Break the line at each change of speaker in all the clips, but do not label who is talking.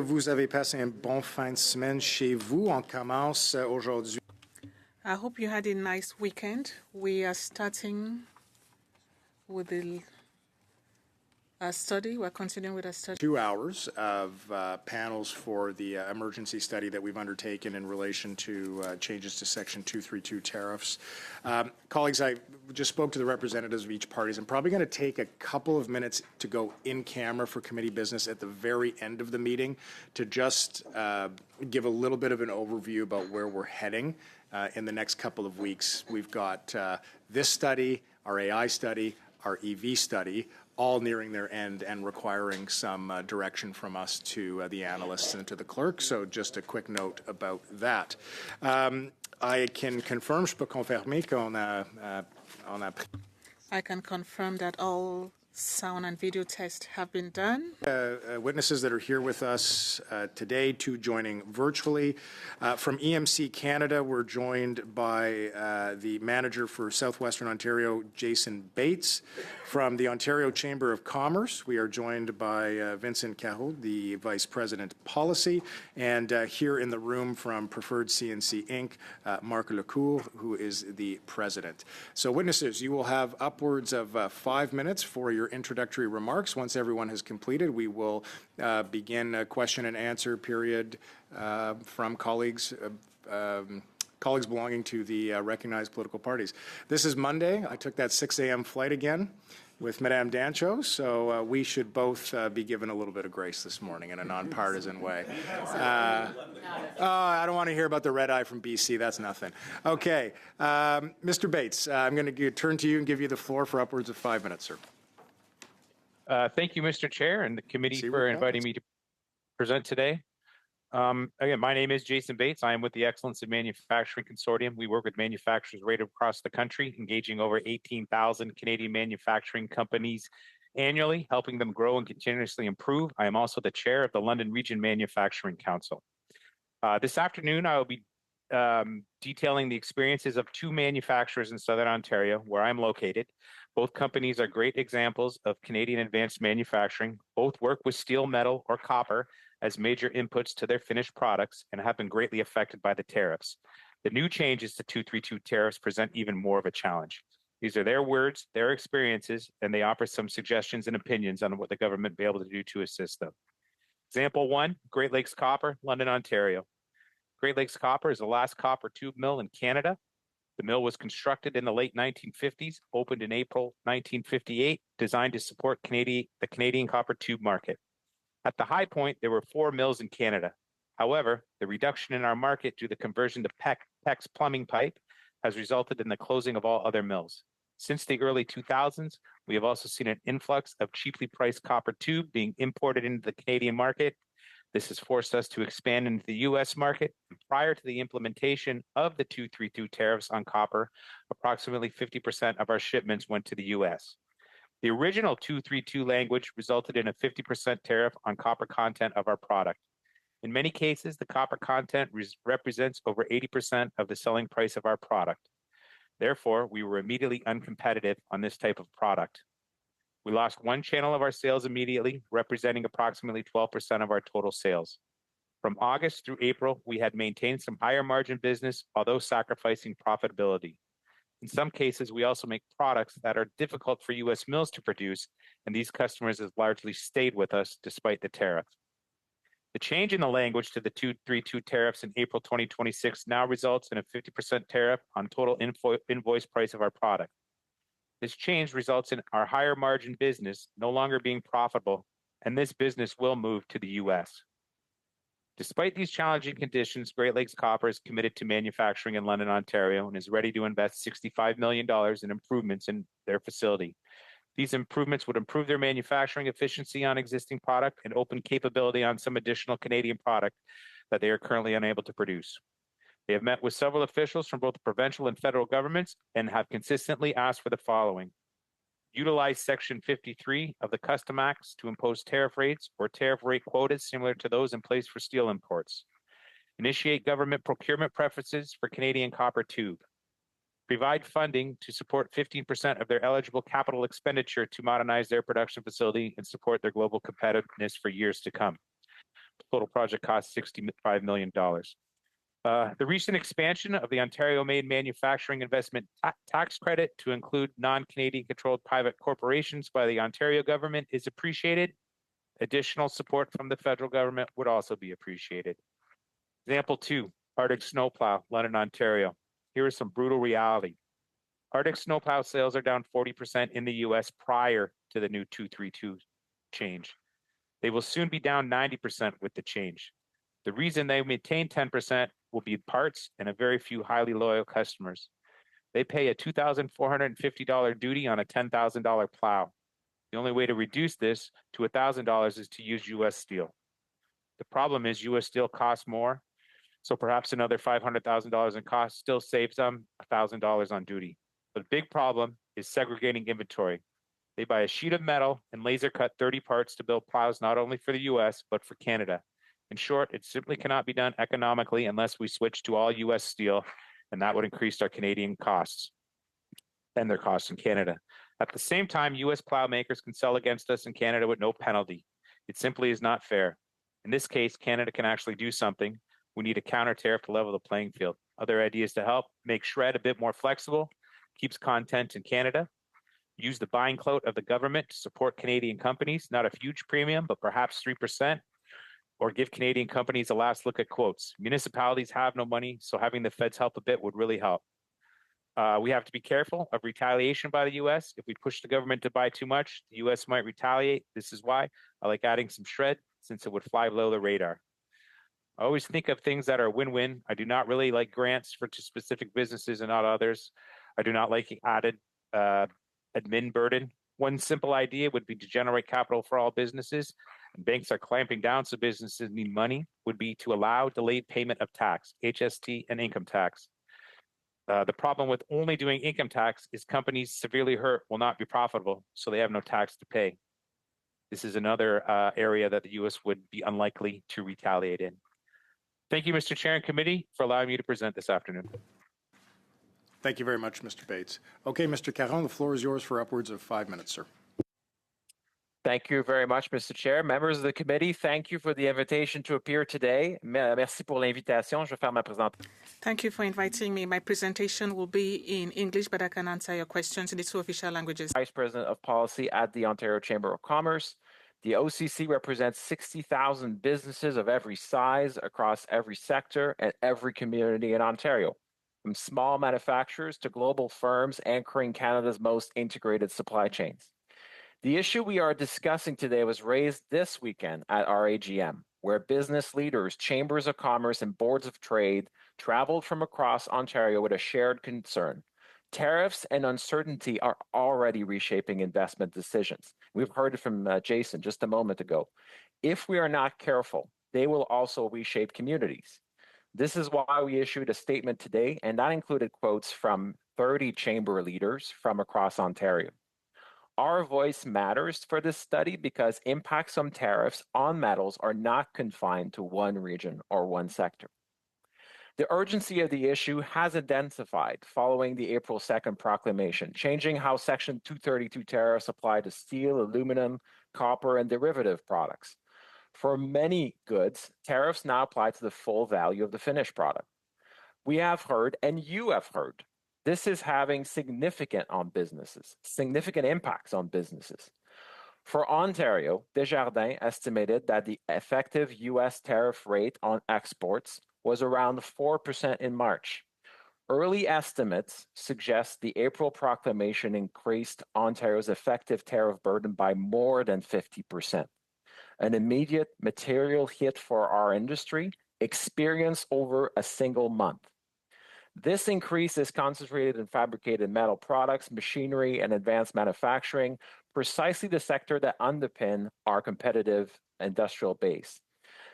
Vous avez passé un bon fin de semaine chez vous. On commence aujourd'hui.
I hope you had a nice weekend. We are starting with the study. We're continuing with our study.
2 hours of panels for the emergency study that we've undertaken in relation to changes to Section 232 tariffs. Colleagues, I just spoke to the representatives of each party. I'm probably going to take a couple of minutes to go in camera for committee business at the very end of the meeting to just give a little bit of an overview about where we're heading in the next couple of weeks. We've got this study, our AI study, our EV study, all nearing their end and requiring some direction from us to the analysts and to the clerk. So just a quick note about that. I can confirm, je peux confirmer qu'on a
I can confirm that all sound and video tests have been done.
Witnesses that are here with us today, two joining virtually. From EMC Canada, we're joined by the manager for Southwestern Ontario, Jason Bates. From the Ontario Chamber of Commerce, we are joined by Vincent Carreau, the Vice President Policy. And here in the room from Preferred CNC Inc., Marc Lecour, who is the President. So witnesses, you will have upwards of 5 minutes for your introductory remarks. Once everyone has completed, we will begin a question and answer period from colleagues belonging to the recognized political parties. This is Monday. I took that 6 a.m. flight again with Madame Dancho, so we should both be given a little bit of grace this morning in a nonpartisan way. I don't want to hear about the red eye from BC. That's nothing. Okay. Mr. Bates, I'm going to turn to you and give you the floor for upwards of 5 minutes, sir.
Thank you, Mr. Chair, and the committee for inviting me to present today. Again, my name is Jason Bates. I am with the Excellence in Manufacturing Consortium. We work with manufacturers right across the country, engaging over 18,000 Canadian manufacturing companies annually, helping them grow and continuously improve. I am also the chair of the London Region Manufacturing Council. This afternoon, I will be detailing the experiences of two manufacturers in Southern Ontario, where I'm located. Both companies are great examples of Canadian advanced manufacturing. Both work with steel, metal, or copper as major inputs to their finished products and have been greatly affected by the tariffs. The new changes to 232 tariffs present even more of a challenge. These are their words, their experiences, and they offer some suggestions and opinions on what the government will be able to do to assist them. Example one, Great Lakes Copper, London, Ontario. Great Lakes Copper is the last copper tube mill in Canada. The mill was constructed in the late 1950s, opened in April 1958, designed to support the Canadian copper tube market. At the high point, there were 4 mills in Canada. However, the reduction in our market due to the conversion to PEX plumbing pipe has resulted in the closing of all other mills. Since the early 2000s, we have also seen an influx of cheaply priced copper tube being imported into the Canadian market. This has forced us to expand into the U.S. market. Prior to the implementation of the 232 tariffs on copper, approximately 50% of our shipments went to the U.S. The original 232 language resulted in a 50% tariff on copper content of our product. In many cases, the copper content represents over 80% of the selling price of our product. Therefore, we were immediately uncompetitive on this type of product. We lost one channel of our sales immediately, representing approximately 12% of our total sales. From August through April, we had maintained some higher margin business, although sacrificing profitability. In some cases, we also make products that are difficult for U.S. mills to produce, and these customers have largely stayed with us despite the tariff. The change in the language to the 232 tariffs in April 2026 now results in a 50% tariff on total invoice price of our product. This change results in our higher margin business no longer being profitable, and this business will move to the U.S. Despite these challenging conditions, Great Lakes Copper is committed to manufacturing in London, Ontario, and is ready to invest $65 million in improvements in their facility. These improvements would improve their manufacturing efficiency on existing product and open capability on some additional Canadian product that they are currently unable to produce. They have met with several officials from both the provincial and federal governments and have consistently asked for the following: utilize Section 53 of the Custom Acts to impose tariff rates or tariff rate quotas similar to those in place for steel imports. Initiate government procurement preferences for Canadian copper tube. Provide funding to support 15% of their eligible capital expenditure to modernize their production facility and support their global competitiveness for years to come. Total project cost $65 million. The recent expansion of the Ontario-made manufacturing investment tax credit to include non-Canadian controlled private corporations by the Ontario government is appreciated. Additional support from the federal government would also be appreciated. Example 2, Arctic snowplow, London, Ontario. Here is some brutal reality. Arctic snowplow sales are down 40% in the US prior to the new 232 change. They will soon be down 90% with the change. The reason they maintain 10% will be parts and a very few highly loyal customers. They pay a $2,450 duty on a $10,000 plow. The only way to reduce this to $1,000 is to use US steel. The problem is US steel costs more, so perhaps another $500,000 in cost still saves them $1,000 on duty. But the big problem is segregating inventory. They buy a sheet of metal and laser cut 30 parts to build plows not only for the US, but for Canada. In short, it simply cannot be done economically unless we switch to all US steel, and that would increase our Canadian costs and their costs in Canada. At the same time, US plow makers can sell against us in Canada with no penalty. It simply is not fair. In this case, Canada can actually do something. We need a counter tariff to level the playing field. Other ideas to help: make shred a bit more flexible, keeps content in Canada. Use the buying clout of the government to support Canadian companies, not a huge premium, but perhaps 3%, or give Canadian companies a last look at quotes. Municipalities have no money, so having the feds help a bit would really help. We have to be careful of retaliation by the US. If we push the government to buy too much, the US might retaliate. This is why I like adding some shred, since it would fly below the radar. I always think of things that are win-win. I do not really like grants for specific businesses and not others. I do not like added admin burden. One simple idea would be to generate capital for all businesses, and banks are clamping down so businesses need money, would be to allow delayed payment of tax, HST, and income tax. The problem with only doing income tax is companies severely hurt will not be profitable, so they have no tax to pay. This is another area that the US would be unlikely to retaliate in. Thank you, Mr. Chair and Committee, for allowing me to present this afternoon.
Thank you very much, Mr. Bates. Okay, Mr. Caron, the floor is yours for upwards of 5 minutes, sir.
Thank you very much, Mr. Chair. Members of the committee, thank you for the invitation to appear today. Merci pour l'invitation. Je vais faire ma présentation.
Thank you for inviting me. My presentation will be in English, but I can answer your questions in the two official languages.
Vice President of Policy at the Ontario Chamber of Commerce. The OCC represents 60,000 businesses of every size across every sector and every community in Ontario, from small manufacturers to global firms anchoring Canada's most integrated supply chains. The issue we are discussing today was raised this weekend at our AGM, where business leaders, chambers of commerce, and boards of trade traveled from across Ontario with a shared concern. Tariffs and uncertainty are already reshaping investment decisions. We've heard it from Jason just a moment ago. If we are not careful, they will also reshape communities. This is why we issued a statement today, and that included quotes from 30 chamber leaders from across Ontario. Our voice matters for this study because impacts on tariffs on metals are not confined to one region or one sector. The urgency of the issue has intensified following the April 2nd proclamation, changing how Section 232 tariffs apply to steel, aluminum, copper, and derivative products. For many goods, tariffs now apply to the full value of the finished product. We have heard, and you have heard, this is having significant impacts on businesses. For Ontario, Desjardins estimated that the effective U.S. tariff rate on exports was around 4% in March. Early estimates suggest the April proclamation increased Ontario's effective tariff burden by more than 50%. An immediate material hit for our industry experienced over a single month. This increase is concentrated in fabricated metal products, machinery, and advanced manufacturing, precisely the sector that underpin our competitive industrial base.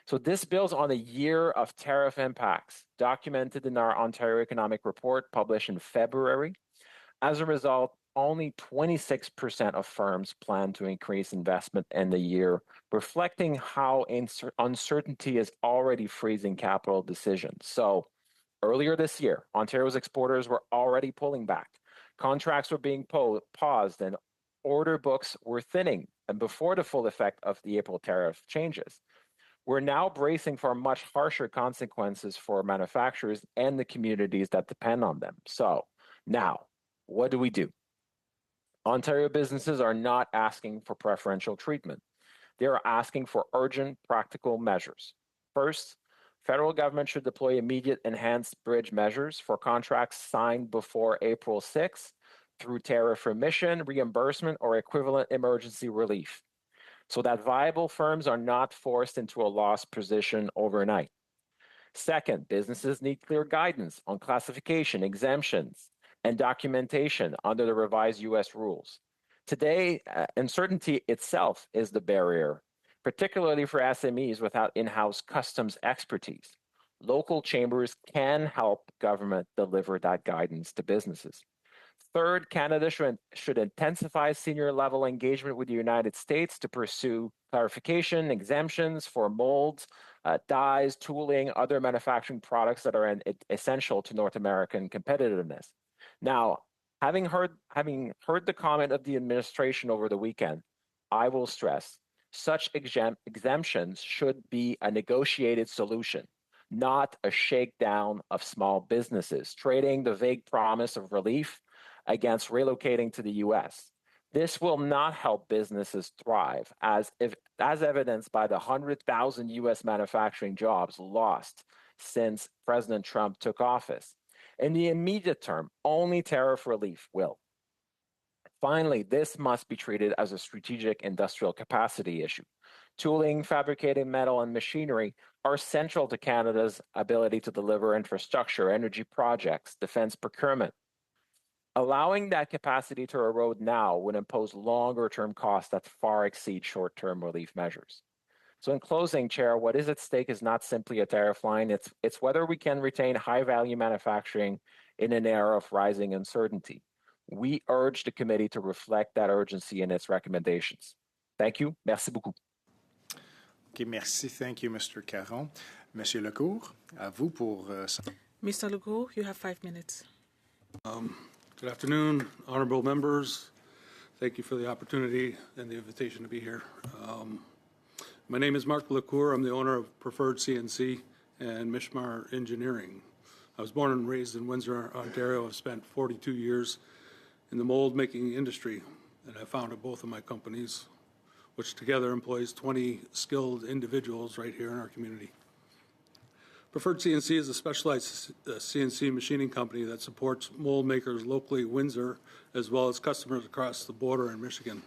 So this builds on a year of tariff impacts documented in our Ontario Economic Report published in February. As a result, only 26% of firms plan to increase investment in the year, reflecting how uncertainty is already freezing capital decisions. So earlier this year, Ontario's exporters were already pulling back. Contracts were being paused and order books were thinning, and before the full effect of the April tariff changes. We're now bracing for much harsher consequences for manufacturers and the communities that depend on them. So now, what do? Ontario businesses are not asking for preferential treatment. They are asking for urgent, practical measures. First, federal government should deploy immediate enhanced bridge measures for contracts signed before April 6th through tariff remission, reimbursement, or equivalent emergency relief, so that viable firms are not forced into a loss position overnight. Second, businesses need clear guidance on classification, exemptions, and documentation under the revised US rules. Today, uncertainty itself is the barrier, particularly for SMEs without in-house customs expertise. Local chambers can help government deliver that guidance to businesses. Third, Canada should intensify senior level engagement with the United States to pursue clarification, exemptions for molds, dyes, tooling, other manufacturing products that are essential to North American competitiveness. Now, having heard the comment of the administration over the weekend, I will stress such exemptions should be a negotiated solution, not a shakedown of small businesses, trading the vague promise of relief against relocating to the US. This will not help businesses thrive, as evidenced by the 100,000 US manufacturing jobs lost since President Trump took office. In the immediate term, only tariff relief will. Finally, this must be treated as a strategic industrial capacity issue. Tooling, fabricated metal, and machinery are central to Canada's ability to deliver infrastructure, energy projects, defense procurement. Allowing that capacity to erode now would impose longer-term costs that far exceed short-term relief measures. So in closing, Chair, what is at stake is not simply a tariff line, it's whether we can retain high-value manufacturing in an era of rising uncertainty. We urge the committee to reflect that urgency in its recommendations. Thank you. Merci beaucoup.
Okay, merci. Thank you, Mr. Caron. Monsieur Lecourt, à vous pour...
Mr. Lecourt, you have 5 minutes.
Good afternoon, honorable members. Thank you for the opportunity and the invitation to be here. My name is Mark Lecourt. I'm the owner of Preferred CNC and Mishmar Engineering. I was born and raised in Windsor, Ontario. I've spent 42 years in the mold making industry, and I founded both of my companies, which together employs 20 skilled individuals right here in our community. Preferred CNC is a specialized CNC machining company that supports mold makers locally in Windsor, as well as customers across the border in Michigan.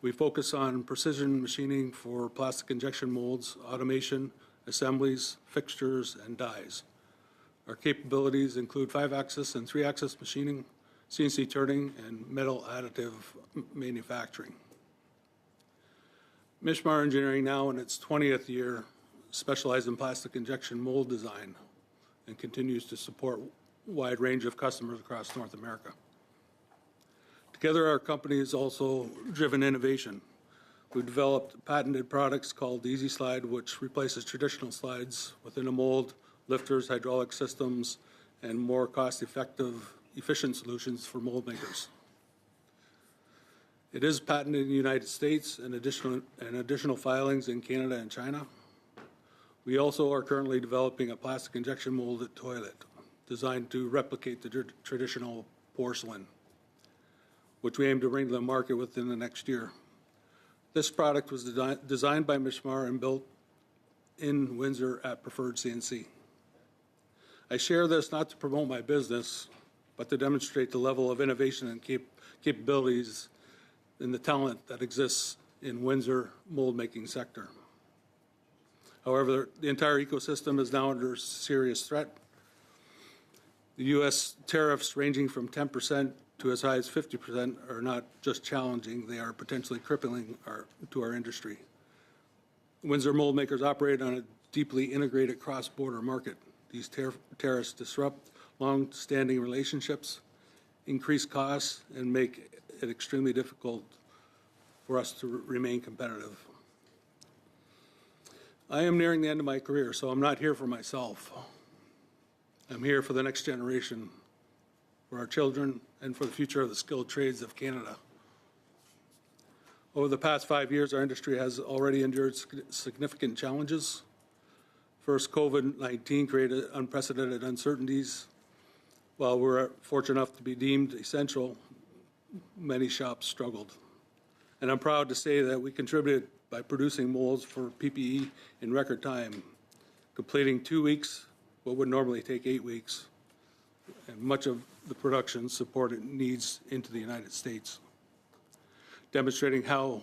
We focus on precision machining for plastic injection molds, automation, assemblies, fixtures, and dies. Our capabilities include 5-axis and 3-axis machining, CNC turning, and metal additive manufacturing. Mishmar Engineering, now in its 20th year, specializes in plastic injection mold design and continues to support a wide range of customers across North America. Together, our company has also driven innovation. We've developed patented products called Easy Slide, which replaces traditional slides within a mold, lifters, hydraulic systems, and more cost-effective, efficient solutions for mold makers. It is patented in the United States and additional filings in Canada and China. We also are currently developing a plastic injection molded toilet designed to replicate the traditional porcelain, which we aim to bring to the market within the next year. This product was designed by Mishmar and built in Windsor at Preferred CNC. I share this not to promote my business, but to demonstrate the level of innovation and capabilities and the talent that exists in Windsor mold making sector. However, the entire ecosystem is now under serious threat. The U.S. tariffs ranging from 10% to as high as 50% are not just challenging, they are potentially crippling to our industry. Windsor mold makers operate on a deeply integrated cross-border market. These tariffs disrupt long-standing relationships, increase costs, and make it extremely difficult for us to remain competitive. I am nearing the end of my career, so I'm not here for myself. I'm here for the next generation, for our children, and for the future of the skilled trades of Canada. Over the past 5 years, our industry has already endured significant challenges. First, COVID-19 created unprecedented uncertainties. While we're fortunate enough to be deemed essential, many shops struggled. And I'm proud to say that we contributed by producing molds for PPE in record time, completing 2 weeks, what would normally take 8 weeks. And much of the production supported needs into the United States, demonstrating how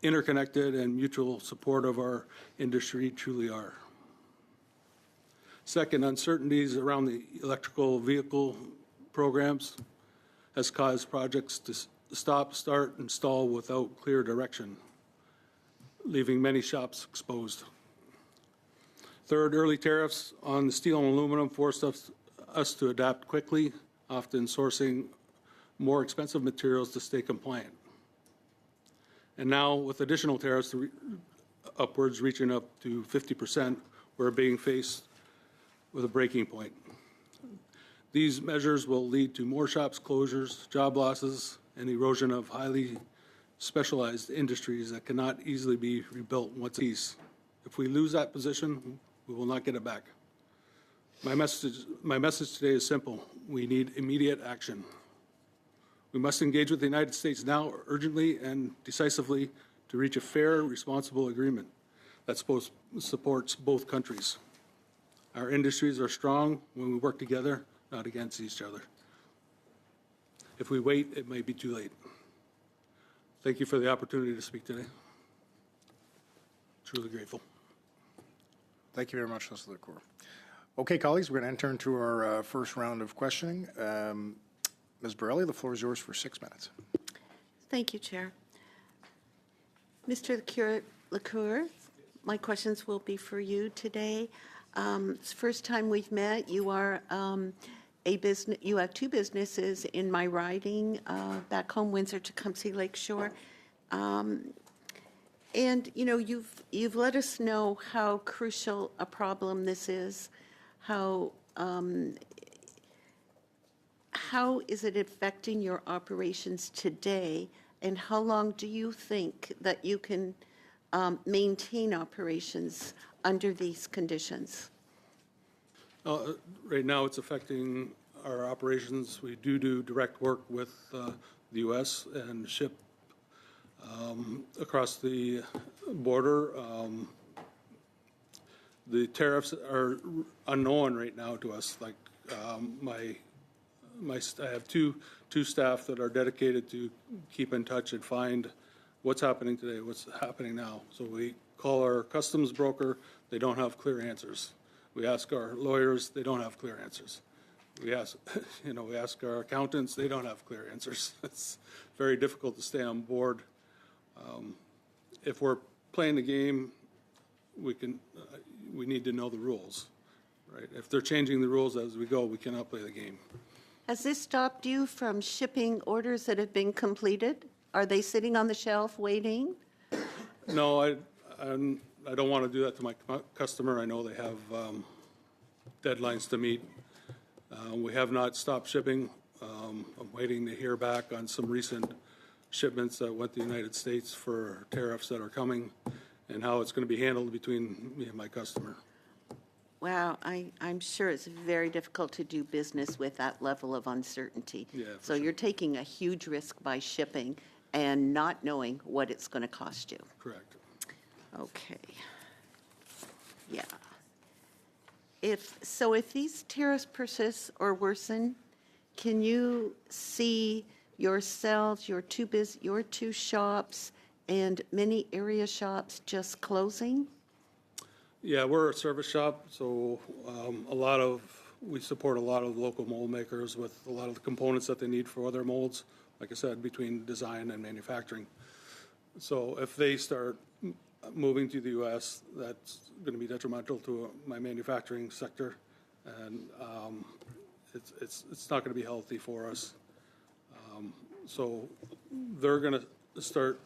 interconnected and mutual supportive our industry truly are. Second, uncertainties around the electrical vehicle programs has caused projects to stop, start, and stall without clear direction, leaving many shops exposed. Third, early tariffs on the steel and aluminum forced us to adapt quickly, often sourcing more expensive materials to stay compliant. And now, with additional tariffs upwards reaching up to 50%, we're being faced with a breaking point. These measures will lead to more shops closures, job losses, and erosion of highly specialized industries that cannot easily be rebuilt once these. If we lose that position, we will not get it back. My message today is simple. We need immediate action. We must engage with the United States now urgently and decisively to reach a fair, responsible agreement that supports both countries. Our industries are strong when we work together, not against each other. If we wait, it may be too late. Thank you for the opportunity to speak today. Truly grateful.
Thank you very much, Mr. LaCour. Okay, colleagues, we're going to enter into our first round of questioning. Ms. Borelli, the floor is yours for 6 minutes.
Thank you, Chair. Mr. LaCour, my questions will be for you today. It's the first time we've met. You are you have 2 businesses in my riding, back home, Windsor-Tecumseh Lakeshore. And you know, you've let us know how crucial a problem this is, how is it affecting your operations today, and how long do you think that you can maintain operations under these conditions?
Right now, it's affecting our operations. We do direct work with the U.S. and ship across the border. The tariffs are unknown right now to us. Like I have two staff that are dedicated to keep in touch and find what's happening today, what's happening now. So we call our customs broker, they don't have clear answers. We ask our lawyers, they don't have clear answers. We ask, we ask our accountants, they don't have clear answers. It's very difficult to stay on board. If we're playing the game, we need to know the rules, right? If they're changing the rules as we go, we cannot play the game.
Has this stopped you from shipping orders that have been completed? Are they sitting on the shelf waiting?
No, I don't want to do that to my customer. I know they have deadlines to meet. We have not stopped shipping. I'm waiting to hear back on some recent shipments that went to the United States for tariffs that are coming and how it's going to be handled between me and my customer.
Wow, I'm sure it's very difficult to do business with that level of uncertainty.
Yeah,
so
sure.
You're taking a huge risk by shipping and not knowing what it's going to cost you.
Correct.
Okay. Yeah. If these tariffs persist or worsen, can you see yourselves, your two shops, and many area shops just closing?
Yeah, we're a service shop, so we support a lot of local mold makers with a lot of the components that they need for their molds, like I said, between design and manufacturing. So if they start moving to the U.S., that's going to be detrimental to my manufacturing sector, and it's not going to be healthy for us. So they're going to start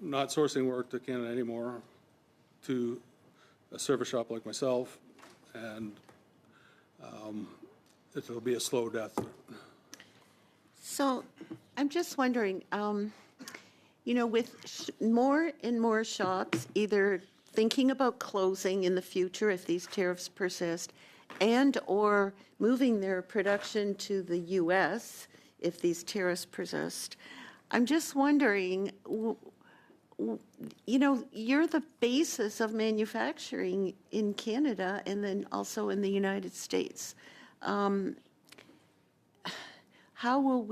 not sourcing work to Canada anymore, to a service shop like myself, and it'll be a slow death.
So I'm just wondering, with more and more shops either thinking about closing in the future if these tariffs persist, and or moving their production to the U.S. if these tariffs persist, I'm just wondering, you're the basis of manufacturing in Canada and then also in the United States. How will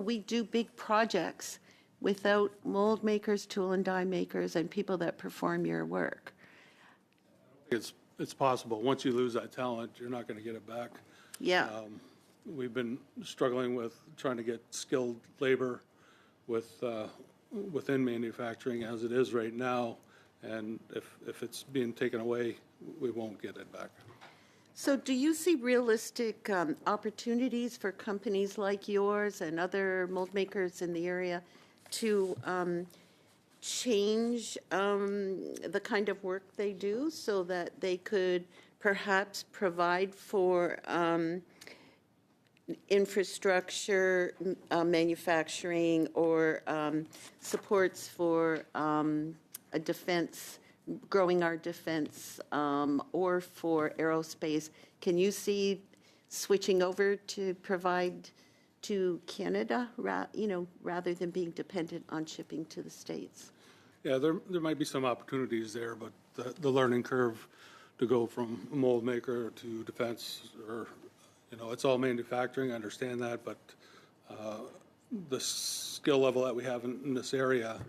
we do big projects without mold makers, tool and die makers, and people that perform your work?
It's possible. Once you lose that talent, you're not going to get it back.
Yeah.
We've been struggling with trying to get skilled labor within manufacturing as it is right now, and if it's being taken away, we won't get it back.
So do you see realistic opportunities for companies like yours and other mold makers in the area to change the kind of work they do so that they could perhaps provide for infrastructure, manufacturing, or supports for a defense, growing our defense, or for aerospace? Can you see switching over to provide to Canada, rather than being dependent on shipping to the States?
Yeah, there might be some opportunities there, but the learning curve to go from a mold maker to defense, or it's all manufacturing. I understand that, but the skill level that we have in this area,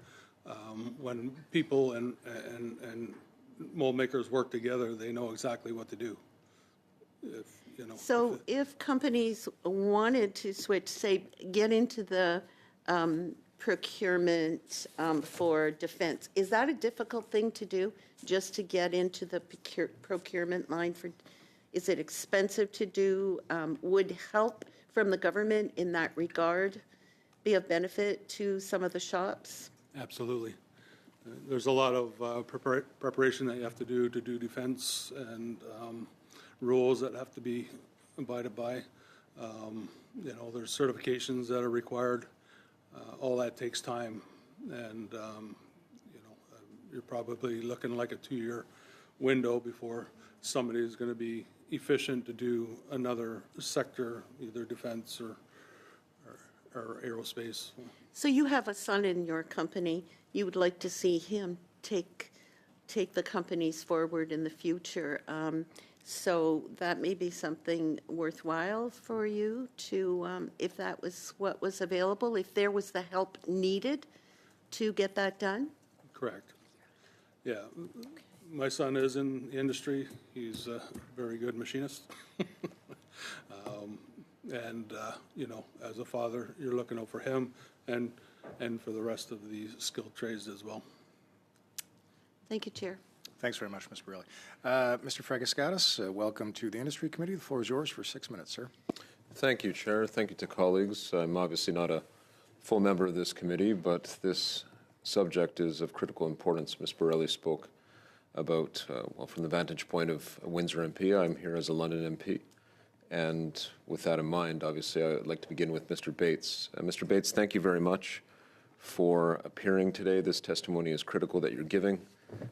when people and mold makers work together, they know exactly what to do.
If companies wanted to switch, say, get into the procurement for defense, is that a difficult thing to do, just to get into the procurement line for? Is it expensive to do? Would help from the government in that regard be of benefit to some of the shops?
Absolutely. There's a lot of preparation that you have to do defense, and rules that have to be abided by. There's certifications that are required. All that takes time, and you're probably looking like a 2-year window before somebody is going to be efficient to do another sector, either defense or aerospace.
So you have a son in your company. You would like to see him take the companies forward in the future. So that may be something worthwhile for you to, if that was what was available, if there was the help needed to get that done?
Correct. Yeah. My son is in the industry. He's a very good machinist. As a father, you're looking out for him and for the rest of the skilled trades as well.
Thank you, Chair.
Thanks very much, Ms. Borelli. Mr. Fragaskatis, welcome to the Industry Committee. The floor is yours for 6 minutes, sir.
Thank you, Chair. Thank you to colleagues. I'm obviously not a full member of this committee, but this subject is of critical importance. Ms. Borelli spoke about, from the vantage point of a Windsor MP, I'm here as a London MP. And with that in mind, obviously, I would like to begin with Mr. Bates. Mr. Bates, thank you very much for appearing today. This testimony is critical that you're giving.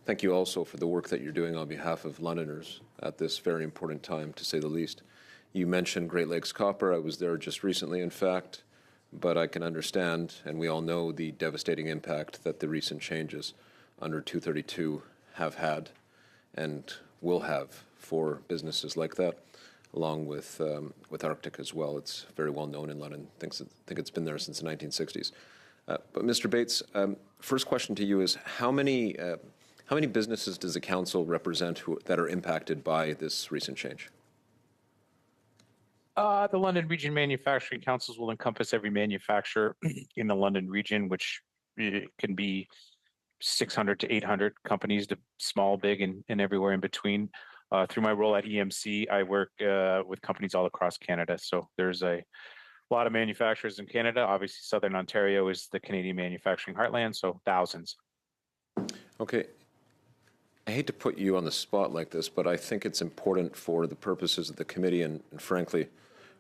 Thank you also for the work that you're doing on behalf of Londoners at this very important time, to say the least. You mentioned Great Lakes Copper. I was there just recently, in fact, but I can understand, and we all know, the devastating impact that the recent changes under 232 have had and will have for businesses like that, along with Arctic as well. It's very well known in London. I think it's been there since the 1960s. But Mr. Bates, first question to you is, how many businesses does the council represent that are impacted by this recent change?
The London Region Manufacturing Councils will encompass every manufacturer in the London region, which can be 600 to 800 companies, to small, big, and everywhere in between. Through my role at EMC, I work with companies all across Canada. So there's a lot of manufacturers in Canada. Obviously, Southern Ontario is the Canadian manufacturing heartland, so thousands.
Okay. I hate to put you on the spot like this, but I think it's important for the purposes of the committee and frankly,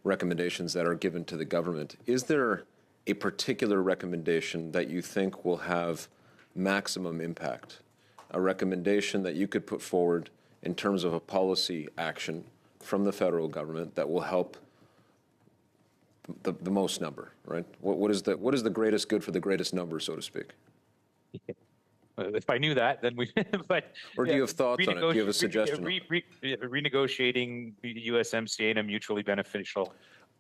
recommendations that are given to the government. Is there a particular recommendation that you think will have maximum impact, a recommendation that you could put forward in terms of a policy action from the federal government that will help the most number, right? What is the greatest good for the greatest number, so to speak?
If I knew that, then we. But
or do you have thoughts on it? Do you have a suggestion?
Renegotiating the USMCA in a mutually beneficial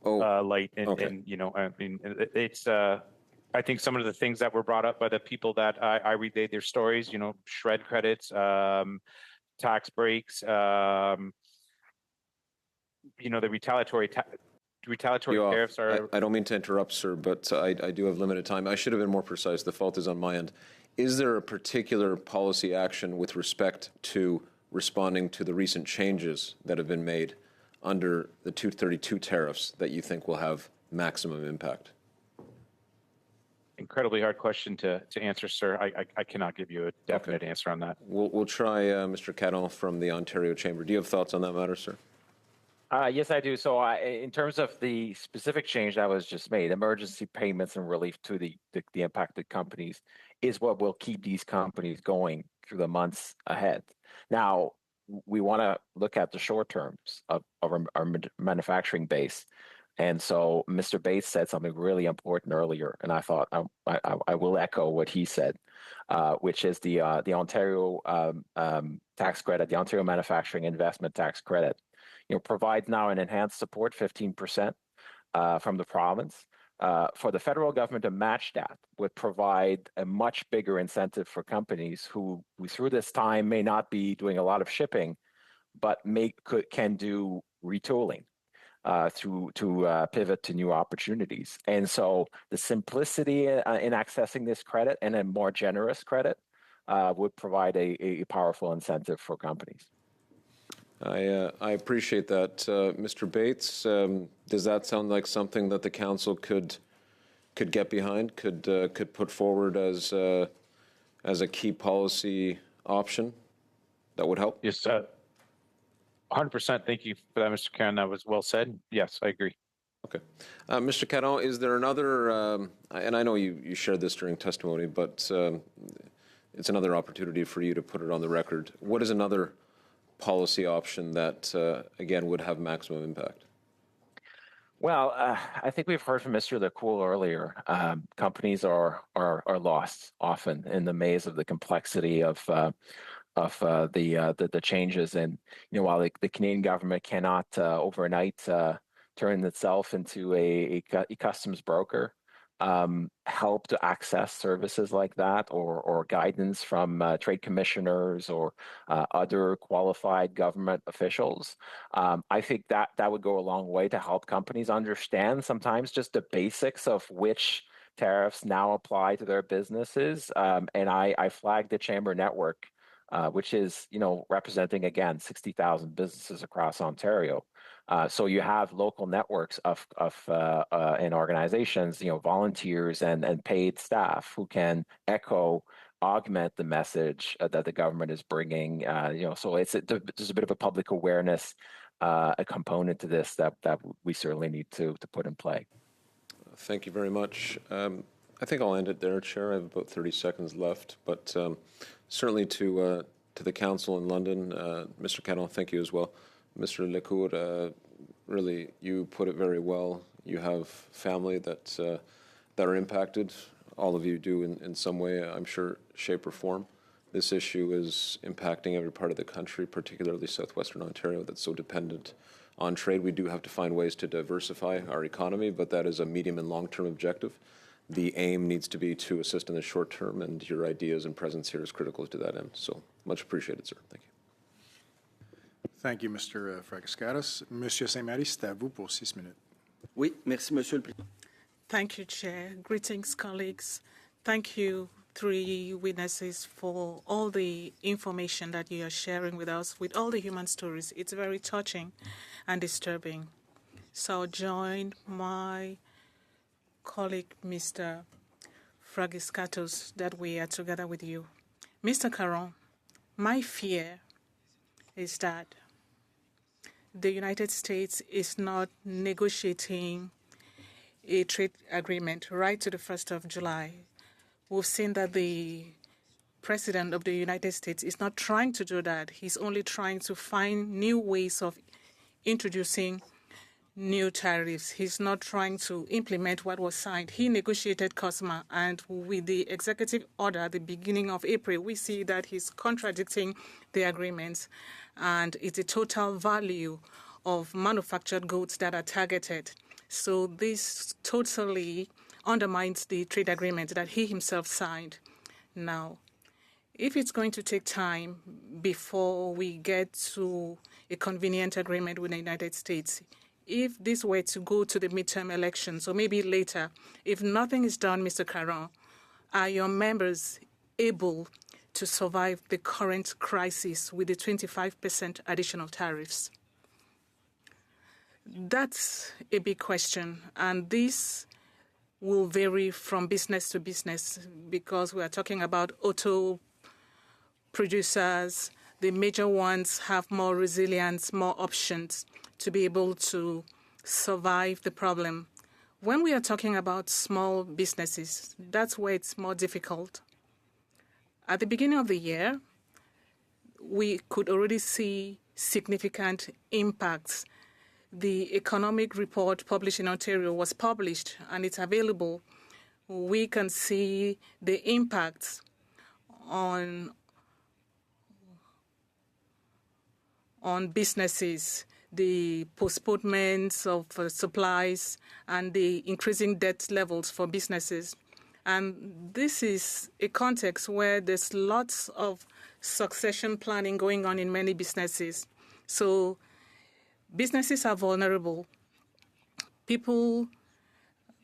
light, and you know, I mean, it's. I think some of the things that were brought up by the people that I read their stories, you know, shred credits, tax breaks, you know, the retaliatory tariffs are.
I don't mean to interrupt, sir, but I do have limited time. I should have been more precise. The fault is on my end. Is there a particular policy action with respect to responding to the recent changes that have been made under the 232 tariffs that you think will have maximum impact?
Incredibly hard question to answer, sir. I cannot give you a definite answer on that.
We'll try Mr. Caron from the Ontario Chamber. Do you have thoughts on that matter, sir?
Yes, I do. So in terms of the specific change that was just made, emergency payments and relief to the impacted companies is what will keep these companies going through the months ahead. Now, we want to look at the short terms of our manufacturing base. And so Mr. Bates said something really important earlier, and I thought I will echo what he said, which is the Ontario tax credit, the Ontario Manufacturing Investment Tax Credit, you know, provides now an enhanced support, 15% from the province. For the federal government to match that would provide a much bigger incentive for companies who through this time may not be doing a lot of shipping, but can do retooling to pivot to new opportunities. And so the simplicity in accessing this credit and a more generous credit would provide a powerful incentive for companies.
I appreciate that. Mr. Bates, does that sound like something that the council could get behind, could put forward as a key policy option that would help?
Yes, 100%. Thank you for that, Mr. Caron. That was well said. Yes, I agree.
Okay. Mr. Caron, is there another, and I know you shared this during testimony, but it's another opportunity for you to put it on the record. What is another policy option that, again, would have maximum impact?
Well, I think we've heard from Mr. LeCoul earlier. Companies are lost often in the maze of the complexity of the changes, and you know, while the Canadian government cannot overnight turn itself into a customs broker, help to access services like that or guidance from trade commissioners or other qualified government officials. I think that would go a long way to help companies understand sometimes just the basics of which tariffs now apply to their businesses. And I flagged the Chamber Network, which is, you know, representing, again, 60,000 businesses across Ontario. So you have local networks of and organizations, you know, volunteers and paid staff who can augment the message that the government is bringing. You know, so there's a bit of a public awareness a component to this that we certainly need to put in play.
Thank you very much. I think I'll end it there, Chair. I have about 30 seconds left, but certainly to the Council in London, Mr. Caron, thank you as well. Mr. LeCour, really, you put it very well. You have family that are impacted. All of you do in some way, I'm sure, shape or form. This issue is impacting every part of the country, particularly southwestern Ontario, that's so dependent on trade. We do have to find ways to diversify our economy, but that is a medium and long-term objective. The aim needs to be to assist in the short term, and your ideas and presence here is critical to that end. So much appreciated, sir. Thank you.
Thank you, Mr. Fragaskaris. Monsieur Saint-Marie, c'est à vous pour 6 minutes.
Oui, merci, Monsieur le Président.
Thank you, Chair. Greetings, colleagues. Thank you, three witnesses, for all the information that you are sharing with us, with all the human stories. It's very touching and disturbing. So I'll join my colleague, Mr. Fragaskaris, that we are together with you. Mr. Caron, my fear is that the United States is not negotiating a trade agreement right to the 1st of July. We've seen that the President of the United States is not trying to do that. He's only trying to find new ways of introducing new tariffs. He's not trying to implement what was signed. He negotiated COSMA, and with the executive order at the beginning of April, we see that he's contradicting the agreements, and it's a total value of manufactured goods that are targeted. So this totally undermines the trade agreement that he himself signed. Now, if it's going to take time before we get to a convenient agreement with the United States, if this were to go to the midterm elections, or maybe later, if nothing is done, Mr. Caron, are your members able to survive the current crisis with the 25% additional tariffs? That's a big question, and this will vary from business to business because we are talking about auto producers. The major ones have more resilience, more options to be able to survive the problem. When we are talking about small businesses, that's where it's more difficult. At the beginning of the year, we could already see significant impacts. The economic report published in Ontario was published, and it's available. We can see the impacts on businesses, the postponements of supplies, and the increasing debt levels for businesses. And this is a context where there's lots of succession planning going on in many businesses. So businesses are vulnerable. People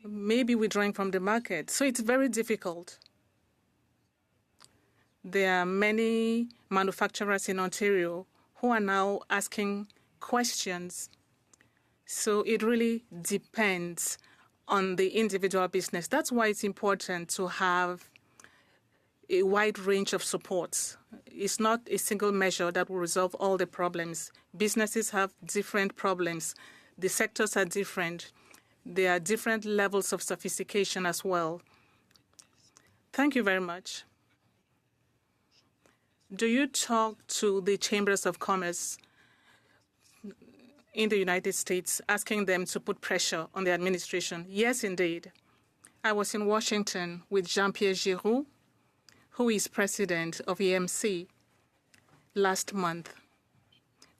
may be withdrawing from the market. So it's very difficult. There are many manufacturers in Ontario who are now asking questions. So it really depends on the individual business. That's why it's important to have a wide range of supports. It's not a single measure that will resolve all the problems. Businesses have different problems. The sectors are different. There are different levels of sophistication as well. Thank you very much. Do you talk to the chambers of commerce in the United States, asking them to put pressure on the administration? Yes, indeed. I was in Washington with Jean-Pierre Giroux, who is president of EMC, last month.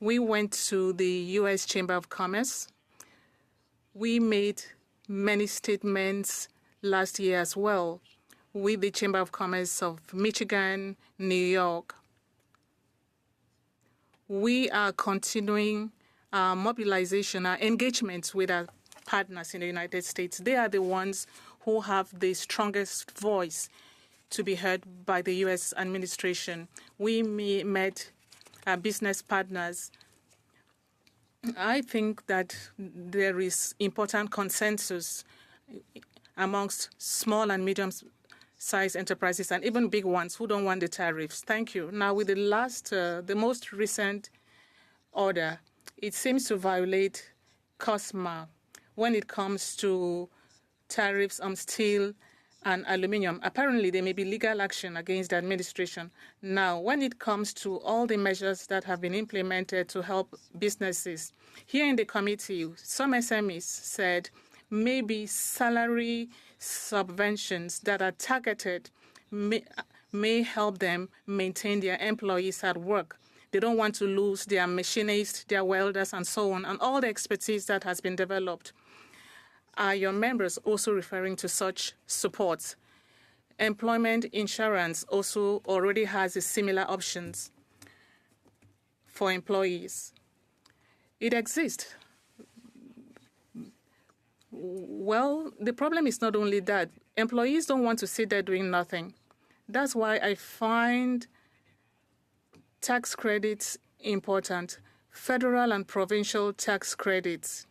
We went to the U.S. Chamber of Commerce. We made many statements last year as well with the Chamber of Commerce of Michigan, New York. We are continuing our mobilization, our engagement with our partners in the United States. They are the ones who have the strongest voice to be heard by the U.S. administration. We met our business partners. I think that there is important consensus amongst small and medium-sized enterprises and even big ones who don't want the tariffs. Thank you. Now, with the most recent order, it seems to violate COSMA when it comes to tariffs on steel and aluminum. Apparently, there may be legal action against the administration. Now, when it comes to all the measures that have been implemented to help businesses, here in the committee, some SMEs said maybe salary subventions that are targeted may help them maintain their employees at work. They don't want to lose their machinists, their welders, and so on, and all the expertise that has been developed. Are your members also referring to such supports? Employment insurance also already has a similar options for employees. It exists. Well, the problem is not only that. Employees don't want to sit there doing nothing. That's why I find tax credits important, federal and provincial tax credits.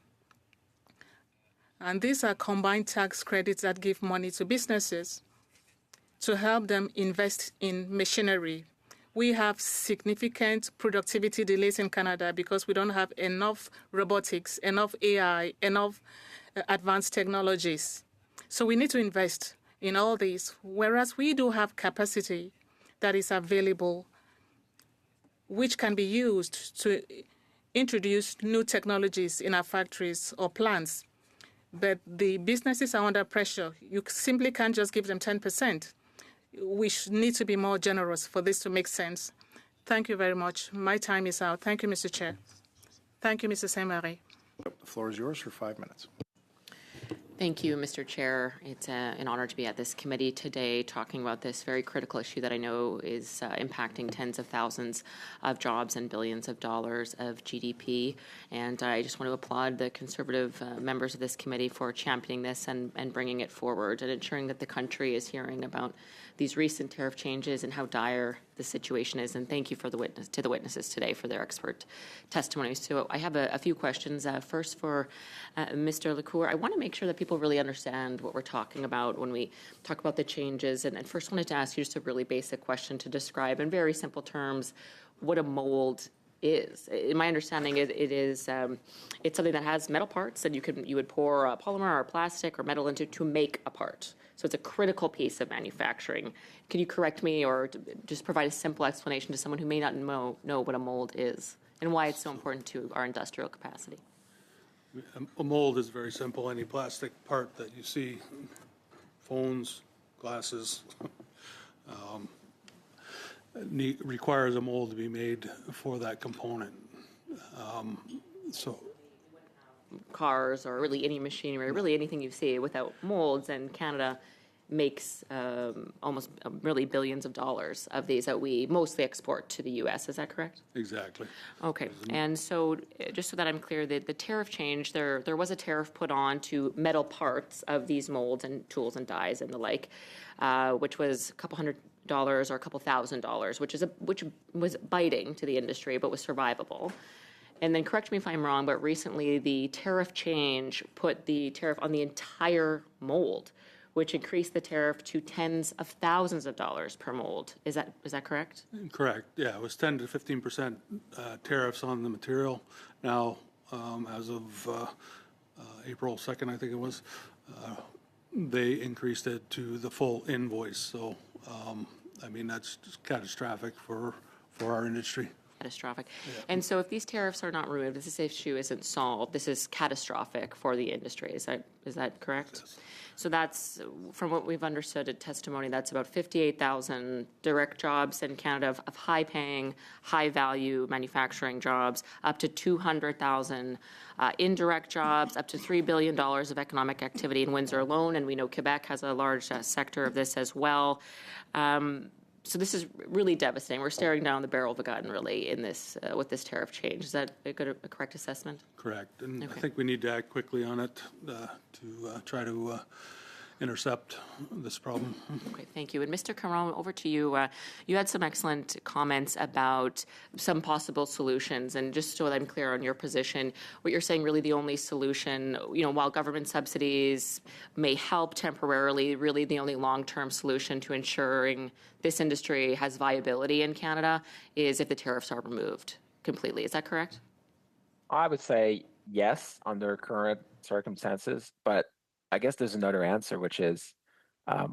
And these are combined tax credits that give money to businesses to help them invest in machinery. We have significant productivity delays in Canada because we don't have enough robotics, enough AI, enough advanced technologies. So we need to invest in all these, whereas we do have capacity that is available, which can be used to introduce new technologies in our factories or plants. But the businesses are under pressure. You simply can't just give them 10%. We need to be more generous for this to make sense. Thank you very much. My time is out. Thank you, Mr. Chair. Thank you, Mr. Saint-Marie.
The floor is yours for 5 minutes.
Thank you, Mr. Chair. It's an honor to be at this committee today talking about this very critical issue that I know is impacting tens of thousands of jobs and billions of dollars of GDP. And I just want to applaud the Conservative members of this committee for championing this and bringing it forward and ensuring that the country is hearing about these recent tariff changes and how dire the situation is. And thank you for the witnesses today for their expert testimony. So I have a few questions. First for Mr. LaCour, I want to make sure that people really understand what we're talking about when we talk about the changes. And first wanted to ask you just a really basic question to describe in very simple terms what a mold is. In my understanding, it's something that has metal parts and you would pour polymer or plastic or metal into to make a part. So it's a critical piece of manufacturing. Can you correct me or just provide a simple explanation to someone who may not know what a mold is and why it's so important to our industrial capacity?
A mold is very simple. Any plastic part that you see, phones, glasses, requires a mold to be made for that component.
Cars or really any machinery, really anything you see without molds, and Canada makes almost really billions of dollars of these that we mostly export to the U.S. Is that correct?
Exactly.
Okay. And so just so that I'm clear, the tariff change, there was a tariff put on to metal parts of these molds and tools and dies and the like, which was a couple $100 or a couple $1,000, which was biting to the industry but was survivable. And then correct me if I'm wrong, but recently the tariff change put the tariff on the entire mold, which increased the tariff to tens of thousands of dollars per mold. Is that correct?
Correct. Yeah, it was 10 to 15% tariffs on the material. Now, as of April 2nd, I think it was, they increased it to the full invoice. So, I mean, that's just catastrophic for our industry.
Catastrophic. Yeah. And so if these tariffs are not removed, if this issue isn't solved, this is catastrophic for the industry. Is that correct? Yes. So that's, from what we've understood at testimony, that's about 58,000 direct jobs in Canada of high-paying, high-value manufacturing jobs, up to 200,000 indirect jobs, up to $3 billion of economic activity in Windsor alone, and we know Quebec has a large sector of this as well. So this is really devastating. We're staring down the barrel of a gun, really, in this with this tariff change. Is that a correct assessment?
Correct. And
okay.
I think we need to act quickly on it to try to intercept this problem.
Okay, thank you. And Mr. Caron, over to you. You had some excellent comments about some possible solutions. And just so that I'm clear on your position, what you're saying, really the only solution, while government subsidies may help temporarily, really the only long-term solution to ensuring this industry has viability in Canada is if the tariffs are removed completely. Is that correct?
I would say yes, under current circumstances, but I guess there's another answer, which is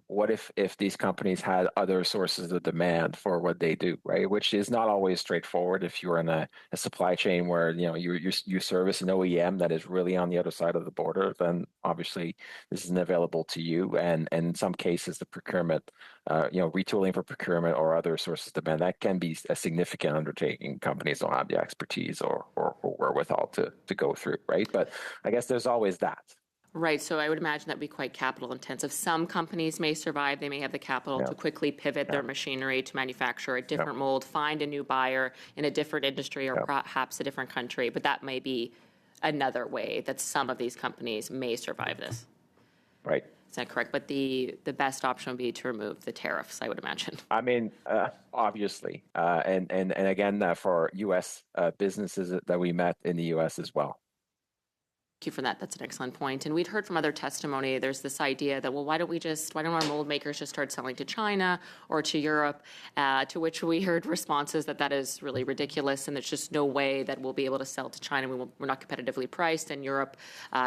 what if these companies had other sources of demand for what they do, right? Which is not always straightforward. If you're in a supply chain where you service an OEM that is really on the other side of the border, then obviously this isn't available to you. And in some cases, the procurement, retooling for procurement or other sources of demand, that can be a significant undertaking. Companies don't have the expertise or wherewithal to go through, right? But I guess there's always that.
Right. So I would imagine that would be quite capital intensive. Some companies may survive. They may have the capital to quickly pivot their machinery to manufacture a different mold, find a new buyer in a different industry or perhaps a different country. But that may be another way that some of these companies may survive this.
Right.
Is that correct? But the best option would be to remove the tariffs, I would imagine.
I mean, obviously. And again, for U.S. businesses that we met in the U.S. as well.
Thank you for that. That's an excellent point. And we'd heard from other testimony, there's this idea that, well, why don't our mold makers just start selling to China or to Europe? To which we heard responses that that is really ridiculous and there's just no way that we'll be able to sell to China. We're not competitively priced, and Europe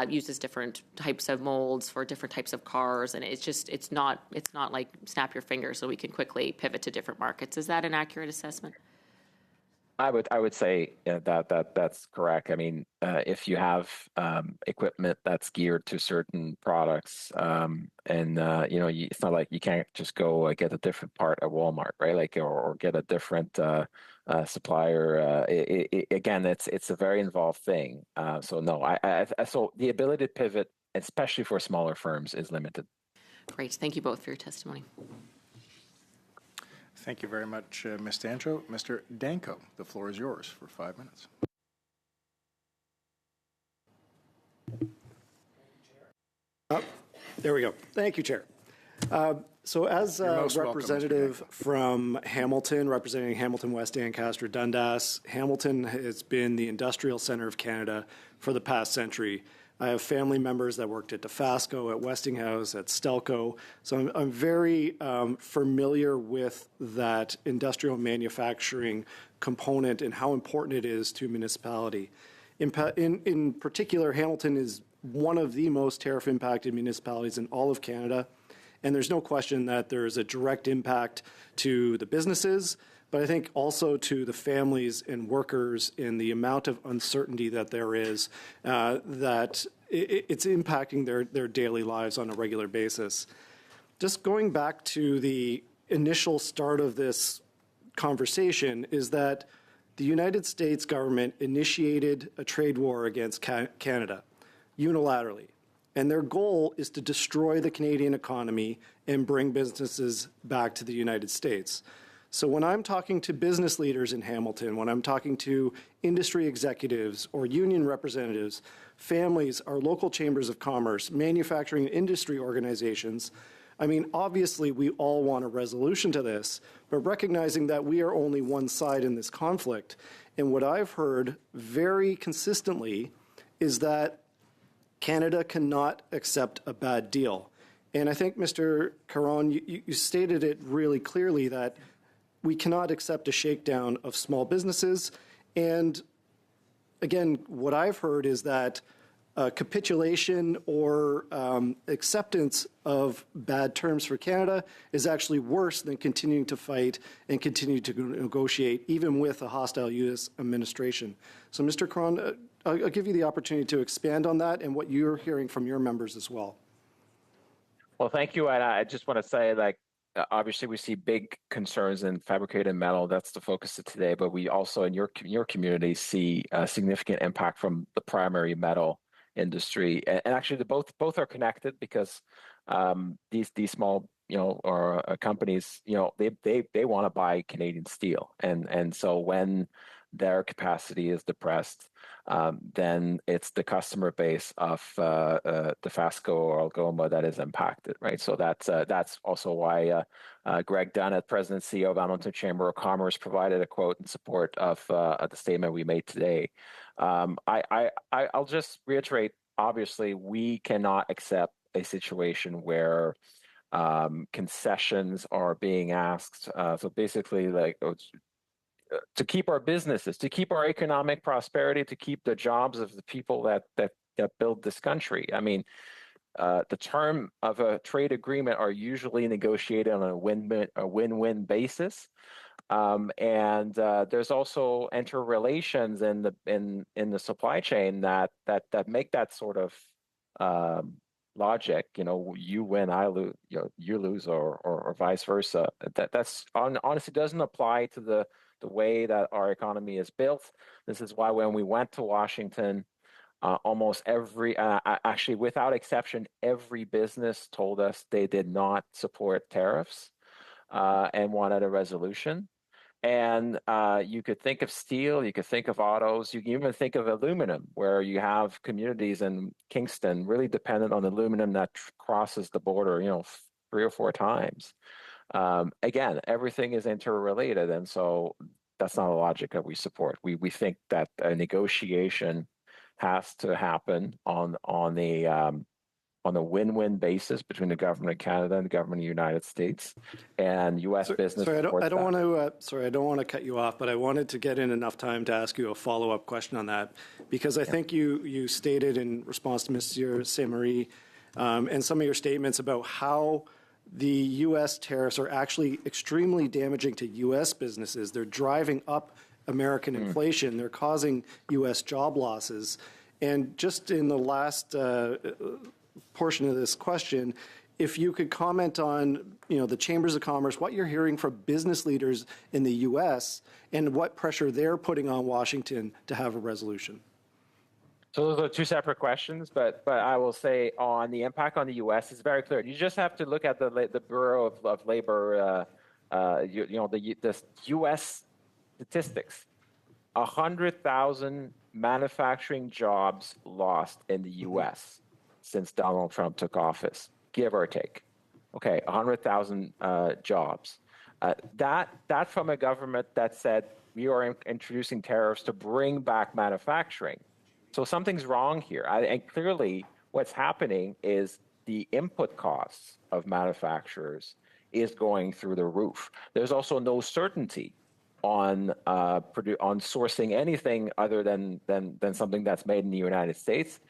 uses different types of molds for different types of cars. And it's not like snap your fingers so we can quickly pivot to different markets. Is that an accurate assessment?
I would say that's correct. I mean, if you have equipment that's geared to certain products, and it's not like you can't just go get a different part at Walmart, right? Like, or get a different supplier. Again, it's a very involved thing. So no, so the ability to pivot, especially for smaller firms, is limited.
Great. Thank you both for your testimony.
Thank you very much, Ms. Dancho. Mr. Danko, the floor is yours for 5 minutes.
There we go. Thank you, Chair. So as a representative from Hamilton, representing Hamilton West Ancaster Dundas, Hamilton has been the industrial center of Canada for the past century. I have family members that worked at Dofasco, at Westinghouse, at Stelco. So I'm very familiar with that industrial manufacturing component and how important it is to municipality. In particular, Hamilton is one of the most tariff-impacted municipalities in all of Canada. And there's no question that there's a direct impact to the businesses, but I think also to the families and workers in the amount of uncertainty that there is, that it's impacting their daily lives on a regular basis. Just going back to the initial start of this conversation is that the United States government initiated a trade war against Canada unilaterally. And their goal is to destroy the Canadian economy and bring businesses back to the United States. So when I'm talking to business leaders in Hamilton, when I'm talking to industry executives or union representatives, families, our local chambers of commerce, manufacturing and industry organizations, I mean, obviously we all want a resolution to this, but recognizing that we are only one side in this conflict. And what I've heard very consistently is that Canada cannot accept a bad deal. And I think, Mr. Caron, you stated it really clearly that we cannot accept a shakedown of small businesses. And again, what I've heard is that capitulation or acceptance of bad terms for Canada is actually worse than continuing to fight and continue to negotiate, even with a hostile U.S. administration. So, Mr. Caron, I'll give you the opportunity to expand on that and what you're hearing from your members as well.
Well, thank you. And I just want to say, like, obviously, we see big concerns in fabricated metal. That's the focus of today. But we also, in your community, see a significant impact from the primary metal industry. And actually, both are connected because these small, or companies, they want to buy Canadian steel, and so when their capacity is depressed, then it's the customer base of Dofasco or Algoma that is impacted, right? So that's also why Greg Dunnett, President and CEO of Hamilton Chamber of Commerce, provided a quote in support of the statement we made today. I'll just reiterate, obviously, we cannot accept a situation where concessions are being asked. So basically, like, to keep our businesses, to keep our economic prosperity, to keep the jobs of the people that build this country. I mean, the term of a trade agreement are usually negotiated on a win-win basis. And there's also interrelations in the supply chain that make that sort of logic. You win, I lose. You lose, or vice versa. That's honestly doesn't apply to the way that our economy is built. This is why when we went to Washington, almost every, actually without exception, every business told us they did not support tariffs and wanted a resolution. And you could think of steel, you could think of autos, you can even think of aluminum, where you have communities in Kingston really dependent on aluminum that crosses the border, 3 or 4 times. Again, everything is interrelated, and so that's not a logic that we support. We think that a negotiation has to happen on a win-win basis between the government of Canada and the government of the United States, and U.S. business.
Sorry, I don't want to. Sorry, I don't want to cut you off, but I wanted to get in enough time to ask you a follow-up question on that, because I think you stated in response to Monsieur Saint-Marie and some of your statements about how the U.S. tariffs are actually extremely damaging to U.S. businesses. They're driving up American inflation. They're causing U.S. job losses, and just in the last portion of this question, if you could comment on, the chambers of commerce, what you're hearing from business leaders in the U.S. and what pressure they're putting on Washington to have a resolution.
So those are two separate questions, but I will say on the impact on the U.S. it's very clear. You just have to look at the Bureau of Labor, the U.S. statistics. 100,000 manufacturing jobs lost in the U.S. since Donald Trump took office, give or take. Okay, 100,000 jobs. That from a government that said we are introducing tariffs to bring back manufacturing. So something's wrong here. And clearly what's happening is the input costs of manufacturers is going through the roof. There's also no certainty on sourcing anything other than something that's made in the United States.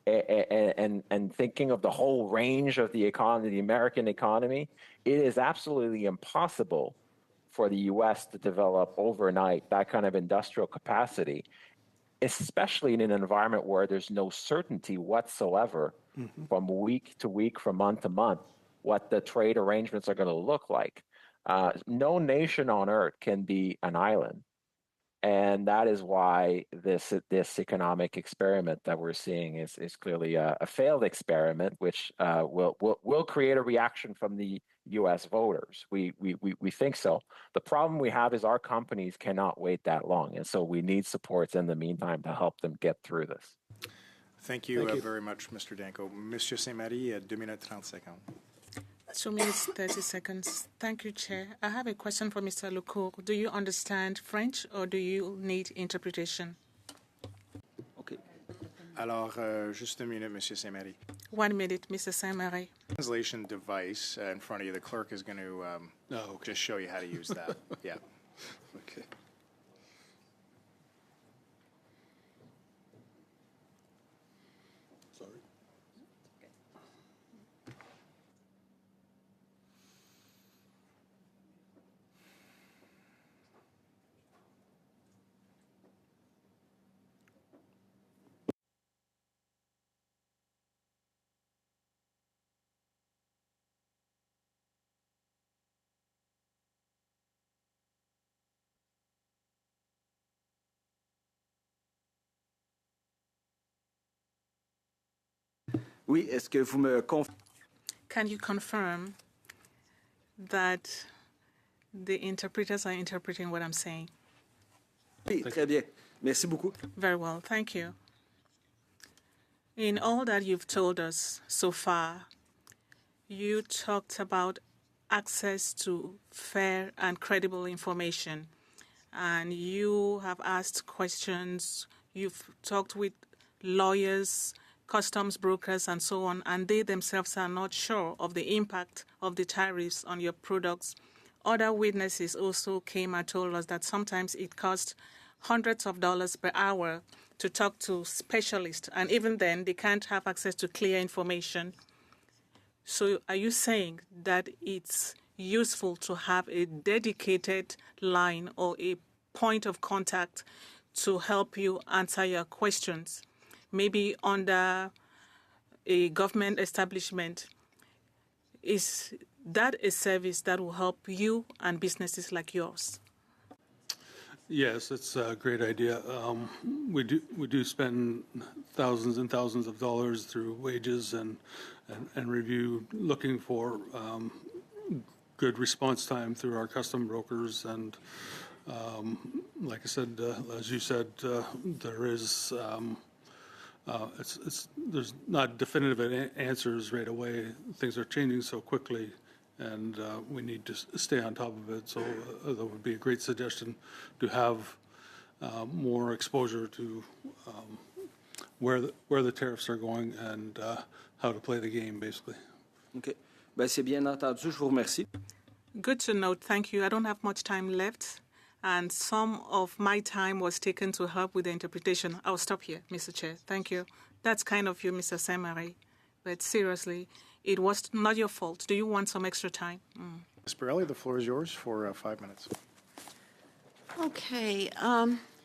And thinking of the whole range of the economy, the American economy, it is absolutely impossible for the U.S. to develop overnight that kind of industrial capacity, especially in an environment where there's no certainty whatsoever from week to week, from month to month, what the trade arrangements are going to look like. No nation on earth can be an island. And that is why this economic experiment that we're seeing is clearly a failed experiment, which will create a reaction from the U.S. voters. We think so. The problem we have is our companies cannot wait that long, and so we need supports in the meantime to help them get through this.
Thank you very much, Mr. Danko. Monsieur Saint-Marie, 2 minutes 30 seconds.
2 minutes, 30 seconds. Thank you, Chair. I have a question for Mr. Lecourt. Do you understand French or do you need interpretation?
Okay.
Alors, juste 1 minute, Monsieur Saint-Marie.
1 minute, Mr. Saint-Marie.
Translation device in front of you. The clerk is going to just show you how to use that. Yeah.
Okay. Sorry.
Oui, est-ce que vous me
Can you confirm that the interpreters are interpreting what I'm saying?
Oui, très bien. Merci beaucoup.
Very well, thank you. In all that you've told us so far, you talked about access to fair and credible information, and you have asked questions, you've talked with lawyers, customs brokers, and so on, and they themselves are not sure of the impact of the tariffs on your products. Other witnesses also came and told us that sometimes it costs hundreds of dollars per hour to talk to specialists, and even then they can't have access to clear information. So are you saying that it's useful to have a dedicated line or a point of contact to help you answer your questions, maybe under a government establishment? Is that a service that will help you and businesses like yours?
Yes, it's a great idea. We do spend thousands and thousands of dollars through wages and review, looking for good response time through our custom brokers. And like I said, as you said, there is there's not definitive answers right away. Things are changing so quickly, and we need to stay on top of it. So that would be a great suggestion, to have more exposure to where the tariffs are going and how to play the game, basically.
OK. Ben, c'est bien entendu. Je vous remercie.
Good to note. Thank you. I don't have much time left, and some of my time was taken to help with the interpretation. I'll stop here, Mr. Chair. Thank you. That's kind of you, Mr. Saint-Marie. But seriously, it was not your fault. Do you want some extra time?
Ms. Borelli, the floor is yours for 5 minutes.
Okay.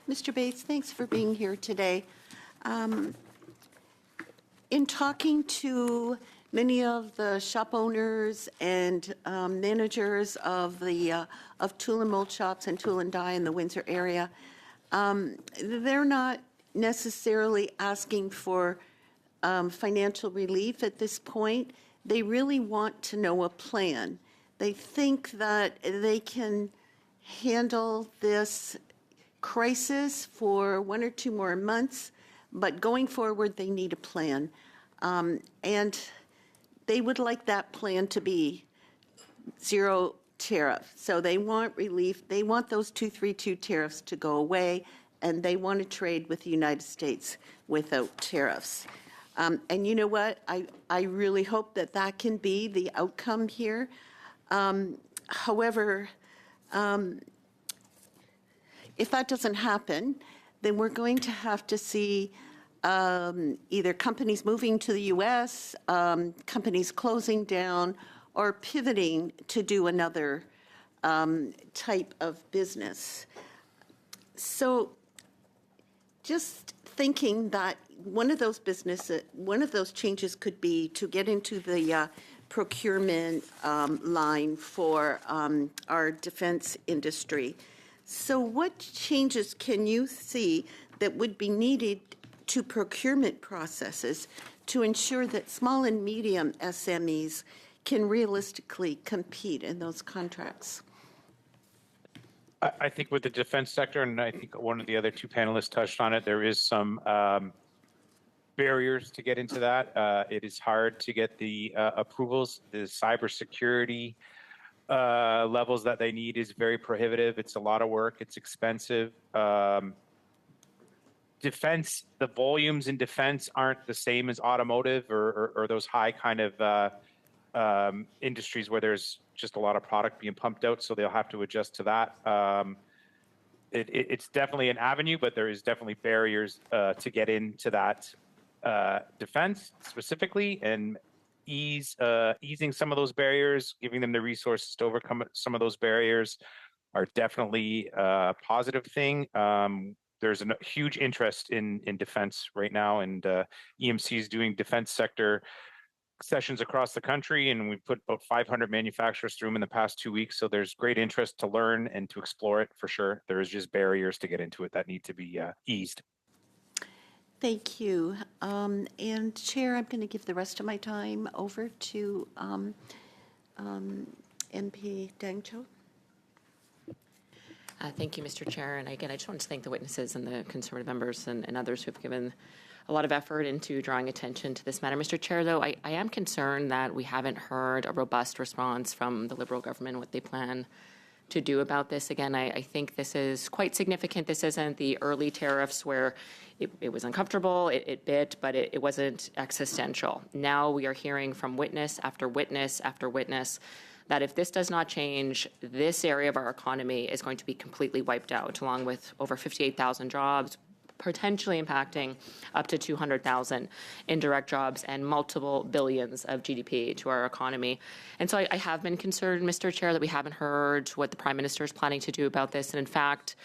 Mr. Bates, thanks for being here today. In talking to many of the shop owners and managers of the tool and mold shops and tool and die in the Windsor area, they're not necessarily asking for financial relief at this point. They really want to know a plan. They think that they can handle this crisis for 1 or 2 more months, but going forward, they need a plan. And they would like that plan to be zero tariff. So they want relief. They want those 232 tariffs to go away, and they want to trade with the United States without tariffs. And you know what? I really hope that that can be the outcome here. However, if that doesn't happen, then we're going to have to see either companies moving to the U.S., companies closing down, or pivoting to do another type of business. So just thinking that one of those changes could be to get into the procurement line for our defense industry. So what changes can you see that would be needed to procurement processes to ensure that small and medium SMEs can realistically compete in those contracts?
I think with the defense sector, and I think one of the other 2 panelists touched on it, there is some barriers to get into that. It is hard to get the approvals. The cybersecurity levels that they need is very prohibitive. It's a lot of work. It's expensive. Defense, the volumes in defense aren't the same as automotive or those high kind of industries where there's just a lot of product being pumped out, so they'll have to adjust to that. It's definitely an avenue, but there is definitely barriers to get into that defense specifically, and easing some of those barriers, giving them the resources to overcome some of those barriers are definitely a positive thing. There's a huge interest in defense right now, and EMC is doing defense sector sessions across the country, and we've put about 500 manufacturers through them in the past 2 weeks. So there's great interest to learn and to explore it for sure. There's just barriers to get into it that need to be eased.
Thank you. And Chair, I'm going to give the rest of my time over to MP Dangcho.
Thank you, Mr. Chair. And again, I just want to thank the witnesses and the Conservative members and others who have given a lot of effort into drawing attention to this matter. Mr. Chair, though, I am concerned that we haven't heard a robust response from the Liberal government, what they plan to do about this. Again, I think this is quite significant. This isn't the early tariffs where it was uncomfortable, it bit, but it wasn't existential. Now we are hearing from witness after witness after witness that if this does not change, this area of our economy is going to be completely wiped out, along with over 58,000 jobs, potentially impacting up to 200,000 indirect jobs and multiple billions of GDP to our economy. And so I have been concerned, Mr. Chair, that we haven't heard what the Prime Minister is planning to do about this. And in fact,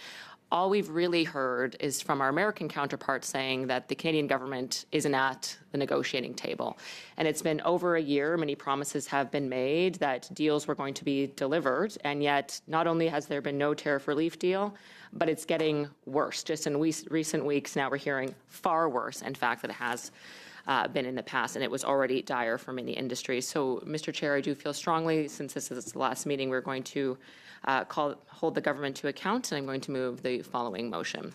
all we've really heard is from our American counterparts saying that the Canadian government isn't at the negotiating table. And it's been over a year. Many promises have been made that deals were going to be delivered. And yet, not only has there been no tariff relief deal, but it's getting worse. Just in recent weeks, now we're hearing far worse, in fact, than it has been in the past, and it was already dire for many industries. So, Mr. Chair, I do feel strongly, since this is the last meeting, we're going to hold the government to account, and I'm going to move the following motion.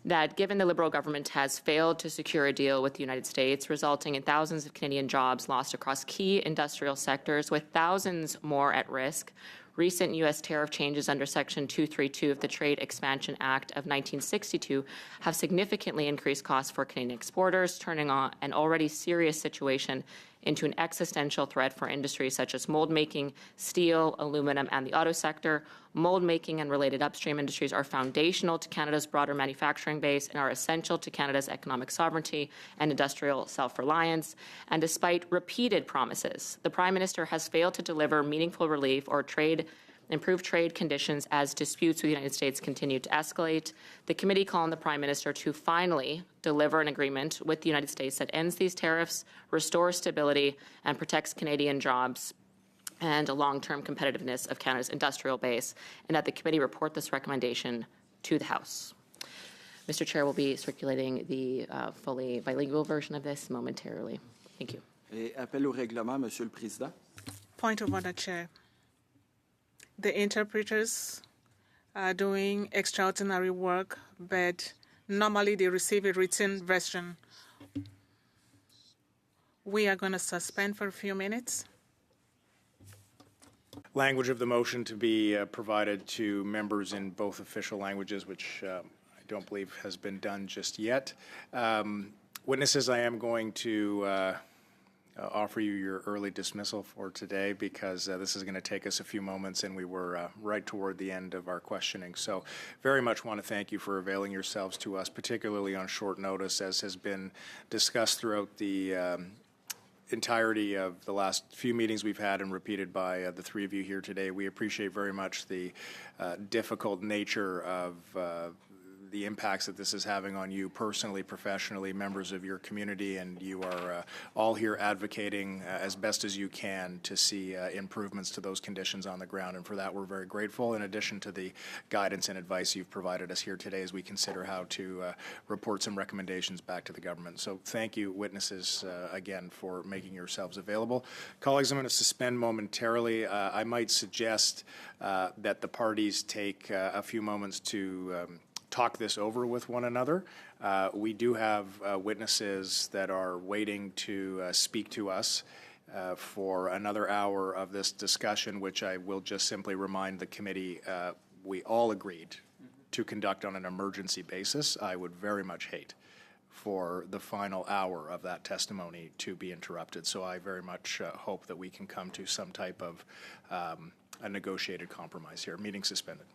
That given the Liberal government has failed to secure a deal with the United States, resulting in thousands of Canadian jobs lost across key industrial sectors, with thousands more at risk, Recent U.S. tariff changes under Section 232 of the Trade Expansion Act of 1962 have significantly increased costs for Canadian exporters, turning an already serious situation into an existential threat for industries such as mold making, steel, aluminum, and the auto sector. Mold making and related upstream industries are foundational to Canada's broader manufacturing base and are essential to Canada's economic sovereignty and industrial self-reliance. And despite repeated promises, the Prime Minister has failed to deliver meaningful relief or improved trade conditions as disputes with the United States continue to escalate. The committee called on the Prime Minister to finally deliver an agreement with the United States that ends these tariffs, restores stability, and protects Canadian jobs and a long-term competitiveness of Canada's industrial base, and that the committee report this recommendation to the House. Mr. Chair will be circulating the fully bilingual version of this momentarily. Thank you.
Et appel au règlement, Monsieur le Président.
Point of order, Chair. The interpreters are doing extraordinary work, but normally they receive a written version. We are going to suspend for a few minutes.
Language of the motion to be provided to members in both official languages, which I don't believe has been done just yet. Witnesses, I am going to offer you your early dismissal for today because this is going to take us a few moments and we were right toward the end of our questioning. So very much want to thank you for availing yourselves to us, particularly on short notice, as has been discussed throughout the entirety of the last few meetings we've had and repeated by the three of you here today. We appreciate very much the difficult nature of the impacts that this is having on you personally, professionally, members of your community, and you are all here advocating as best as you can to see improvements to those conditions on the ground, and for that we're very grateful, in addition to the guidance and advice you've provided us here today as we consider how to report some recommendations back to the government. So thank you, witnesses, again, for making yourselves available. Colleagues, I'm going to suspend momentarily. I might suggest that the parties take a few moments to talk this over with one another. We do have witnesses that are waiting to speak to us for another hour of this discussion, which I will just simply remind the committee we all agreed to conduct on an emergency basis. I would very much hate for the final hour of that testimony to be interrupted. So I very much hope that we can come to some type of a negotiated compromise here. Meeting suspended.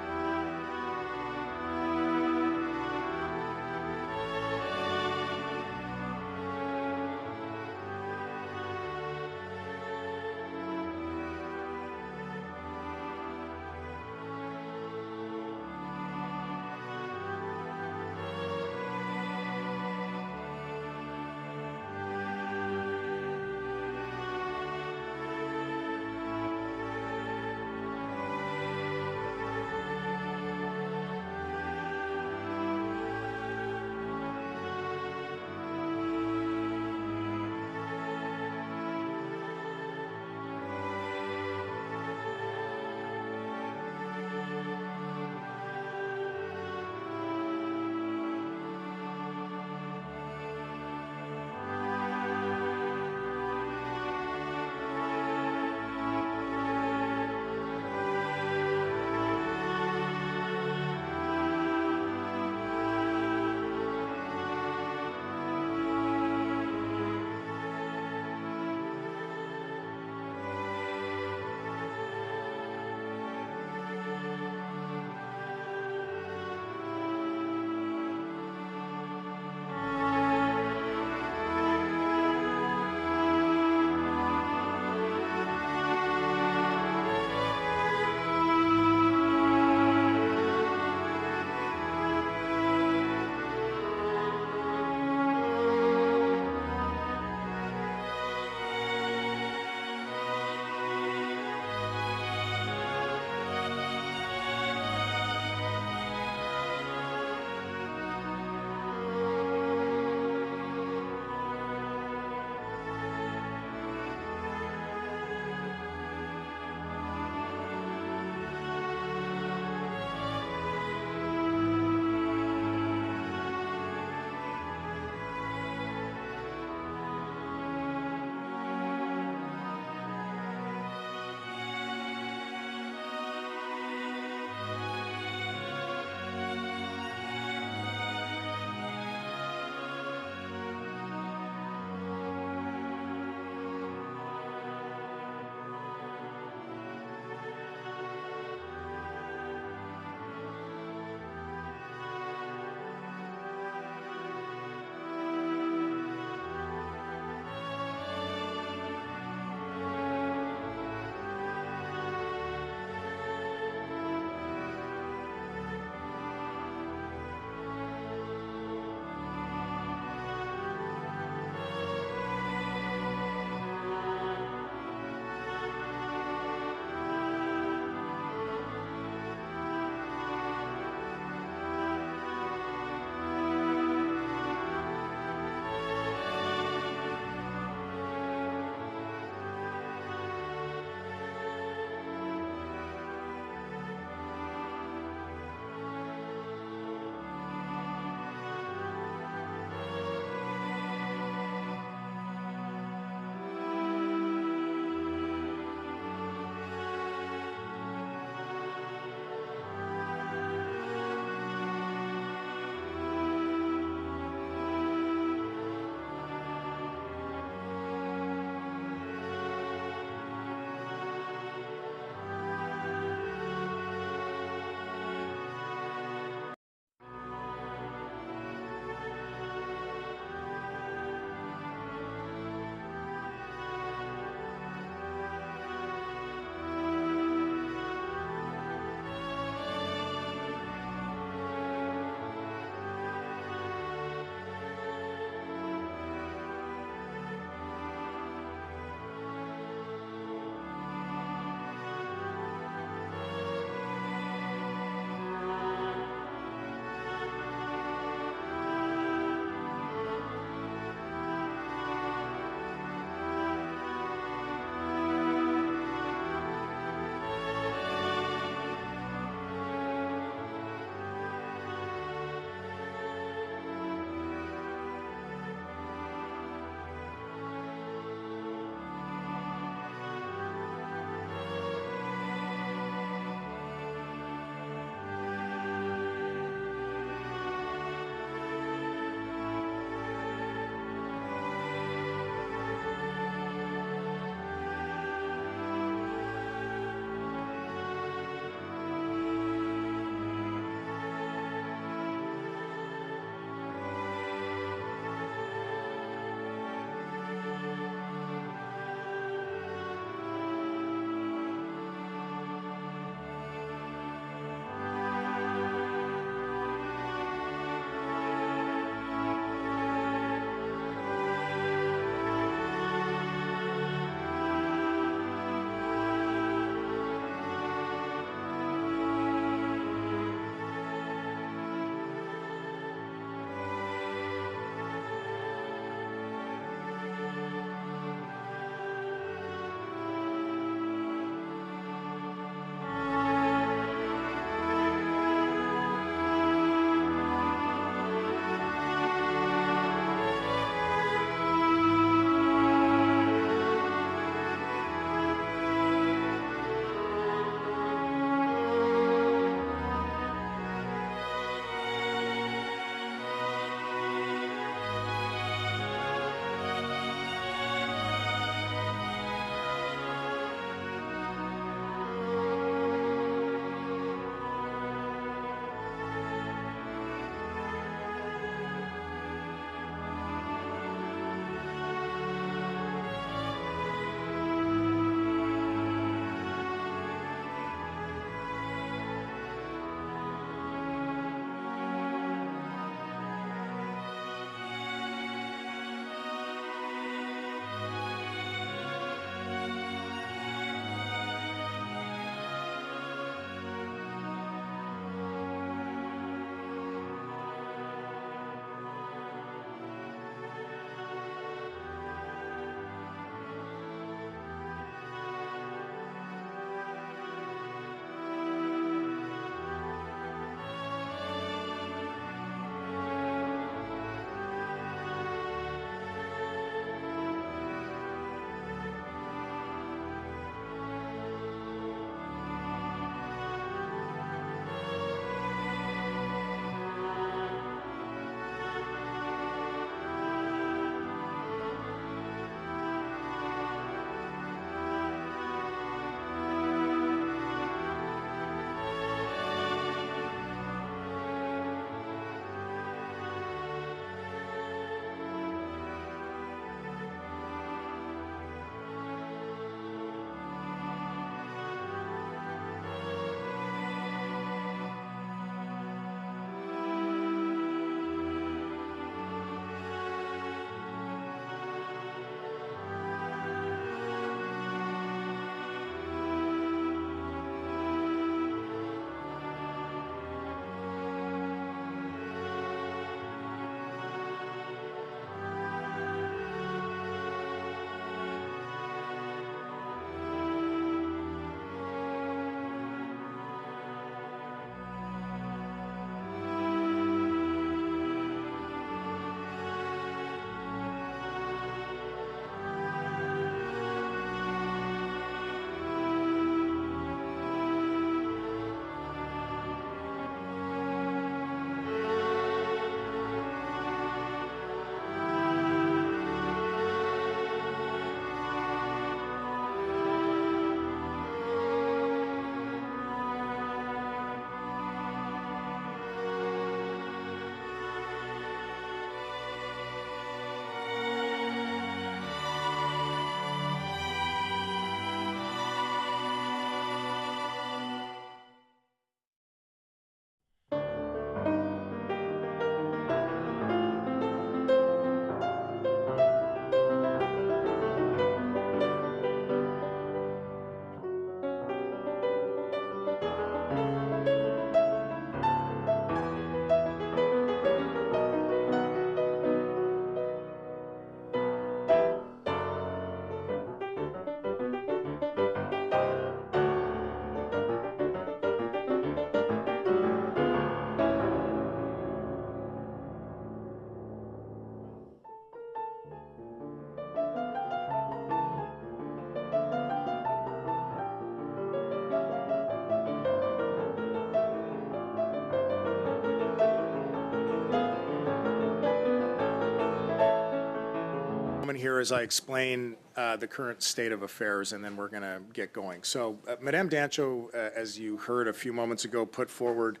moment here as I explain the current state of affairs, and then we're going to get going. So, Madame Dancho, as you heard a few moments ago, put forward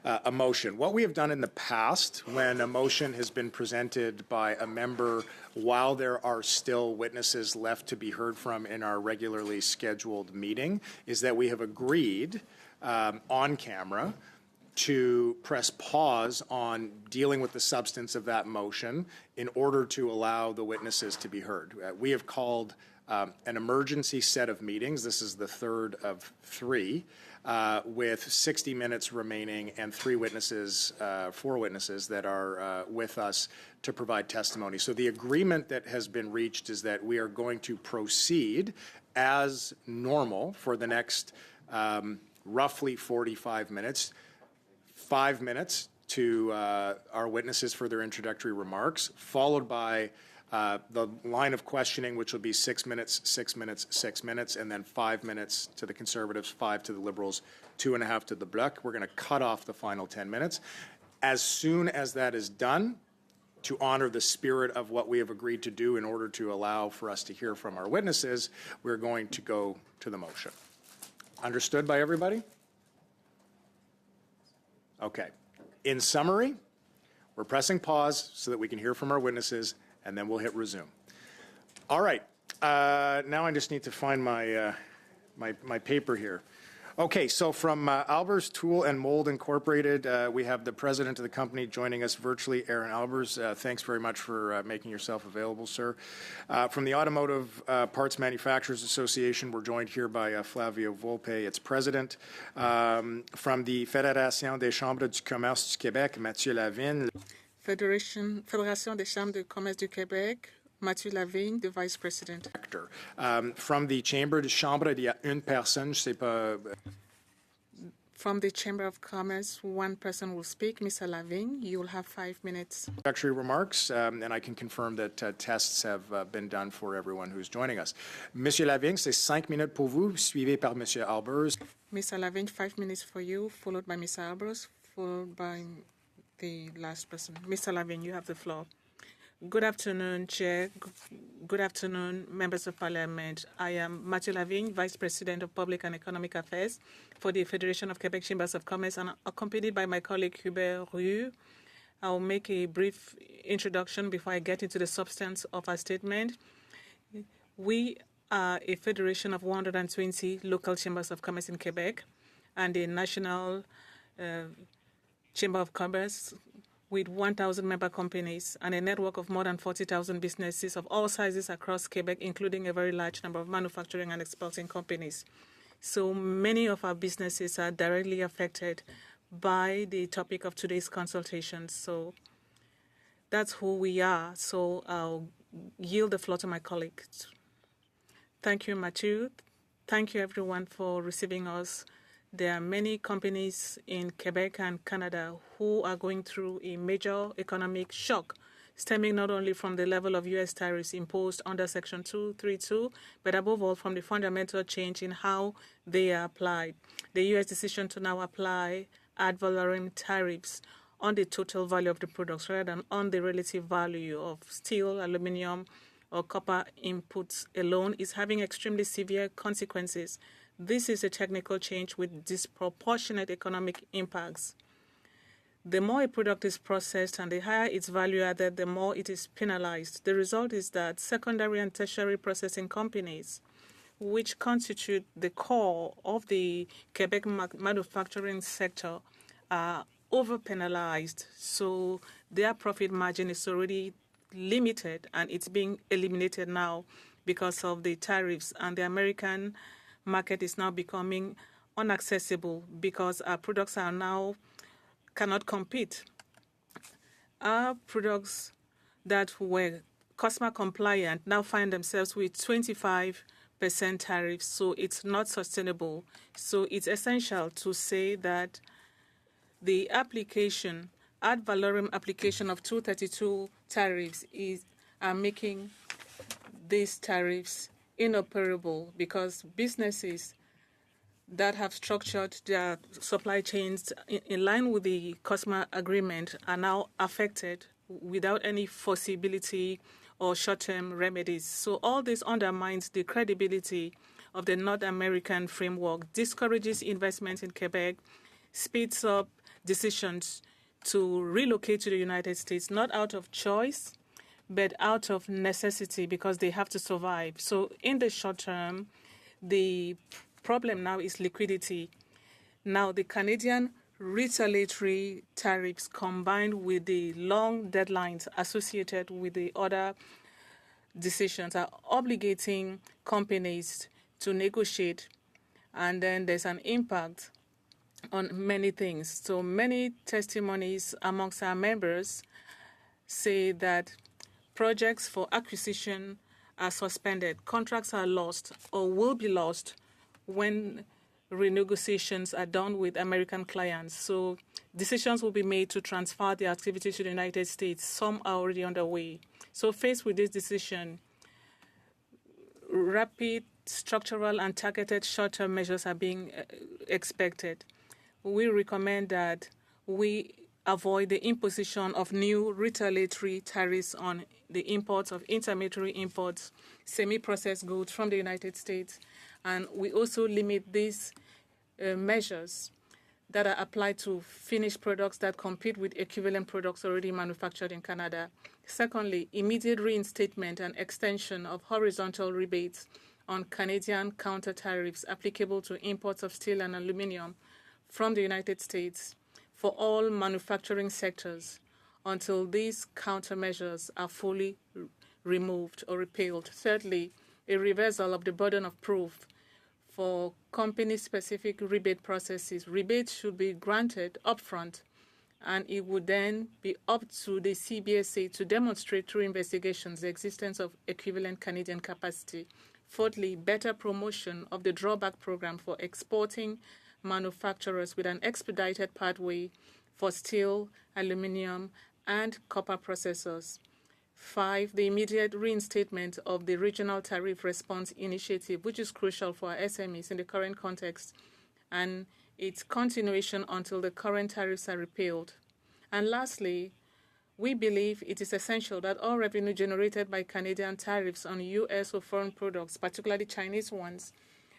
a motion. What we have done in the past, when a motion has been presented by a member while there are still witnesses left to be heard from in our regularly scheduled meeting, is that we have agreed on camera to press pause on dealing with the substance of that motion in order to allow the witnesses to be heard. We have called an emergency set of meetings. This is the third of three, with 60 minutes remaining and four witnesses that are with us to provide testimony. So the agreement that has been reached is that we are going to proceed as normal for the next roughly 45 minutes. 5 minutes to our witnesses for their introductory remarks, followed by the line of questioning, which will be 6 minutes, 6 minutes, 6 minutes, and then 5 minutes to the Conservatives, 5 to the Liberals, 2.5 to the Bloc. We're going to cut off the final 10 minutes. As soon as that is done, to honor the spirit of what we have agreed to do in order to allow for us to hear from our witnesses, we're going to go to the motion. Understood by everybody? Okay. In summary, we're pressing pause so that we can hear from our witnesses, and then we'll hit resume. All right. Now I just need to find my my paper here. Okay, so from Albers Tool and Mold Incorporated, we have the president of the company joining us virtually, Aaron Albers. Thanks very much for making yourself available, sir. From the Automotive Parts Manufacturers Association, we're joined here by Flavio Volpe, its president. From the Fédération des Chambres du Commerce du Québec, Mathieu Lavigne.
Fédération des Chambres de Commerce du Québec, Mathieu Lavigne, the Vice President.
From the Chambre de Chambre, il y a une personne, je sais pas.
From the Chamber of Commerce, one person will speak. Mr. Lavigne, you will have 5 minutes.
Introductory remarks, and I can confirm that tests have been done for everyone who's joining us. Monsieur Lavigne, c'est 5 minutes pour vous, suivi par Monsieur Albers.
Mr. Lavigne, 5 minutes for you, followed by Mr. Albers, followed by the last person. Mr. Lavigne, you have the floor. Good afternoon, Chair. Good afternoon, members of Parliament. I am Mathieu Lavigne, Vice President of Public and Economic Affairs for the Federation of Quebec Chambers of Commerce, and accompanied by my colleague Hubert Rue. I'll make a brief introduction before I get into the substance of our statement. We are a federation of 120 local chambers of commerce in Quebec and a national chamber of commerce with 1,000 member companies and a network of more than 40,000 businesses of all sizes across Quebec, including a very large number of manufacturing and exporting companies. So many of our businesses are directly affected by the topic of today's consultation. So that's who we are. So I'll yield the floor to my colleague. Thank you, Mathieu. Thank you, everyone, for receiving us. There are many companies in Quebec and Canada who are going through a major economic shock, stemming not only from the level of U.S. tariffs imposed under Section 232, but above all from the fundamental change in how they are applied. The U.S. decision to now apply ad valorem tariffs on the total value of the products rather than on the relative value of steel, aluminum, or copper inputs alone is having extremely severe consequences. This is a technical change with disproportionate economic impacts. The more a product is processed and the higher its value added, the more it is penalized. The result is that secondary and tertiary processing companies, which constitute the core of the Quebec manufacturing sector, are over-penalized. So their profit margin is already limited, and it's being eliminated now because of the tariffs. And the American market is now becoming inaccessible because our products are now cannot compete. Our products that were customer compliant now find themselves with 25% tariffs, so it's not sustainable. So it's essential to say that the application, ad valorem application of 232 tariffs are making these tariffs inoperable because businesses that have structured their supply chains in line with the customer agreement are now affected without any foreseeability or short-term remedies. So all this undermines the credibility of the North American framework, discourages investment in Quebec, speeds up decisions to relocate to the United States, not out of choice, but out of necessity because they have to survive. So in the short term, the problem now is liquidity. Now, the Canadian retaliatory tariffs combined with the long deadlines associated with the other decisions are obligating companies to negotiate, and then there's an impact on many things. So many testimonies amongst our members say that projects for acquisition are suspended, contracts are lost or will be lost when renegotiations are done with American clients. So decisions will be made to transfer the activity to the United States. Some are already underway. So faced with this decision, rapid, structural, and targeted short-term measures are being expected. We recommend that we avoid the imposition of new retaliatory tariffs on the imports of intermediary imports, semi-processed goods from the United States, and we also limit these measures that are applied to finished products that compete with equivalent products already manufactured in Canada. Secondly, immediate reinstatement and extension of horizontal rebates on Canadian counter tariffs applicable to imports of steel and aluminum from the United States for all manufacturing sectors until these countermeasures are fully removed or repealed. Thirdly, a reversal of the burden of proof for company-specific rebate processes. Rebates should be granted upfront, and it would then be up to the CBSA to demonstrate through investigations the existence of equivalent Canadian capacity. Fourthly, better promotion of the drawback program for exporting manufacturers with an expedited pathway for steel, aluminum, and copper processors. 5, the immediate reinstatement of the Regional Tariff Response Initiative, which is crucial for our SMEs in the current context, and its continuation until the current tariffs are repealed. And lastly, we believe it is essential that all revenue generated by Canadian tariffs on U.S. or foreign products, particularly Chinese ones,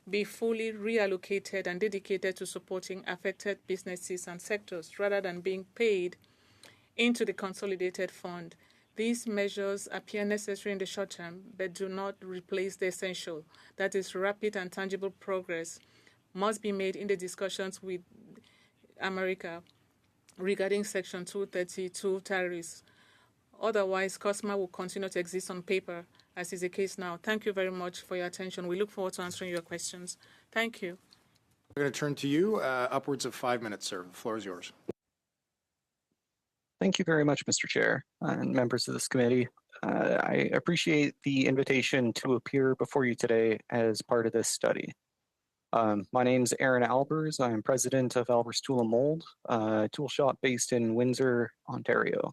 be fully reallocated and dedicated to supporting affected businesses and sectors rather than being paid into the consolidated fund. These measures appear necessary in the short term, but do not replace the essential. That is, rapid and tangible progress must be made in the discussions with America regarding Section 232 tariffs. Otherwise, COSMA will continue to exist on paper, as is the case now. Thank you very much for your attention. We look forward to answering your questions. Thank you.
I'm going to turn to you. Upwards of 5 minutes, sir. The floor is yours.
Thank you very much, Mr. Chair and members of this committee. I appreciate the invitation to appear before you today as part of this study. My name is Aaron Albers. I'm president of Albers Tool and Mold, a tool shop based in Windsor, Ontario.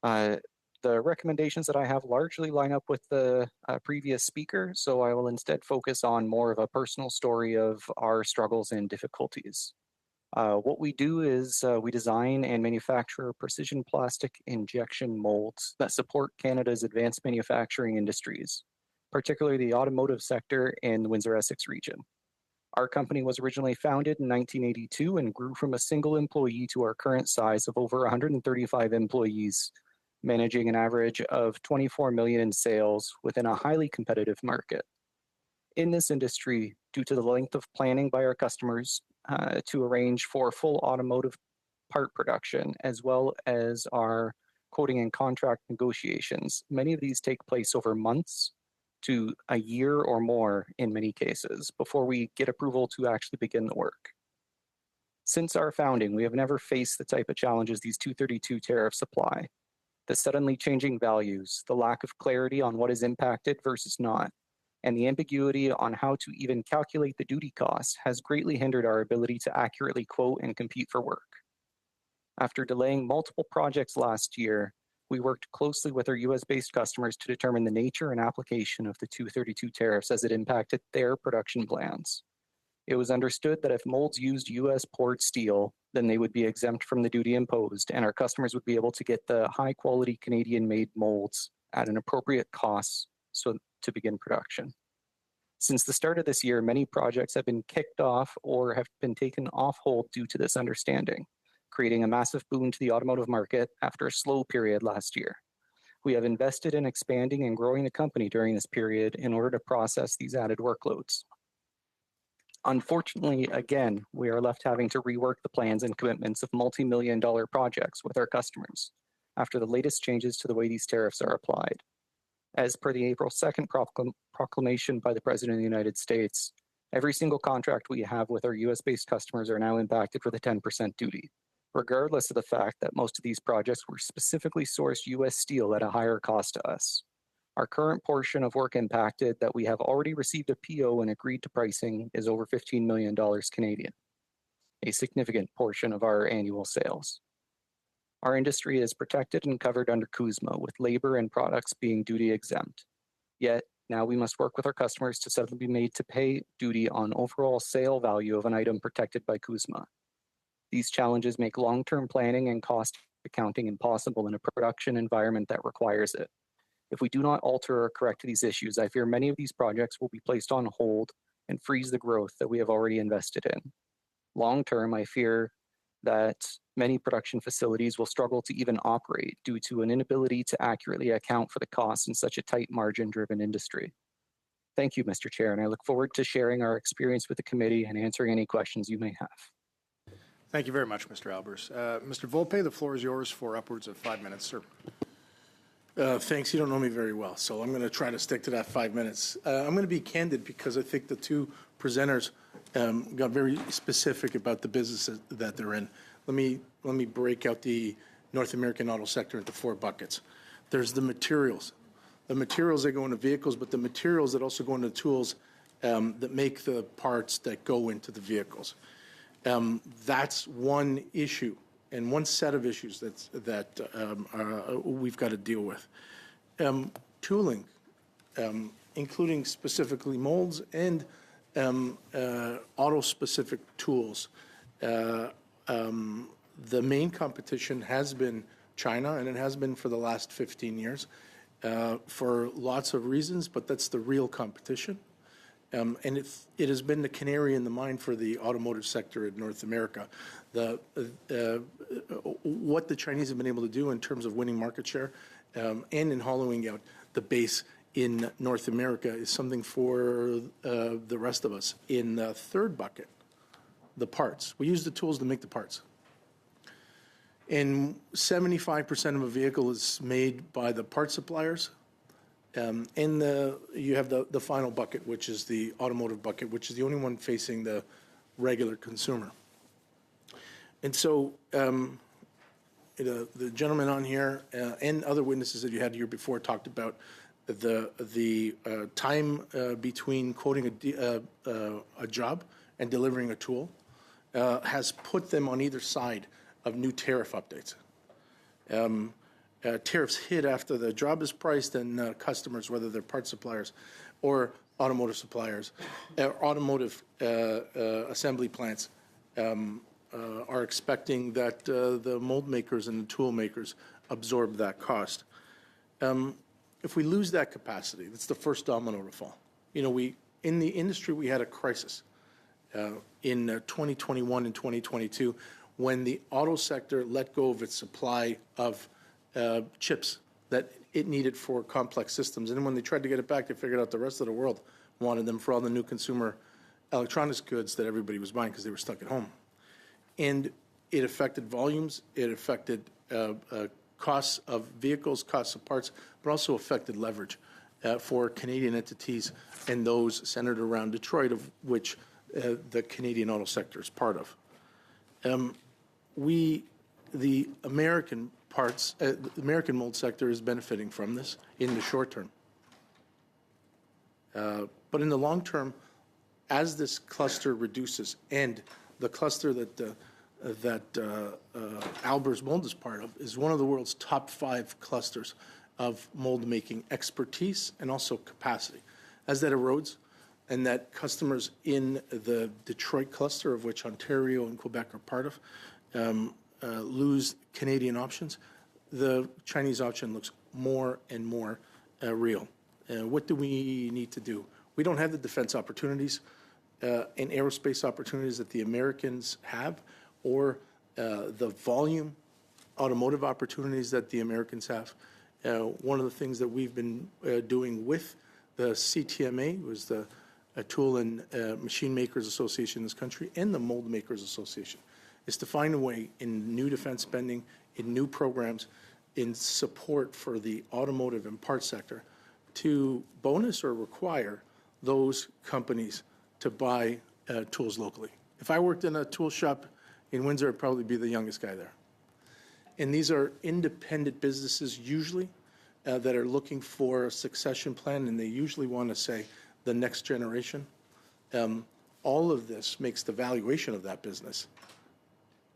The recommendations that I have largely line up with the previous speaker, so I will instead focus on more of a personal story of our struggles and difficulties. What we do is we design and manufacture precision plastic injection molds that support Canada's advanced manufacturing industries, particularly the automotive sector in the Windsor-Essex region. Our company was originally founded in 1982 and grew from a single employee to our current size of over 135 employees, managing an average of 24 million in sales within a highly competitive market. In this industry, due to the length of planning by our customers to arrange for full automotive part production, as well as our quoting and contract negotiations, many of these take place over months to a year or more in many cases before we get approval to actually begin the work. Since our founding, we have never faced the type of challenges these 232 tariffs apply. The suddenly changing values, the lack of clarity on what is impacted versus not, and the ambiguity on how to even calculate the duty costs has greatly hindered our ability to accurately quote and compete for work. After delaying multiple projects last year, we worked closely with our US-based customers to determine the nature and application of the 232 tariffs as it impacted their production plans. It was understood that if molds used US poured steel, then they would be exempt from the duty imposed, and our customers would be able to get the high-quality Canadian-made molds at an appropriate cost so to begin production. Since the start of this year, many projects have been kicked off or have been taken off hold due to this understanding, creating a massive boon to the automotive market after a slow period last year. We have invested in expanding and growing the company during this period in order to process these added workloads. Unfortunately, again, we are left having to rework the plans and commitments of multi-million-dollar projects with our customers after the latest changes to the way these tariffs are applied. As per the April 2nd proclamation by the President of the United States, every single contract we have with our US-based customers are now impacted with a 10% duty, regardless of the fact that most of these projects were specifically sourced US steel at a higher cost to us. Our current portion of work impacted that we have already received a PO and agreed to pricing is over $15 million Canadian, a significant portion of our annual sales. Our industry is protected and covered under CUSMA, with labor and products being duty exempt. Yet, now we must work with our customers to suddenly be made to pay duty on overall sale value of an item protected by CUSMA. These challenges make long-term planning and cost accounting impossible in a production environment that requires it. If we do not alter or correct these issues, I fear many of these projects will be placed on hold and freeze the growth that we have already invested in. Long-term, I fear that many production facilities will struggle to even operate due to an inability to accurately account for the costs in such a tight margin-driven industry. Thank you, Mr. Chair, and I look forward to sharing our experience with the committee and answering any questions you may have.
Thank you very much, Mr. Albers. Mr. Volpe, the floor is yours for upwards of 5 minutes, sir.
Thanks. You don't know me very well, so I'm going to try to stick to that 5 minutes. I'm going to be candid because I think the two presenters got very specific about the business that they're in. Let me break out the North American auto sector into 4 buckets. There's the materials that go into vehicles, but the materials that also go into tools that make the parts that go into the vehicles. That's one issue and one set of issues that we've got to deal with. Tooling, including specifically molds and auto-specific tools. The main competition has been China, and it has been for the last 15 years for lots of reasons, but that's the real competition. And it has been the canary in the mine for the automotive sector in North America. What the Chinese have been able to do in terms of winning market share and in hollowing out the base in North America is something for the rest of us. In the third bucket, the parts. We use the tools to make the parts. And 75% of a vehicle is made by the part suppliers. And you have the final bucket, which is the automotive bucket, which is the only one facing the regular consumer. And so the gentleman on here and other witnesses that you had here before talked about the time between quoting a job and delivering a tool has put them on either side of new tariff updates. Tariffs hit after the job is priced, and customers, whether they're part suppliers or automotive suppliers, automotive assembly plants, are expecting that the mold makers and the tool makers absorb that cost. If we lose that capacity, that's the first domino to fall. You know, in the industry, we had a crisis in 2021 and 2022 when the auto sector let go of its supply of chips that it needed for complex systems. And then when they tried to get it back, they figured out the rest of the world wanted them for all the new consumer electronics goods that everybody was buying because they were stuck at home. And it affected volumes, it affected costs of vehicles, costs of parts, but also affected leverage for Canadian entities and those centered around Detroit, of which the Canadian auto sector is part of. The American parts, the American mold sector is benefiting from this in the short term. But in the long term, as this cluster reduces, and the cluster that Albers Mold is part of is one of the world's top 5 clusters of mold making expertise and also capacity. As that erodes, and that customers in the Detroit cluster, of which Ontario and Quebec are part of, lose Canadian options, the Chinese option looks more and more real. What do we need to do? We don't have the defense opportunities and aerospace opportunities that the Americans have, or the volume automotive opportunities that the Americans have. One of the things that we've been doing with the CTMA was the Tool and Machine Makers Association in this country and the Mold Makers Association, is to find a way in new defense spending, in new programs, in support for the automotive and parts sector to bonus or require those companies to buy tools locally. If I worked in a tool shop in Windsor, I'd probably be the youngest guy there. And these are independent businesses usually that are looking for a succession plan, and they usually want to say the next generation. All of this makes the valuation of that business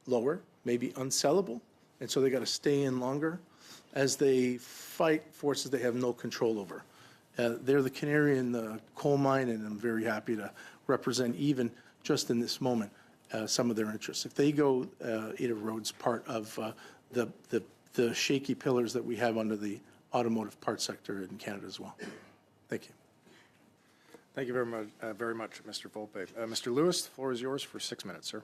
lower, maybe unsellable, and so they got to stay in longer as they fight forces they have no control over. They're the canary in the coal mine, and I'm very happy to represent, even just in this moment, some of their interests. If they go, it erodes part of the shaky pillars that we have under the automotive parts sector in Canada as well. Thank you.
Thank you very much, Mr. Volpe. Mr. Lewis, the floor is yours for 6 minutes, sir.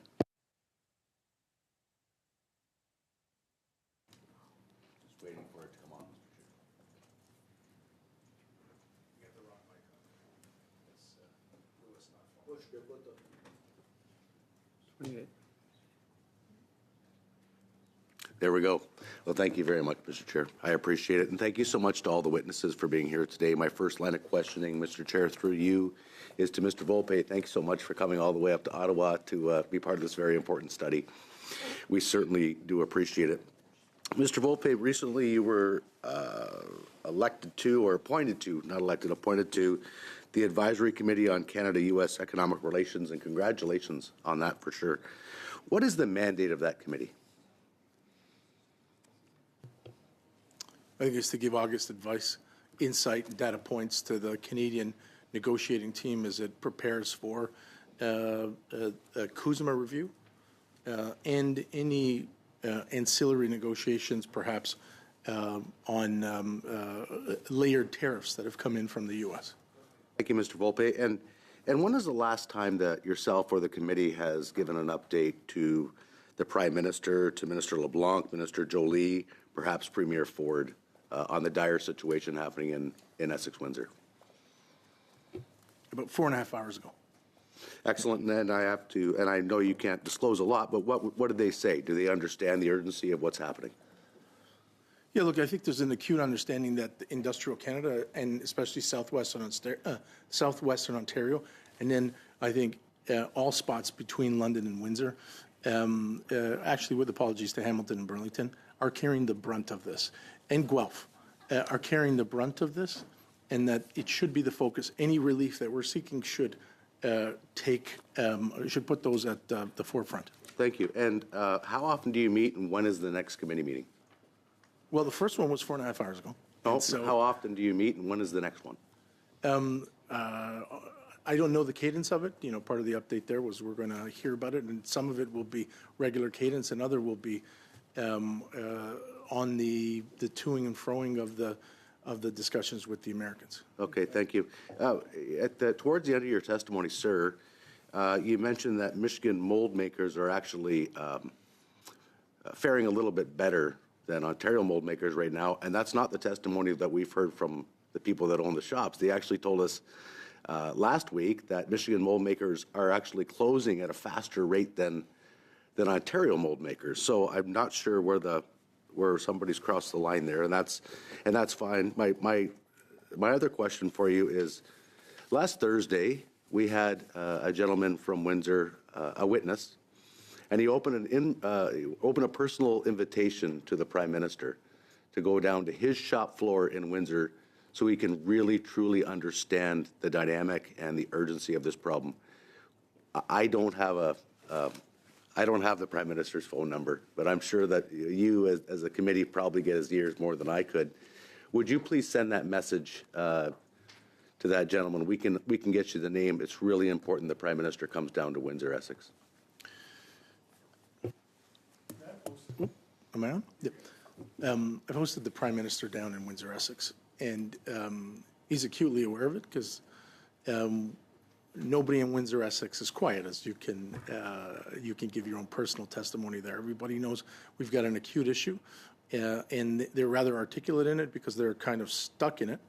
Just waiting for it to come on, Mr. Chair.
You got the wrong mic on. It's Lewis, not
Push the button.
28.
There we go. Well, thank you very much, Mr. Chair. I appreciate it. And thank you so much to all the witnesses for being here today. My first line of questioning, Mr. Chair, through you, is to Mr. Volpe. Thanks so much for coming all the way up to Ottawa to be part of this very important study. We certainly do appreciate it. Mr. Volpe, recently you were elected to, or appointed to, not elected, appointed to the Advisory Committee on Canada-U.S. Economic Relations, and congratulations on that for sure. What is the mandate of that committee?
I think it's to give August advice, insight, and data points to the Canadian negotiating team as it prepares for a CUSMA review and any ancillary negotiations, perhaps on layered tariffs that have come in from the U.S.
Thank you, Mr. Volpe. And when is the last time that yourself or the committee has given an update to the Prime Minister, to Minister LeBlanc, Minister Jolie, perhaps Premier Ford, on the dire situation happening in Essex-Windsor?
About 4.5 hours ago.
Excellent. And then I have to, and I know you can't disclose a lot, but what did they say? Do they understand the urgency of what's happening?
Yeah, look, I think there's an acute understanding that industrial Canada, and especially southwestern Ontario, and then I think all spots between London and Windsor, actually with apologies to Hamilton and Burlington, are carrying the brunt of this, and Guelph are carrying the brunt of this, and that it should be the focus. Any relief that we're seeking should should put those at the forefront.
Thank you. And how often do you meet, and when is the next committee meeting?
Well, the first one was 4.5 hours ago.
Oh,
so,
how often do you meet, and when is the next one?
I don't know the cadence of it. You know, part of the update there was we're going to hear about it, and some of it will be regular cadence, and other will be on the toing and froing of the discussions with the Americans.
Okay, thank you. Towards the end of your testimony, sir, you mentioned that Michigan mold makers are actually faring a little bit better than Ontario mold makers right now, and that's not the testimony that we've heard from the people that own the shops. They actually told us last week that Michigan mold makers are actually closing at a faster rate than Ontario mold makers. So I'm not sure where somebody's crossed the line there, and that's fine. My other question for you is, last Thursday we had a gentleman from Windsor, a witness, and he opened a personal invitation to the Prime Minister to go down to his shop floor in Windsor so he can really truly understand the dynamic and the urgency of this problem. I don't have the Prime Minister's phone number, but I'm sure that you, as a committee, probably get his ears more than I could. Would you please send that message to that gentleman? We can get you the name. It's really important the Prime Minister comes down to Windsor, Essex.
Am I on? Yep. I've hosted the Prime Minister down in Windsor, Essex, and he's acutely aware of it because nobody in Windsor, Essex is quiet, as you can give your own personal testimony there. Everybody knows we've got an acute issue, and they're rather articulate in it because they're kind of stuck in it.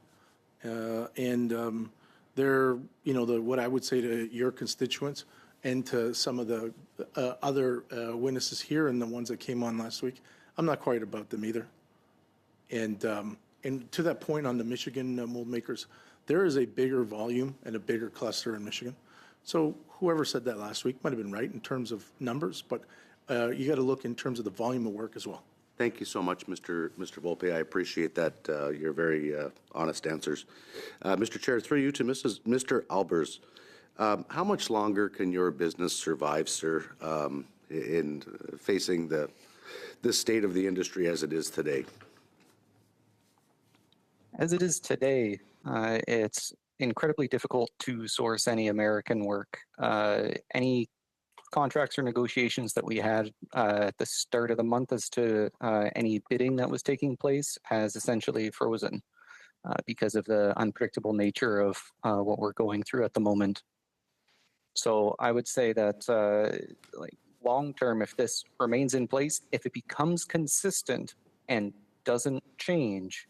They're, what I would say to your constituents and to some of the other witnesses here and the ones that came on last week, I'm not quiet about them either. And to that point on the Michigan mold makers, there is a bigger volume and a bigger cluster in Michigan. So whoever said that last week might have been right in terms of numbers, but you got to look in terms of the volume of work as well.
Thank you so much, Mr. Volpe. I appreciate that, your very honest answers. Mr. Chair, through you to Mr. Albers. How much longer can your business survive, sir, in facing the state of the industry as it is today?
As it is today, it's incredibly difficult to source any American work. Any contracts or negotiations that we had at the start of the month as to any bidding that was taking place has essentially frozen because of the unpredictable nature of what we're going through at the moment. So I would say that long term, if this remains in place, if it becomes consistent and doesn't change,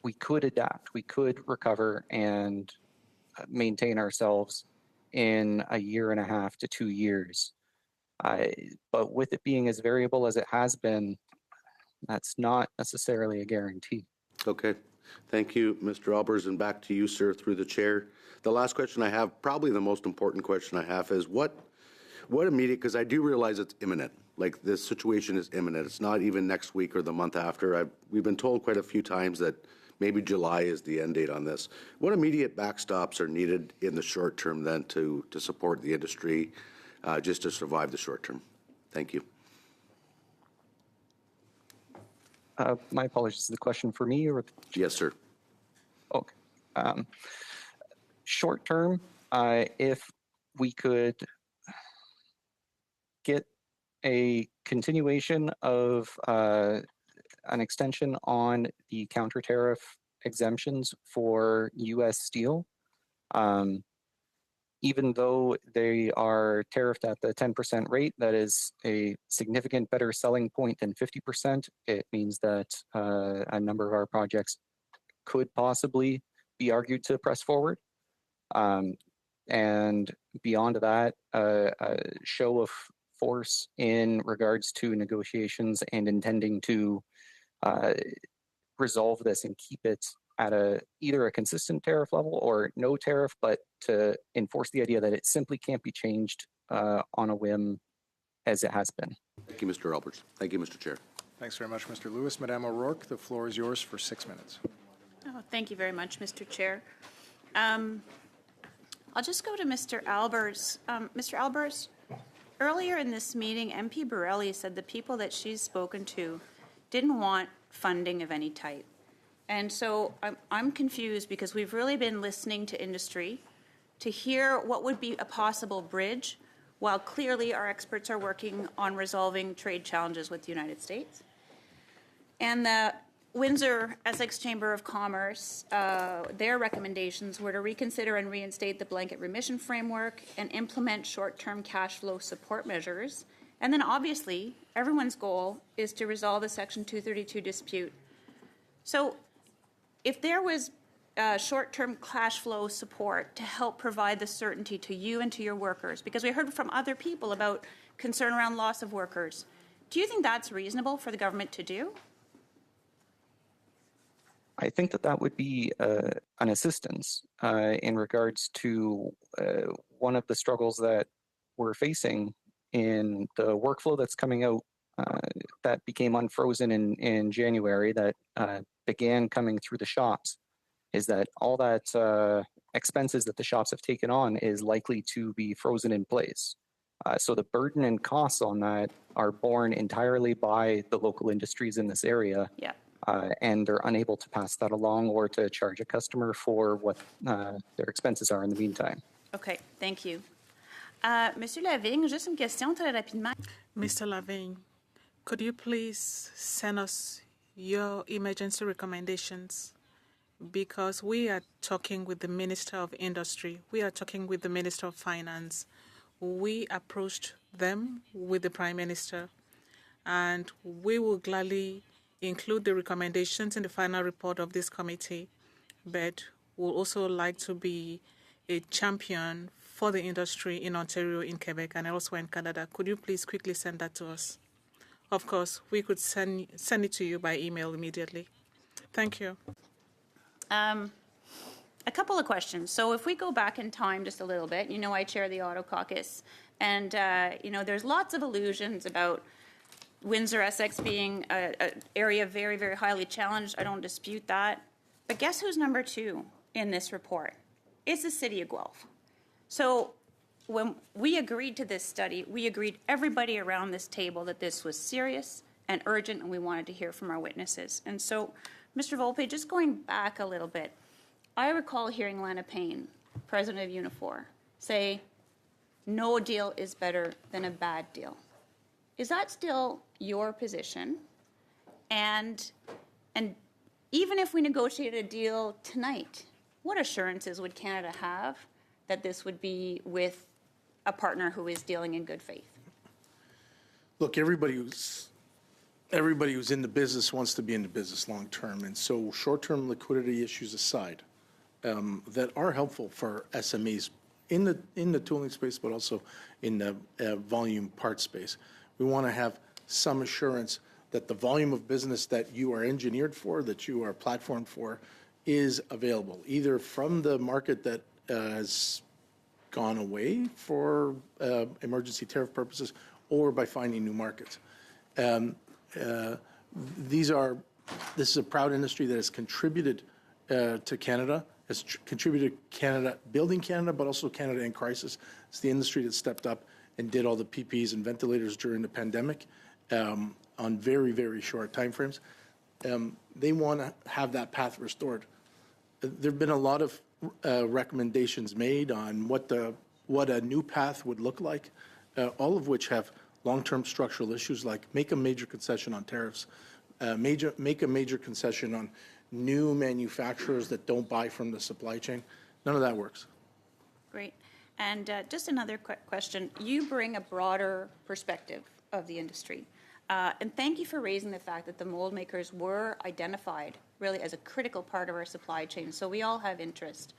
we could adapt, we could recover and maintain ourselves in a year and a half to 2 years. But with it being as variable as it has been, that's not necessarily a guarantee.
Okay. Thank you, Mr. Albers, and back to you, sir, through the chair. The last question I have, probably the most important question I have, is what immediate, because I do realize it's imminent, like this situation is imminent. It's not even next week or the month after. We've been told quite a few times that maybe July is the end date on this. What immediate backstops are needed in the short term then to support the industry just to survive the short term? Thank you.
My apologies. Is the question for me or?
Yes, sir.
Okay. Short term, if we could get a continuation of an extension on the counter tariff exemptions for U.S. steel, even though they are tariffed at the 10% rate, that is a significant better selling point than 50%. It means that a number of our projects could possibly be argued to press forward. And beyond that, a show of force in regards to negotiations and intending to resolve this and keep it at either a consistent tariff level or no tariff, but to enforce the idea that it simply can't be changed on a whim as it has been.
Thank you, Mr. Alberts. Thank you, Mr. Chair.
Thanks very much, Mr. Lewis. Madame O'Rourke, the floor is yours for 6 minutes.
Oh, thank you very much, Mr. Chair. I'll just go to Mr. Albers. Mr. Albers, earlier in this meeting, MP Borelli said the people that she's spoken to didn't want funding of any type. And so I'm confused because we've really been listening to industry to hear what would be a possible bridge, while clearly our experts are working on resolving trade challenges with the United States. And the Windsor Essex Chamber of Commerce, their recommendations were to reconsider and reinstate the blanket remission framework and implement short-term cash flow support measures. And then obviously, everyone's goal is to resolve the Section 232 dispute. So if there was short-term cash flow support to help provide the certainty to you and to your workers, because we heard from other people about concern around loss of workers, do you think that's reasonable for the government to do?
I think that would be an assistance in regards to one of the struggles that we're facing in the workflow that's coming out that became unfrozen in January, that began coming through the shops, is that all that expenses that the shops have taken on is likely to be frozen in place. So the burden and costs on that are borne entirely by the local industries in this area.
Yeah.
And they're unable to pass that along or to charge a customer for what their expenses are in the meantime.
Okay, thank you. Monsieur Lavigne, juste une question très rapidement.
Mr. Lavigne, could you please send us your emergency recommendations, because we are talking with the Minister of Industry, we are talking with the Minister of Finance. We approached them with the Prime Minister, and we will gladly include the recommendations in the final report of this committee, but we'll also like to be a champion for the industry in Ontario, in Quebec, and elsewhere in Canada. Could you please quickly send that to us? Of course, we could send it to you by email immediately. Thank you.
A couple of questions. So if we go back in time just a little bit, I chair the Auto Caucus, and, there's lots of illusions about Windsor-Essex being an area very, very highly challenged. I don't dispute that. But guess who's number 2 in this report? It's the city of Guelph. So when we agreed to this study, we agreed everybody around this table that this was serious and urgent, and we wanted to hear from our witnesses. And so, Mr. Volpe, just going back a little bit, I recall hearing Lana Payne, president of Unifor, say, no deal is better than a bad deal. Is that still your position? And even if we negotiated a deal tonight, what assurances would Canada have that this would be with a partner who is dealing in good faith?
Look, everybody who's in the business wants to be in the business long term, and so short-term liquidity issues aside, that are helpful for SMEs in the tooling space, but also in the volume part space. We want to have some assurance that the volume of business that you are engineered for, that you are platformed for, is available, either from the market that has gone away for emergency tariff purposes, or by finding new markets. This is a proud industry that has contributed to Canada, has contributed to Canada, building Canada, but also Canada in crisis. It's the industry that stepped up and did all the PPEs and ventilators during the pandemic on very, very short timeframes. They want to have that path restored. There have been a lot of recommendations made on what a new path would look like, all of which have long-term structural issues like make a major concession on tariffs, make a major concession on new manufacturers that don't buy from the supply chain. None of that works.
Great. And just another quick question. You bring a broader perspective of the industry. And thank you for raising the fact that the mold makers were identified really as a critical part of our supply chain. So we all have interest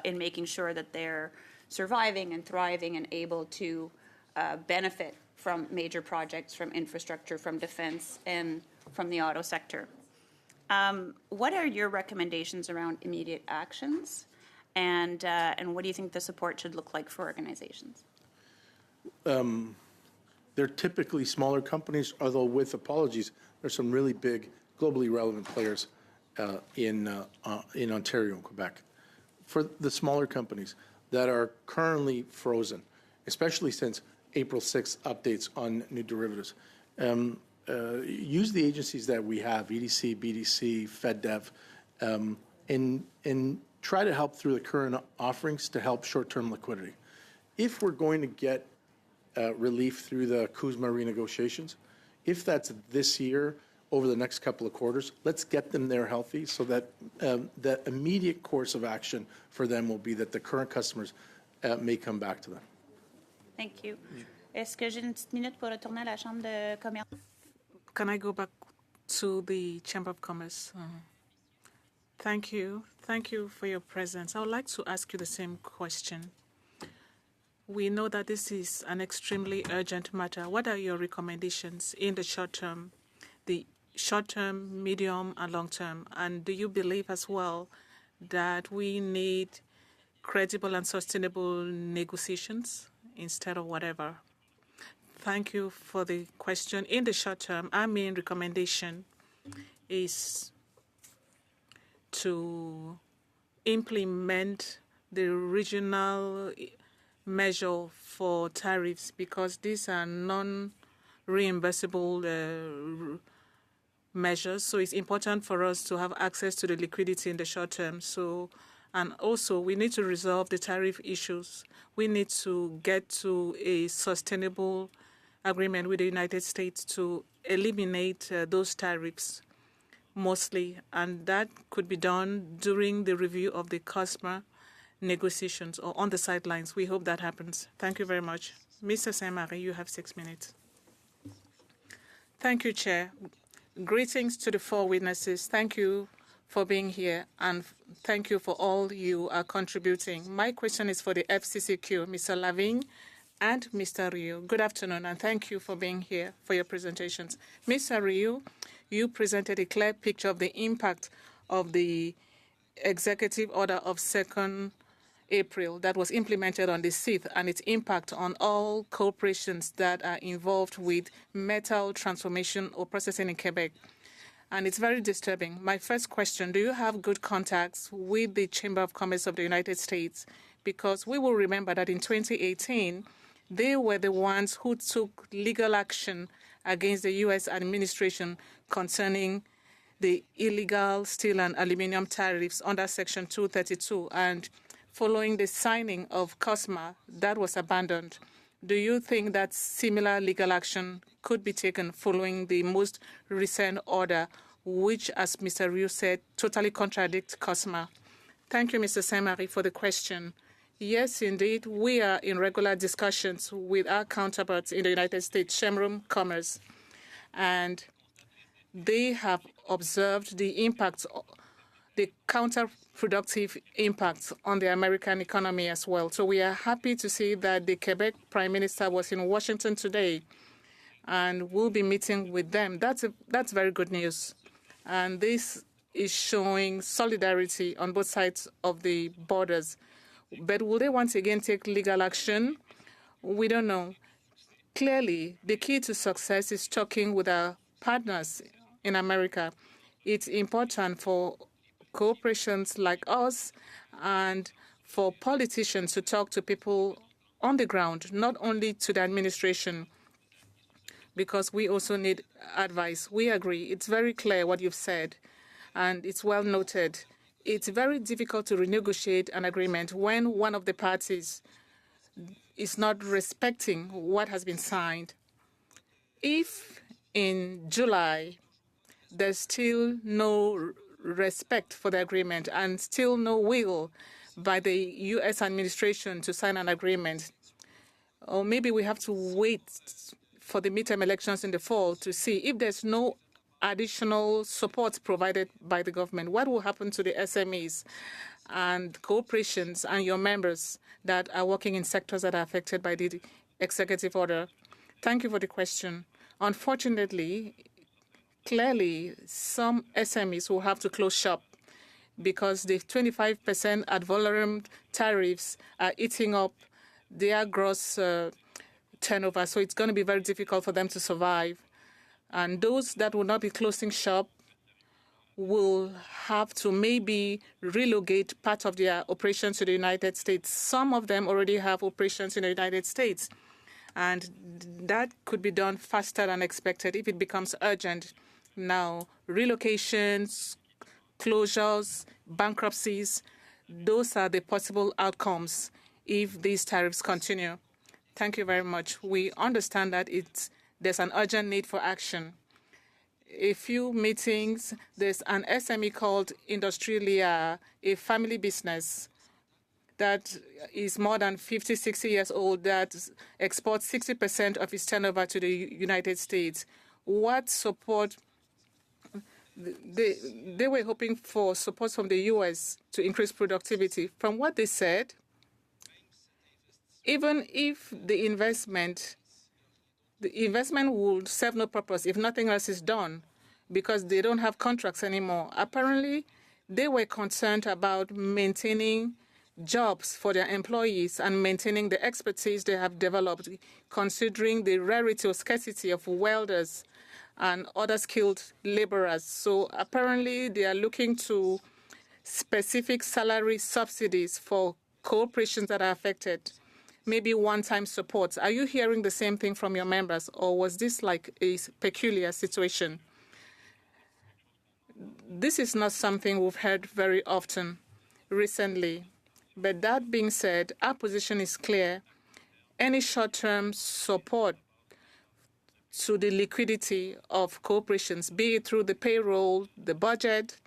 in making sure that they're surviving and thriving and able to benefit from major projects, from infrastructure, from defense, and from the auto sector. What are your recommendations around immediate actions? And what do you think the support should look like for organizations?
They're typically smaller companies, although with apologies, there's some really big, globally relevant players in Ontario and Quebec. For the smaller companies that are currently frozen, especially since April 6th updates on new derivatives, use the agencies that we have, EDC, BDC, FedDev, and try to help through the current offerings to help short-term liquidity. If we're going to get relief through the CUSMA renegotiations, if that's this year, over the next couple of quarters, let's get them there healthy so that the immediate course of action for them will be that the current customers may come back to them.
Thank you. Est-ce que j'ai une petite minute pour retourner à la Chambre de commerce?
Can I go back to the Chamber of Commerce? Thank you. Thank you for your presence. I would like to ask you the same question. We know that this is an extremely urgent matter. What are your recommendations in the short term, medium, and long term? And do you believe as well that we need credible and sustainable negotiations instead of whatever? Thank you for the question. In the short term, our main recommendation is to implement the regional measure for tariffs because these are non-reimbursable measures. So it's important for us to have access to the liquidity in the short term. And also, we need to resolve the tariff issues. We need to get to a sustainable agreement with the United States to eliminate those tariffs. mostly, and that could be done during the review of the customer negotiations or on the sidelines. We hope that happens. Thank you very much. Mr. Saint-Marie, you have 6 minutes. Thank you, Chair. Greetings to the 4 witnesses. Thank you for being here, and thank you for all you are contributing. My question is for the FCCQ, Mr. Lavigne and Mr. Ryu. Good afternoon, and thank you for being here for your presentations. Mr. Ryu, you presented a clear picture of the impact of the executive order of 2nd April that was implemented on the 6th and its impact on all corporations that are involved with metal transformation or processing in Quebec. And it's very disturbing. My first question, do you have good contacts with the Chamber of Commerce of the United States? Because we will remember that in 2018, they were the ones who took legal action against the U.S. administration concerning the illegal steel and aluminum tariffs under Section 232. And following the signing of COSMA, that was abandoned. Do you think that similar legal action could be taken following the most recent order, which, as Mr. Ryu said, totally contradicts COSMA? Thank you, Mr. Saint-Marie, for the question. Yes, indeed, we are in regular discussions with our counterparts in the United States, Chamber of Commerce, and they have observed the impacts, the counterproductive impacts on the American economy as well. So we are happy to see that the Quebec Prime Minister was in Washington today, and we'll be meeting with them. That's very good news. And this is showing solidarity on both sides of the borders. But will they once again take legal action? We don't know. Clearly, the key to success is talking with our partners in America. It's important for corporations like us and for politicians to talk to people on the ground, not only to the administration, because we also need advice. We agree. It's very clear what you've said, and it's well noted. It's very difficult to renegotiate an agreement when one of the parties is not respecting what has been signed. If in July there's still no respect for the agreement and still no will by the U.S. administration to sign an agreement, or maybe we have to wait for the midterm elections in the fall to see if there's no additional support provided by the government, what will happen to the SMEs and corporations and your members that are working in sectors that are affected by the executive order? Thank you for the question. Unfortunately, clearly, some SMEs will have to close shop because the 25% ad valorem tariffs are eating up their gross turnover. So it's going to be very difficult for them to survive. And those that will not be closing shop will have to maybe relocate part of their operations to the United States. Some of them already have operations in the United States. And that could be done faster than expected if it becomes urgent. Now, relocations, closures, bankruptcies, those are the possible outcomes if these tariffs continue. Thank you very much. We understand that there's an urgent need for action. A few meetings, there's an SME called Industrialia, a family business that is more than 50, 60 years old that exports 60% of its turnover to the United States. What support? They were hoping for support from the U.S. to increase productivity. From what they said, even if the investment would serve no purpose if nothing else is done because they don't have contracts anymore. Apparently, they were concerned about maintaining jobs for their employees and maintaining the expertise they have developed, considering the rarity or scarcity of welders and other skilled laborers. So apparently, they are looking to specific salary subsidies for corporations that are affected, maybe one-time support. Are you hearing the same thing from your members, or was this like a peculiar situation? This is not something we've heard very often recently. But that being said, our position is clear. Any short-term support to the liquidity of corporations, be it through the payroll, the budget,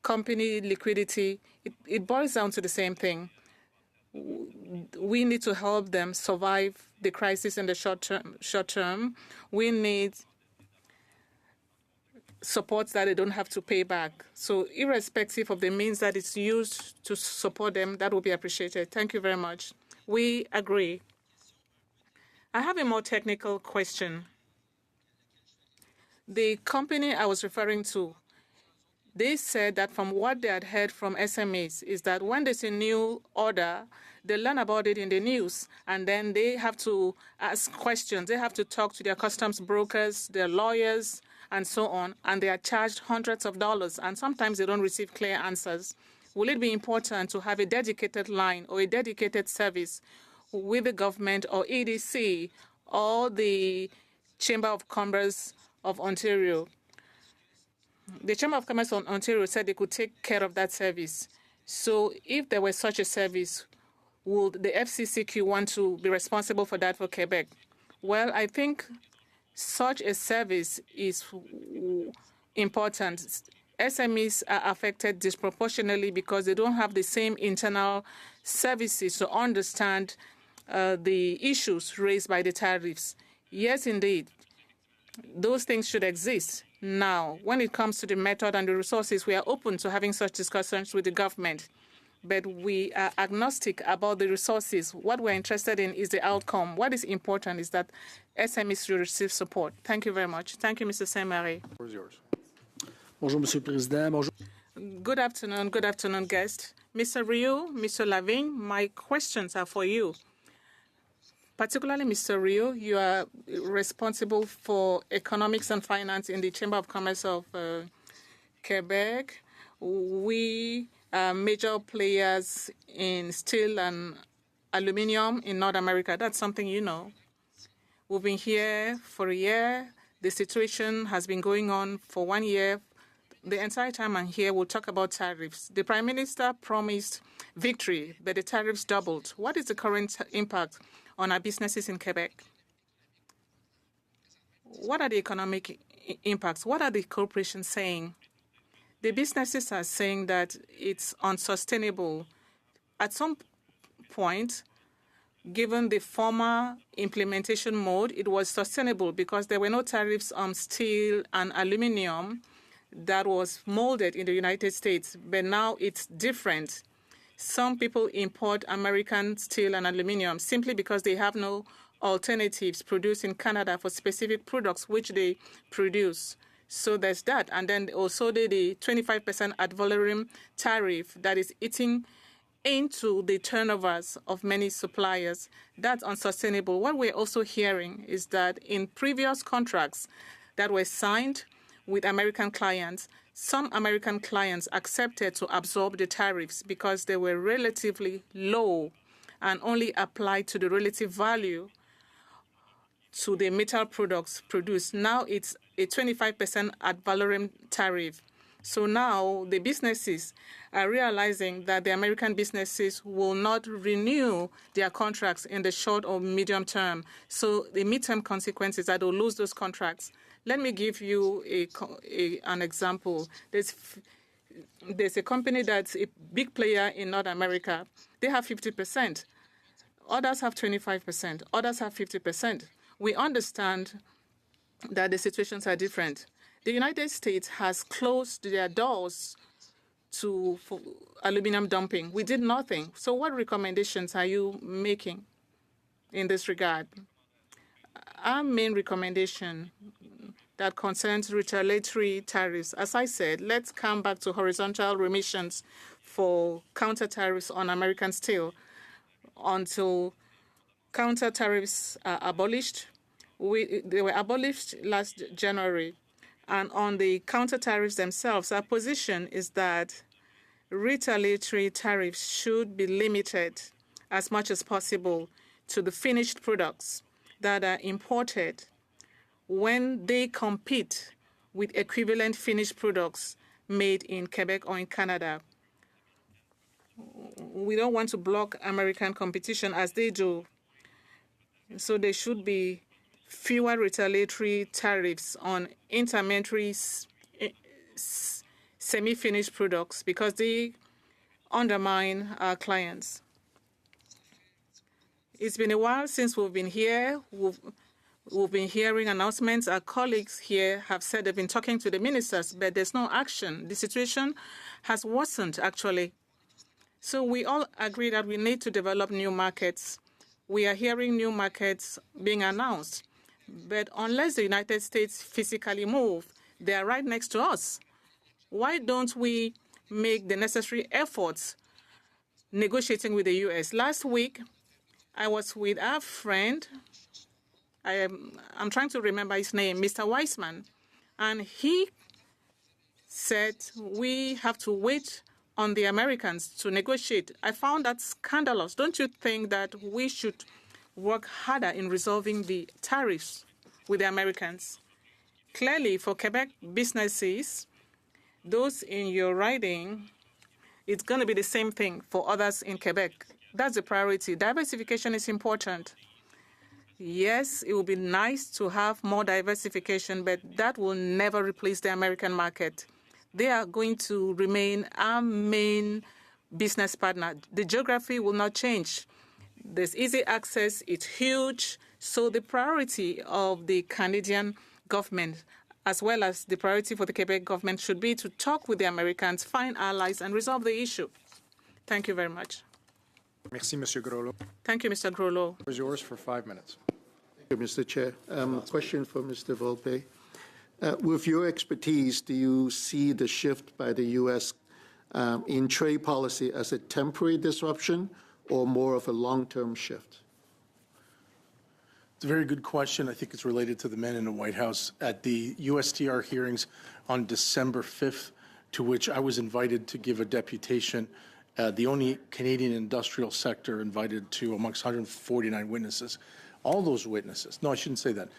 company liquidity. It boils down to the same thing. We need to help them survive the crisis in the short term. We need support that they don't have to pay back. So irrespective of the means that it's used to support them, that will be appreciated. Thank you very much. We agree. I have a more technical question. The company I was referring to, they said that from what they had heard from SMEs is that when there's a new order, they learn about it in the news, and then they have to ask questions. They have to talk to their customs brokers, their lawyers, and so on, and they are charged hundreds of dollars, and sometimes they don't receive clear answers. Will it be important to have a dedicated line or a dedicated service with the government or EDC or the Chamber of Commerce of Ontario? The Chamber of Commerce of Ontario said they could take care of that service. So if there were such a service, would the FCCQ want to be responsible for that for Quebec? Well, I think such a service is important. SMEs are affected disproportionately because they don't have the same internal services to understand the issues raised by the tariffs. Yes, indeed, those things should exist. Now, when it comes to the method and the resources, we are open to having such discussions with the government, but we are agnostic about the resources. What we're interested in is the outcome. What is important is that SMEs should receive support. Thank you very much. Thank you, Mr. Saint-Marie.
The floor is yours.
Bonjour, Monsieur le Président. Bonjour.
Good afternoon, guest. Mr. Rio, Mr. Lavigne, my questions are for you. Particularly, Mr. Rio, you are responsible for economics and finance in the Chamber of Commerce of Quebec. We are major players in steel and aluminum in North America. That's something you know. We've been here for a year. The situation has been going on for 1 year. The entire time I'm here, we'll talk about tariffs. The Prime Minister promised victory, but the tariffs doubled. What is the current impact on our businesses in Quebec? What are the economic impacts? What are the corporations saying? The businesses are saying that it's unsustainable. At some point, given the former implementation mode, it was sustainable because there were no tariffs on steel and aluminum that was molded in the United States, but now it's different. Some people import American steel and aluminum simply because they have no alternatives produced in Canada for specific products which they produce. So there's that. And then also the 25% ad valorem tariff that is eating into the turnovers of many suppliers. That's unsustainable. What we're also hearing is that in previous contracts that were signed with American clients, some American clients accepted to absorb the tariffs because they were relatively low and only applied to the relative value to the metal products produced. Now it's a 25% ad valorem tariff. So now the businesses are realizing that the American businesses will not renew their contracts in the short or medium term. So the midterm consequences are they'll lose those contracts. Let me give you an example. There's a company that's a big player in North America. They have 50%. Others have 25%. Others have 50%. We understand that the situations are different. The United States has closed their doors for aluminum dumping. We did nothing. So what recommendations are you making in this regard? Our main recommendation that concerns retaliatory tariffs. As I said, let's come back to horizontal remissions for counter tariffs on American steel until counter tariffs are abolished. They were abolished last January. And on the counter tariffs themselves, our position is that retaliatory tariffs should be limited as much as possible to the finished products that are imported when they compete with equivalent finished products made in Quebec or in Canada. We don't want to block American competition as they do. So they should be fewer retaliatory tariffs on intermediary semi-finished products because they undermine our clients. It's been a while since we've been here. We've been hearing announcements. Our colleagues here have said they've been talking to the ministers, but there's no action. The situation has worsened, actually. So we all agree that we need to develop new markets. We are hearing new markets being announced. But unless the United States physically move, they are right next to us. Why don't we make the necessary efforts negotiating with the U.S.? Last week, I was with our friend, I'm trying to remember his name, Mr. Weissman, and he said we have to wait on the Americans to negotiate. I found that scandalous. Don't you think that we should work harder in resolving the tariffs with the Americans? Clearly, for Quebec businesses, those in your riding, it's going to be the same thing for others in Quebec. That's the priority. Diversification is important. Yes, it would be nice to have more diversification, but that will never replace the American market. They are going to remain our main business partner. The geography will not change. There's easy access. It's huge. So the priority of the Canadian government, as well as the priority for the Quebec government, should be to talk with the Americans, find allies, and resolve the issue. Thank you very much.
Merci, Monsieur Groslo.
Thank you, Mr. Groslo.
It was yours for 5 minutes.
Thank you, Mr. Chair. Question for Mr. Volpe. With your expertise, do you see the shift by the U.S. In trade policy as a temporary disruption or more of a long-term shift?
It's a very good question. I think it's related to the men in the White House at the USTR hearings on December 5th, to which I was invited to give a deputation, the only Canadian industrial sector invited to amongst 149 witnesses. All those witnesses, no, I shouldn't say that.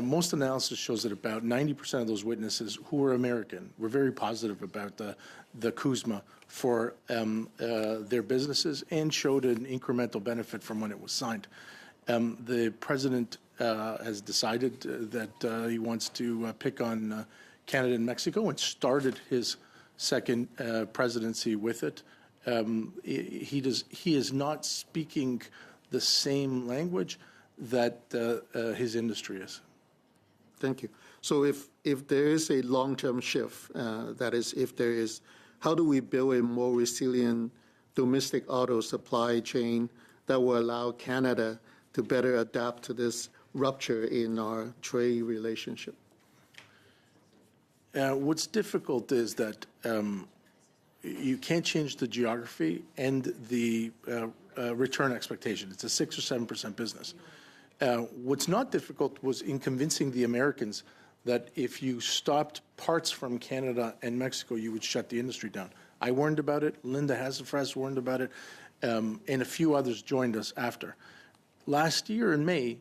Most analysis shows that about 90% of those witnesses who were American were very positive about the CUSMA for their businesses and showed an incremental benefit from when it was signed. The president has decided that he wants to pick on Canada and Mexico and started his second presidency with it. He is not speaking the same language that his industry is.
Thank you. So if there is a long-term shift, that is, if there is, how do we build a more resilient domestic auto supply chain that will allow Canada to better adapt to this rupture in our trade relationship?
What's difficult is that you can't change the geography and the return expectation. It's a 6 or 7% business. What's not difficult was in convincing the Americans that if you stopped parts from Canada and Mexico, you would shut the industry down. I warned about it. Linda Hasselfras warned about it, and a few others joined us after. Last year in May,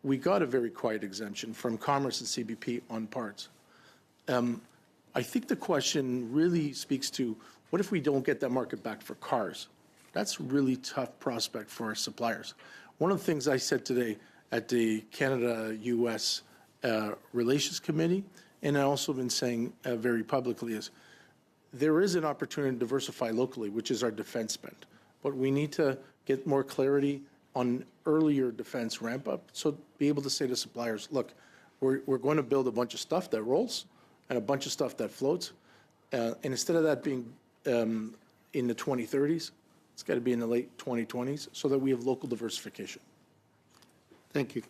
we got a very quiet exemption from Commerce and CBP on parts. I think the question really speaks to what if we don't get that market back for cars? That's a really tough prospect for our suppliers. One of the things I said today at the Canada-U.S. Relations Committee, and I also been saying very publicly, is there is an opportunity to diversify locally, which is our defense spend. But we need to get more clarity on earlier defense ramp up, so be able to say to suppliers, look, we're going to build a bunch of stuff that rolls and a bunch of stuff that floats. And instead of that being in the 2030s, it's got to be in the late 2020s so that we have local diversification.
Thank you.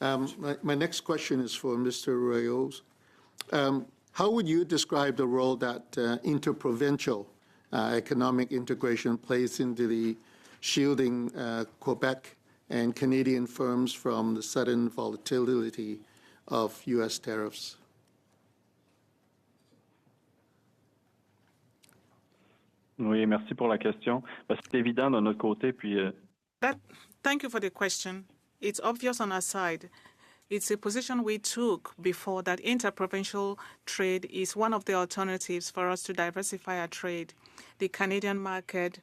My next question is for Mr. Rayos. How would you describe the role that interprovincial economic integration plays into the shielding Quebec and Canadian firms from the sudden volatility of U.S. tariffs?
Oui, merci pour la question. C'est évident de notre côté, puis.
Thank you for the question. It's obvious on our side. It's a position we took before that interprovincial trade is one of the alternatives for us to diversify our trade. The Canadian market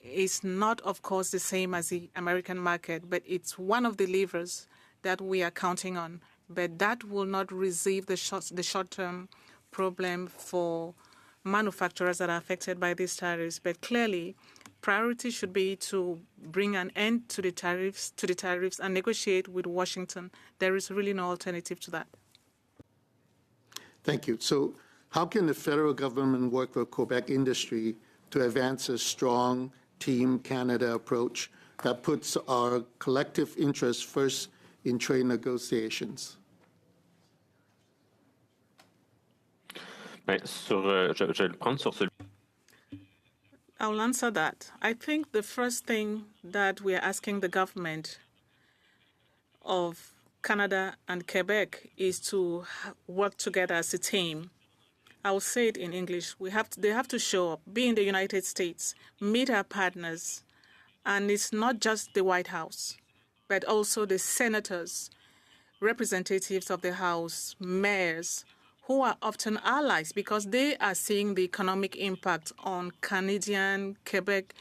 is not, of course, the same as the American market, but it's one of the levers that we are counting on. But that will not resolve the short-term problem for manufacturers that are affected by these tariffs. But clearly, priority should be to bring an end to the tariffs and negotiate with Washington. There is really no alternative to that.
Thank you. So how can the federal government work with Quebec industry to advance a strong Team Canada approach that puts our collective interests first in trade negotiations?
I'll answer that. I think the first thing that we are asking the government of Canada and Quebec is to work together as a team. I will say it in English. They have to show up, be in the United States, meet our partners, and it's not just the White House, but also the senators, representatives of the House, mayors, who are often allies because they are seeing the economic impact on Canadian, Quebec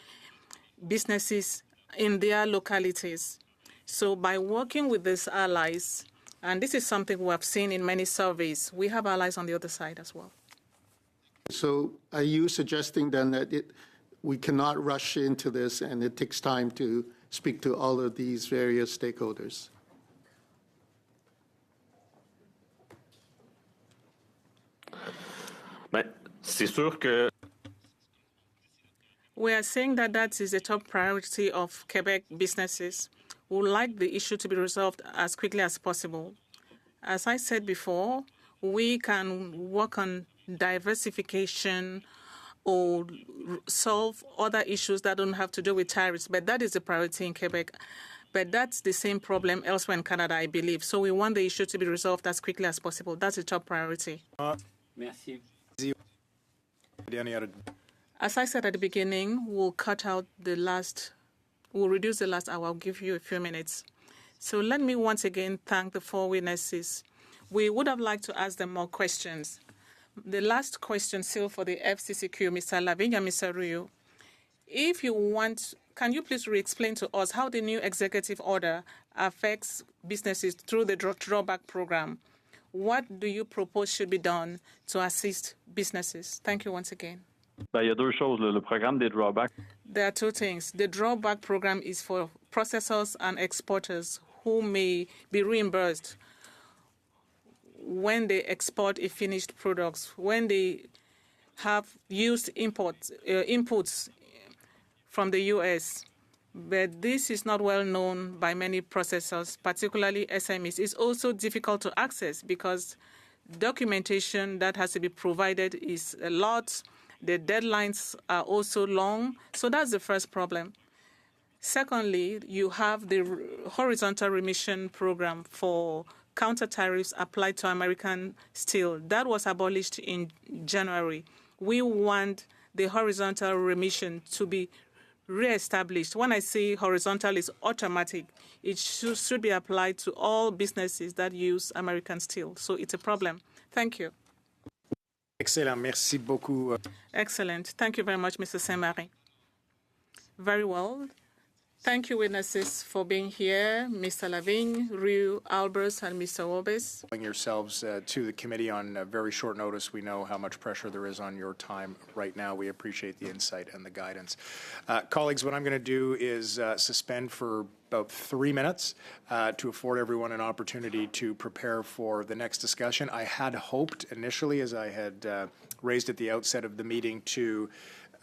businesses in their localities. So by working with these allies, and this is something we have seen in many surveys, we have allies on the other side as well.
So are you suggesting then that we cannot rush into this and it takes time to speak to all of these various stakeholders?
We are saying that that is a top priority of Quebec businesses. We would like the issue to be resolved as quickly as possible. As I said before, we can work on diversification or solve other issues that don't have to do with tariffs, but that is a priority in Quebec. But that's the same problem elsewhere in Canada, I believe. So we want the issue to be resolved as quickly as possible. That's a top priority.
Merci.
As I said at the beginning, we'll reduce the last hour. I'll give you a few minutes. So let me once again thank the four witnesses. We would have liked to ask them more questions. The last question still for the FCCQ, Mr. Lavigne and Mr. Ryu. If you want, can you please re-explain to us how the new executive order affects businesses through the drawback program? What do you propose should be done to assist businesses? Thank you once again.
Il y a deux choses. Le programme des drawbacks.
There are two things. The drawback program is for processors and exporters who may be reimbursed when they export a finished product, when they have used inputs from the U.S. But this is not well known by many processors, particularly SMEs. It's also difficult to access because documentation that has to be provided is a lot. The deadlines are also long. So that's the first problem. Secondly, you have the horizontal remission program for counter tariffs applied to American steel. That was abolished in January. We want the horizontal remission to be reestablished. When I say horizontal, it's automatic. It should be applied to all businesses that use American steel. So it's a problem. Thank you.
Excellent. Merci beaucoup.
Excellent. Thank you very much, Mr. Saint-Marie. Very well. Thank you, witnesses, for being here, Mr. Lavigne, Ryu, Albers, and Mr. Obes.
Yourselves to the committee on very short notice. We know how much pressure there is on your time right now. We appreciate the insight and the guidance. Colleagues, what I'm going to do is suspend for about 3 minutes to afford everyone an opportunity to prepare for the next discussion. I had hoped initially, as I had raised at the outset of the meeting, to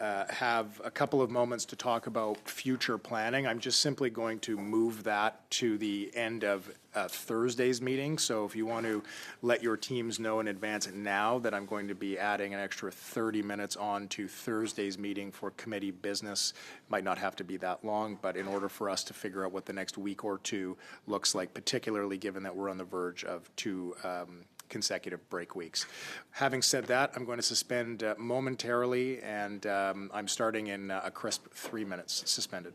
have a couple of moments to talk about future planning. I'm just simply going to move that to the end of Thursday's meeting. So if you want to let your teams know in advance now that I'm going to be adding an extra 30 minutes on to Thursday's meeting for committee business, might not have to be that long, but in order for us to figure out what the next week or two looks like, particularly given that we're on the verge of two consecutive break weeks. Having said that, I'm going to suspend momentarily, and I'm starting in a crisp 3 minutes. Suspended.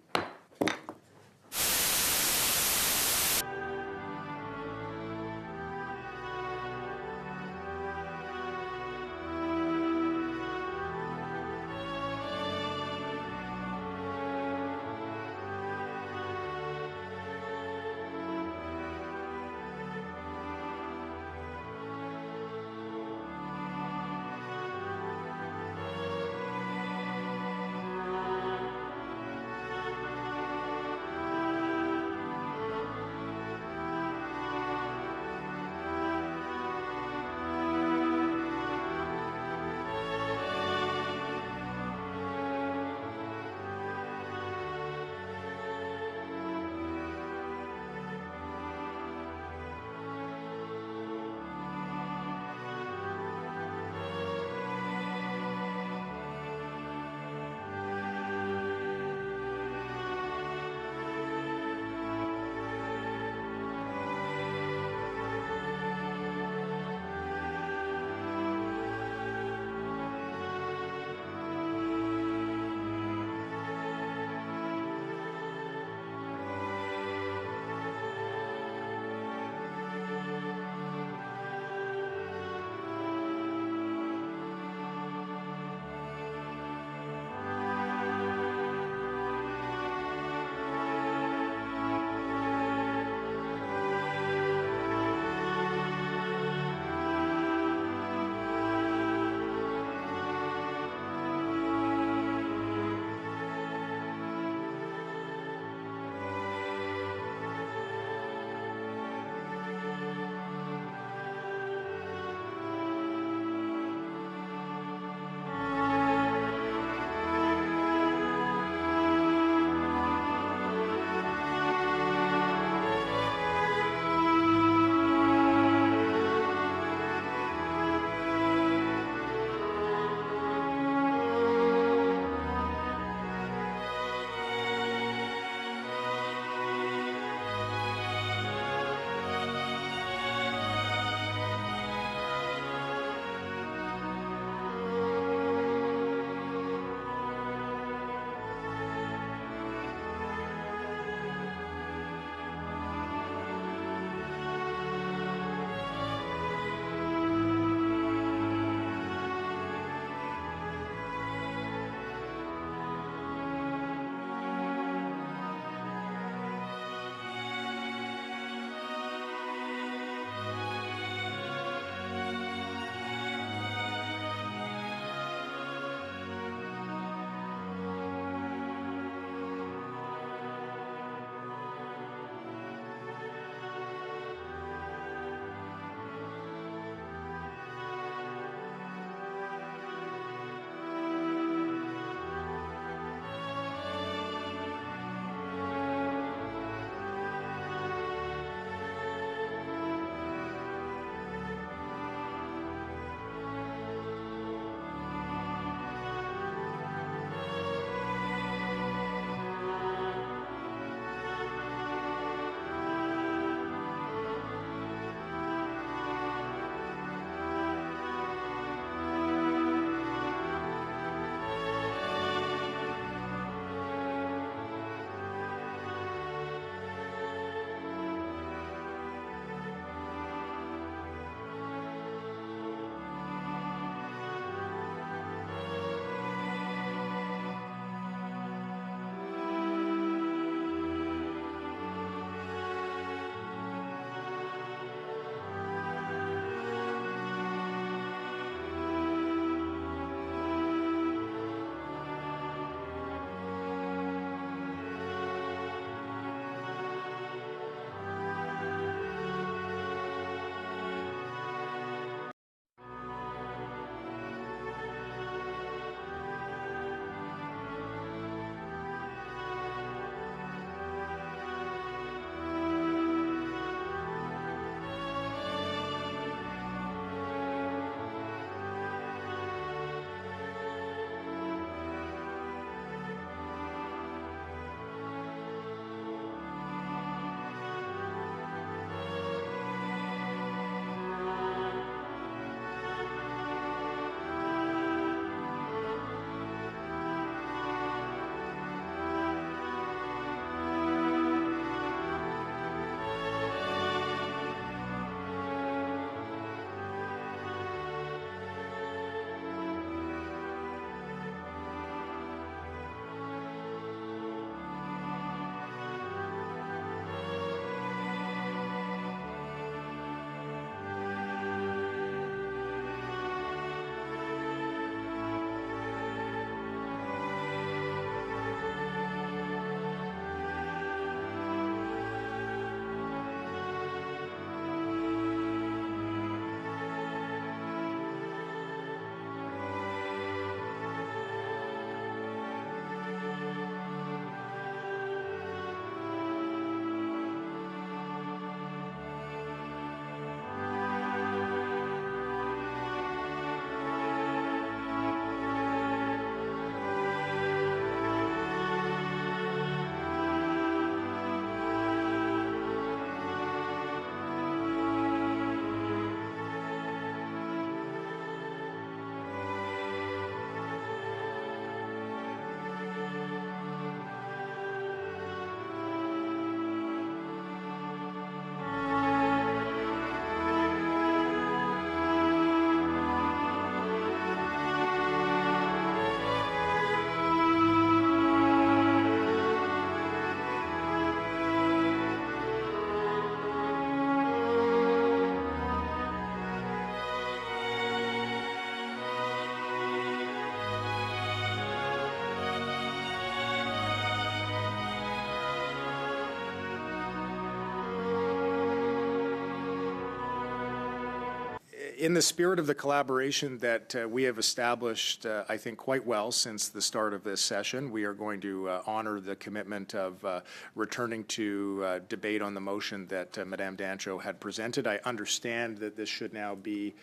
in the spirit of the collaboration that we have established, I think, quite well since the start of this session, we are going to honor the commitment of returning to debate on the motion that Madame Dancho had presented. I understand that this should now be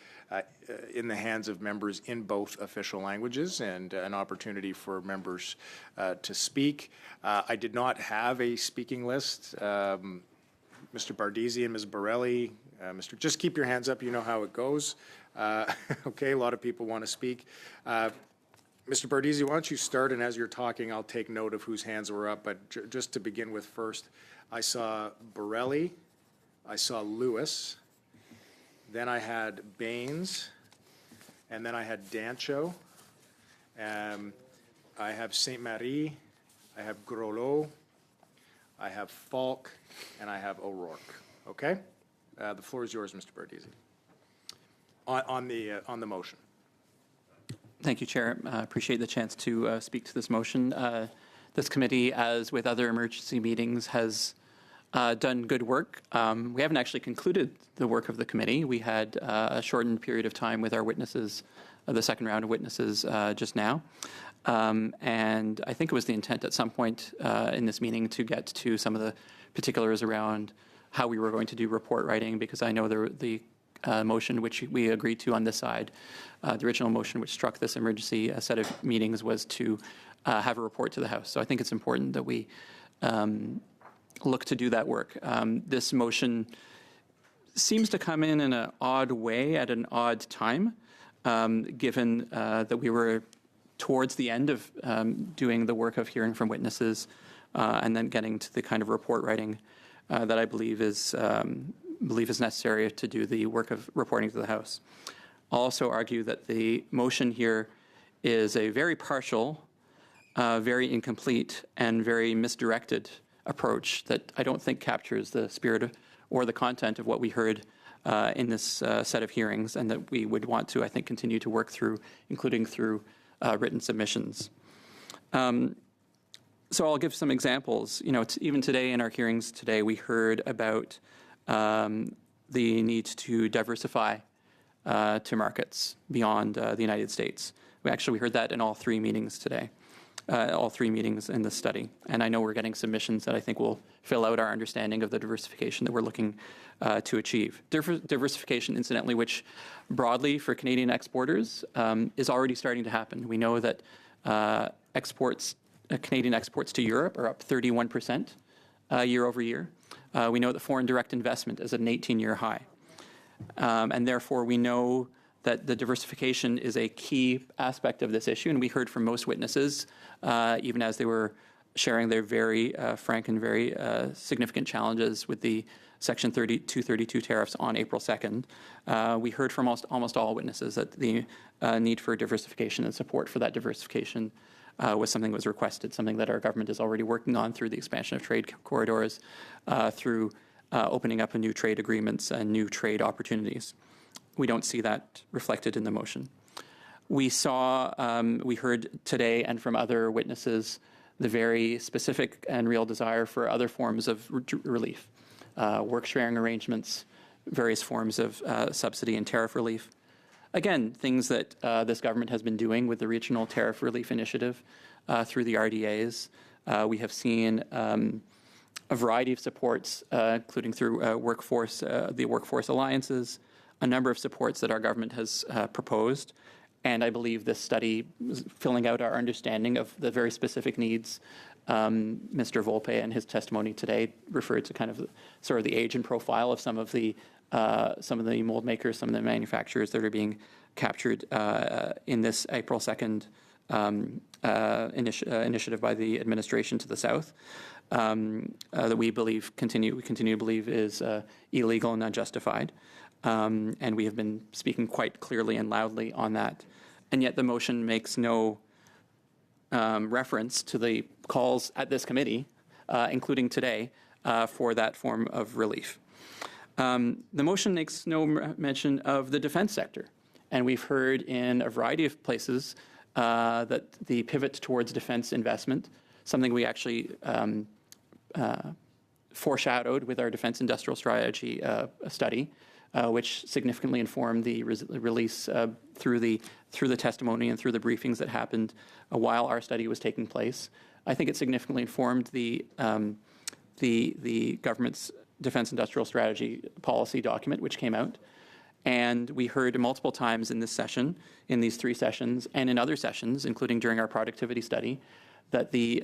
in the hands of members in both official languages and an opportunity for members to speak. I did not have a speaking list. Mr. Bardisi and Ms. Borelli, just keep your hands up. You know how it goes. Okay, a lot of people want to speak. Mr. Bardisi, why don't you start, and as you're talking, I'll take note of whose hands were up. But just to begin with first, I saw Borelli, I saw Lewis, then I had Baines, and then I had Dancho. I have St. Marie, I have Grolot, I have Falk, and I have O'Rourke. Okay? The floor is yours, Mr. Bardisi. On the motion.
Thank you, Chair. Appreciate the chance to speak to this motion. This committee, as with other emergency meetings, has done good work. We haven't actually concluded the work of the committee. We had a shortened period of time with our witnesses, the second round of witnesses just now. And I think it was the intent at some point in this meeting to get to some of the particulars around how we were going to do report writing, because I know the motion which we agreed to on this side, the original motion which struck this emergency set of meetings, was to have a report to the House. So I think it's important that we look to do that work. This motion seems to come in an odd way at an odd time, given that we were towards the end of doing the work of hearing from witnesses and then getting to the kind of report writing that I believe is necessary to do the work of reporting to the House. I'll also argue that the motion here is a very partial, very incomplete, and very misdirected approach that I don't think captures the spirit or the content of what we heard in this set of hearings, and that we would want to, I think, continue to work through, including through written submissions. So I'll give some examples. You know, even today in our hearings today, we heard about the need to diversify to markets beyond the United States. We heard that in all three meetings today, all three meetings in this study. And I know we're getting submissions that I think will fill out our understanding of the diversification that we're looking to achieve. Diversification, incidentally, which broadly for Canadian exporters is already starting to happen. We know that Canadian exports to Europe are up 31% year over year. We know that foreign direct investment is at an 18-year high. And therefore, we know that the diversification is a key aspect of this issue. And we heard from most witnesses, even as they were sharing their very frank and very significant challenges with the Section 232 tariffs on April 2nd. We heard from almost all witnesses that the need for diversification and support for that diversification was something that was requested, something that our government is already working on through the expansion of trade corridors, through opening up new trade agreements and new trade opportunities. We don't see that reflected in the motion. We heard today and from other witnesses the very specific and real desire for other forms of relief, work sharing arrangements, various forms of subsidy and tariff relief. Again, things that this government has been doing with the Regional Tariff Relief Initiative through the RDAs. We have seen a variety of supports, including through the workforce alliances, a number of supports that our government has proposed. And I believe this study is filling out our understanding of the very specific needs. Mr. Volpe and his testimony today referred to kind of sort of the age and profile of some of the mold makers, some of the manufacturers that are being captured in this April 2nd initiative by the administration to the south, that we continue to believe is illegal and unjustified. And we have been speaking quite clearly and loudly on that. And yet the motion makes no reference to the calls at this committee, including today, for that form of relief. The motion makes no mention of the defense sector. And we've heard in a variety of places that the pivot towards defense investment, something we actually foreshadowed with our defense industrial strategy study, which significantly informed the release through the testimony and through the briefings that happened while our study was taking place. I think it significantly informed the government's defense industrial strategy policy document, which came out. And we heard multiple times in this session, in these 3 sessions, and in other sessions, including during our productivity study, that the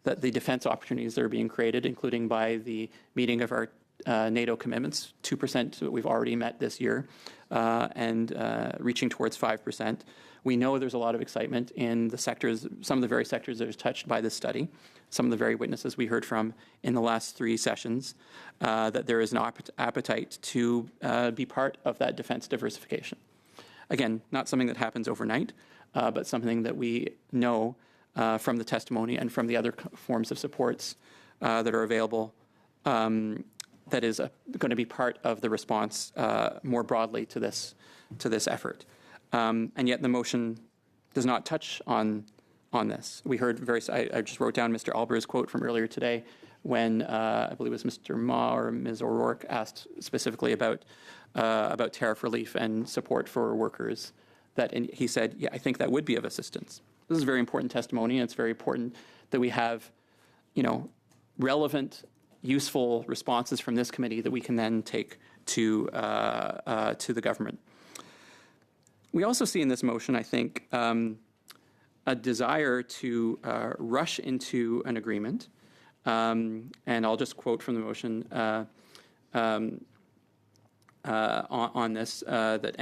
defense opportunities that are being created, including by the meeting of our NATO commitments, 2% that we've already met this year, and reaching towards 5%. We know there's a lot of excitement in the sectors, some of the very sectors that are touched by this study, some of the very witnesses we heard from in the last 3 sessions, that there is an appetite to be part of that defense diversification. Again, not something that happens overnight, but something that we know from the testimony and from the other forms of supports that are available, that is going to be part of the response more broadly to this effort. And yet the motion does not touch on this. We heard I just wrote down Mr. Albert's quote from earlier today when I believe it was Mr. Ma or Ms. O'Rourke asked specifically about tariff relief and support for workers. And he said, yeah, I think that would be of assistance. This is very important testimony, and it's very important that we have, relevant, useful responses from this committee that we can then take to the government. We also see in this motion, I think, a desire to rush into an agreement, and I'll just quote from the motion on this, that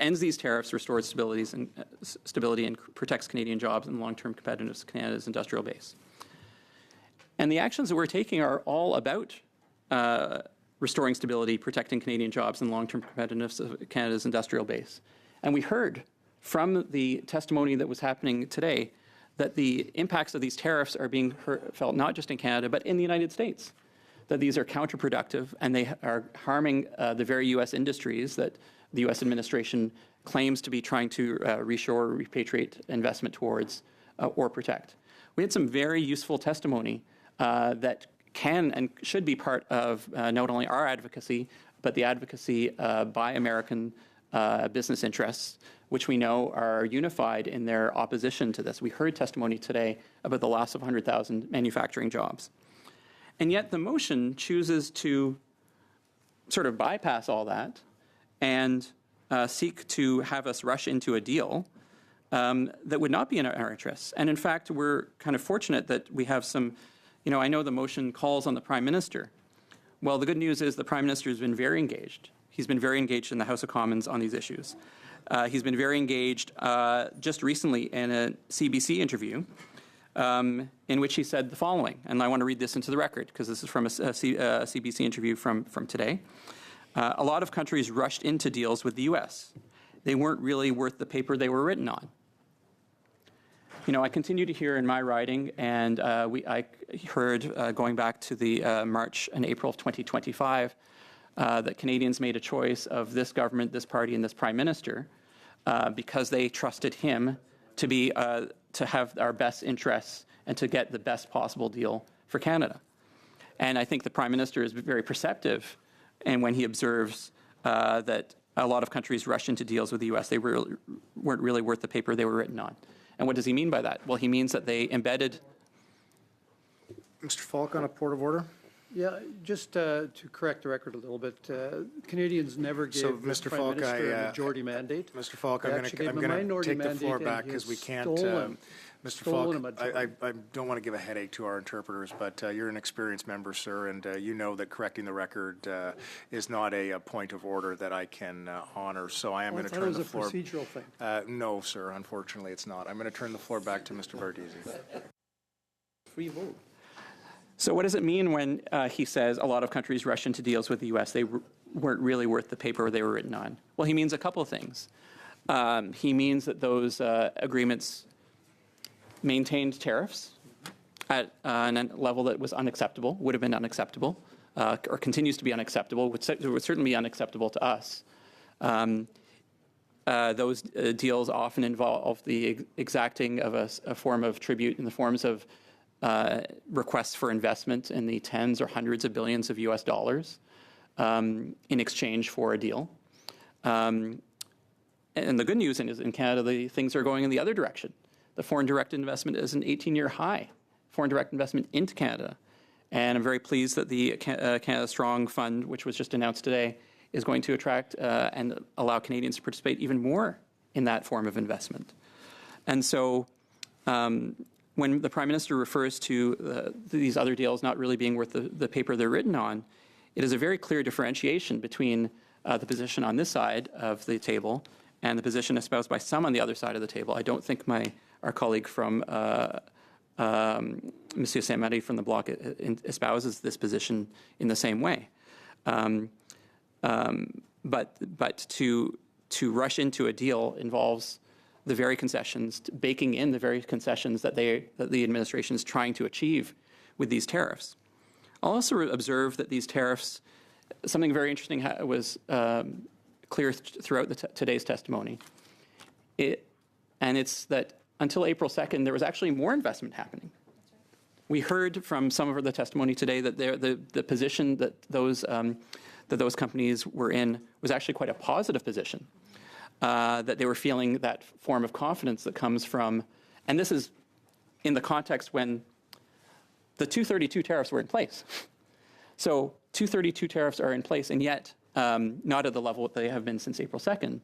ends these tariffs, restores stability and protects Canadian jobs and long-term competitiveness of Canada's industrial base. And the actions that we're taking are all about restoring stability, protecting Canadian jobs and long-term competitiveness of Canada's industrial base. And we heard from the testimony that was happening today that the impacts of these tariffs are being felt not just in Canada, but in the United States, that these are counterproductive and they are harming the very U.S. industries that the U.S. administration claims to be trying to reshore or repatriate investment towards or protect. We had some very useful testimony that can and should be part of not only our advocacy, but the advocacy by American business interests, which we know are unified in their opposition to this. We heard testimony today about the loss of 100,000 manufacturing jobs. And yet the motion chooses to sort of bypass all that and seek to have us rush into a deal that would not be in our interests. And in fact, we're kind of fortunate that we have some, I know the motion calls on the Prime Minister. Well, the good news is the Prime Minister has been very engaged. He's been very engaged in the House of Commons on these issues. He's been very engaged just recently in a CBC interview in which he said the following, and I want to read this into the record because this is from a CBC interview from today. A lot of countries rushed into deals with the U.S. They weren't really worth the paper they were written on. I continue to hear in my writing, and I heard going back to the March and April of 2025, that Canadians made a choice of this government, this party, and this Prime Minister because they trusted him to have our best interests and to get the best possible deal for Canada. And I think the Prime Minister is very perceptive, and when he observes that a lot of countries rush into deals with the U.S., they weren't really worth the paper they were written on. And what does he mean by that? Well, he means that they embedded...
Mr. Falk on a point of order.
Yeah, just to correct the record a little bit, Canadians never gave the Prime Minister a majority mandate.
Mr. Falk, I'm going to take the floor back because we can't. Mr. Falk, I don't want to give a headache to our interpreters, but you're an experienced member, sir, and you know that correcting the record is not a point of order that I can honor. So I am going to turn the floor.
It was a procedural thing.
No, sir. Unfortunately, it's not. I'm going to turn the floor back to Mr. Bardisi.
Free vote.
So what does it mean when he says a lot of countries rush into deals with the U.S.? They weren't really worth the paper they were written on. Well, he means a couple of things. He means that those agreements maintained tariffs at a level that was unacceptable, would have been unacceptable, or continues to be unacceptable, would certainly be unacceptable to us. Those deals often involve the exacting of a form of tribute in the forms of requests for investment in the tens or hundreds of billions of U.S. dollars in exchange for a deal. And the good news is in Canada, things are going in the other direction. The foreign direct investment is an 18-year high, foreign direct investment into Canada. And I'm very pleased that the Canada Strong Fund, which was just announced today, is going to attract and allow Canadians to participate even more in that form of investment. And so when the Prime Minister refers to these other deals not really being worth the paper they're written on, it is a very clear differentiation between the position on this side of the table and the position espoused by some on the other side of the table. I don't think our colleague from Monsieur Saint-Marie from the Bloc espouses this position in the same way. But to rush into a deal involves the very concessions, baking in the very concessions that the administration is trying to achieve with these tariffs. I'll also observe that these tariffs, something very interesting was clear throughout today's testimony. And it's that until April 2nd, there was actually more investment happening. We heard from some of the testimony today that the position that those companies were in was actually quite a positive position, that they were feeling that form of confidence that comes from, and this is in the context when the 232 tariffs were in place. So 232 tariffs are in place, and yet not at the level that they have been since April 2nd.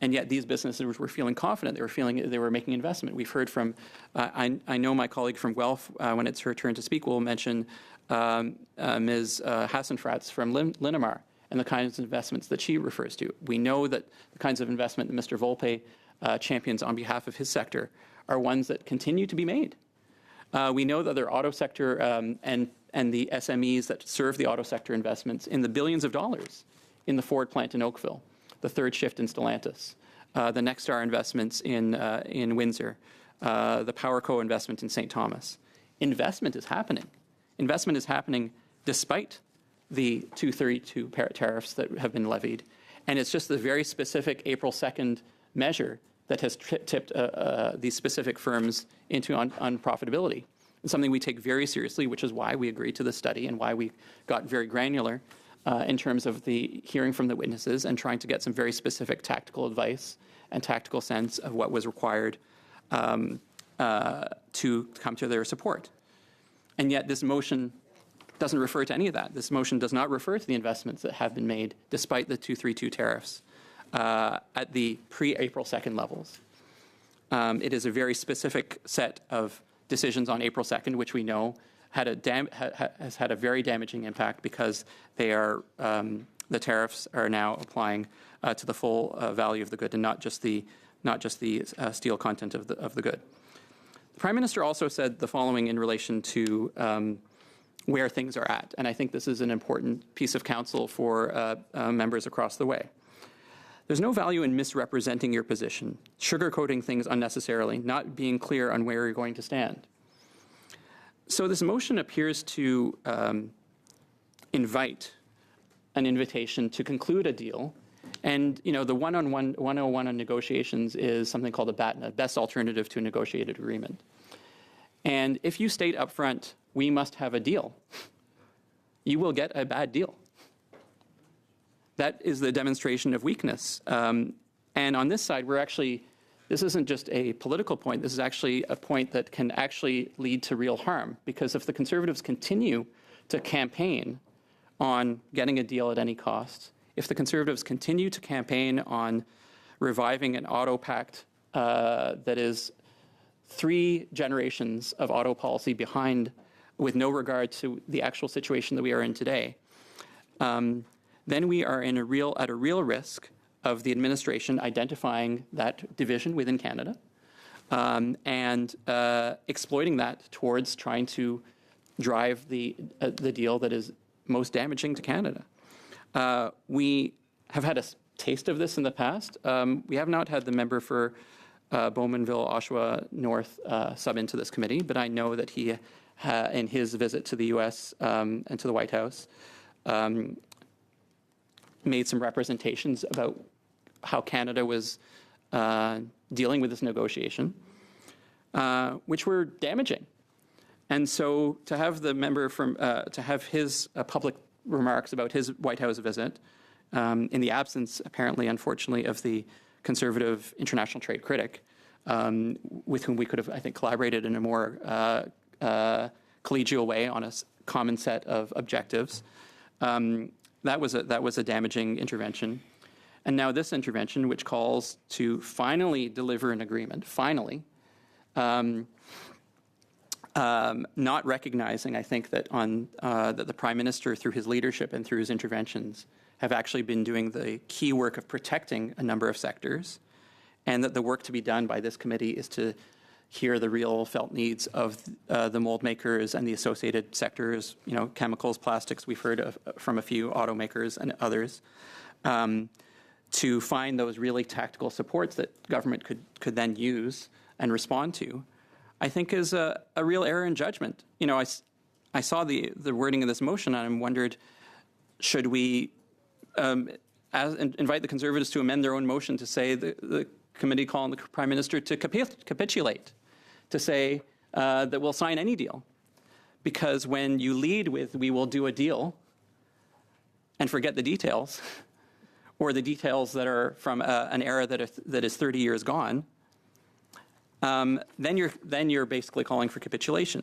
And yet these businesses were feeling confident. They were feeling they were making investment. We've heard from, I know my colleague from Guelph, when it's her turn to speak, will mention Ms. Hassenfratz from Linamar and the kinds of investments that she refers to. We know that the kinds of investment that Mr. Volpe champions on behalf of his sector are ones that continue to be made. We know that their auto sector and the SMEs that serve the auto sector investments in the billions of dollars in the Ford plant in Oakville, the third shift in Stellantis, the Nexstar investments in Windsor, the PowerCo investment in St. Thomas. Investment is happening. Investment is happening despite the 232 tariffs that have been levied. And it's just the very specific April 2nd measure that has tipped these specific firms into unprofitability. It's something we take very seriously, which is why we agreed to the study and why we got very granular in terms of the hearing from the witnesses and trying to get some very specific tactical advice and tactical sense of what was required to come to their support. And yet this motion doesn't refer to any of that. This motion does not refer to the investments that have been made despite the 232 tariffs at the pre-April 2nd levels. It is a very specific set of decisions on April 2nd, which we know has had a very damaging impact because they are the tariffs are now applying to the full value of the good and not just the steel content of the good. The Prime Minister also said the following in relation to where things are at, and I think this is an important piece of counsel for members across the way. There's no value in misrepresenting your position, sugarcoating things unnecessarily, not being clear on where you're going to stand. So this motion appears to invite an invitation to conclude a deal. And, you know, the 101 on negotiations is something called a BATNA, best alternative to a negotiated agreement. And if you state up front, we must have a deal, you will get a bad deal. That is the demonstration of weakness. And on this side, this isn't just a political point, this is actually a point that can actually lead to real harm, because if the Conservatives continue to campaign on getting a deal at any cost, if the Conservatives continue to campaign on reviving an auto pact that is 3 generations of auto policy behind with no regard to the actual situation that we are in today, then we are at a real risk of the administration identifying that division within Canada and exploiting that towards trying to drive the deal that is most damaging to Canada. We have had a taste of this in the past. We have not had the member for Bowmanville, Oshawa North sub into this committee, but I know that he, in his visit to the U.S. And to the White House, made some representations about how Canada was dealing with this negotiation, which were damaging. And so to have the member from, to have his public remarks about his White House visit, in the absence, apparently, unfortunately, of the conservative international trade critic, with whom we could have, I think, collaborated in a more collegial way on a common set of objectives. That was a damaging intervention. And now this intervention, which calls to finally deliver an agreement, finally, not recognizing, I think, that that the Prime Minister, through his leadership and through his interventions, have actually been doing the key work of protecting a number of sectors, and that the work to be done by this committee is to hear the real felt needs of the mold makers and the associated sectors, chemicals, plastics, we've heard from a few automakers and others, to find those really tactical supports that government could then use and respond to, I think is a real error in judgment. I saw the wording of this motion and I wondered, should we invite the Conservatives to amend their own motion to say the committee call on the Prime Minister to capitulate, to say that we'll sign any deal? Because when you lead with, we will do a deal, and forget the details, or the details that are from an era that is 30 years gone, then you're basically calling for capitulation.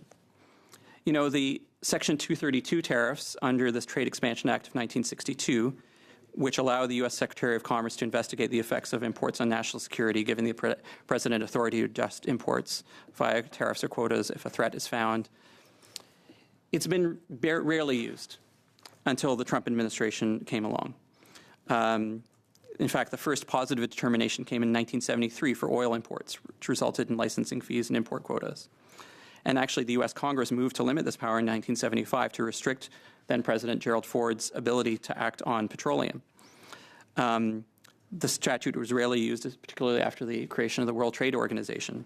The Section 232 tariffs under this Trade Expansion Act of 1962, which allow the U.S. Secretary of Commerce to investigate the effects of imports on national security, giving the President authority to adjust imports via tariffs or quotas if a threat is found. It's been rarely used until the Trump administration came along. In fact, the first positive determination came in 1973 for oil imports, which resulted in licensing fees and import quotas. And actually, the U.S. Congress moved to limit this power in 1975 to restrict then-President Gerald Ford's ability to act on petroleum. The statute was rarely used, particularly after the creation of the World Trade Organization.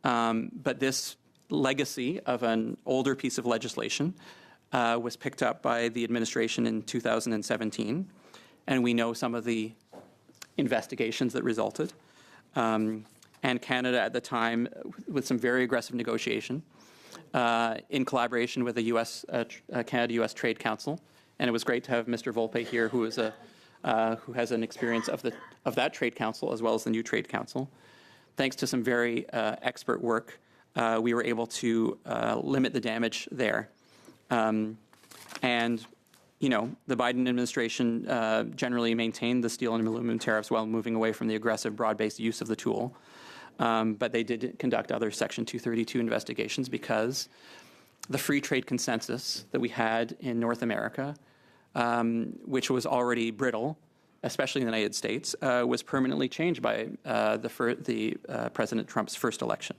But this legacy of an older piece of legislation was picked up by the administration in 2017, and we know some of the investigations that resulted. And Canada at the time, with some very aggressive negotiation, in collaboration with the Canada-U.S. Trade Council, and it was great to have Mr. Volpe here, who has an experience of that Trade Council as well as the new Trade Council. Thanks to some very expert work, we were able to limit the damage there. And the Biden administration generally maintained the steel and aluminum tariffs while moving away from the aggressive, broad-based use of the tool. But they did conduct other Section 232 investigations because the free trade consensus that we had in North America, which was already brittle, especially in the United States, was permanently changed by President Trump's first election.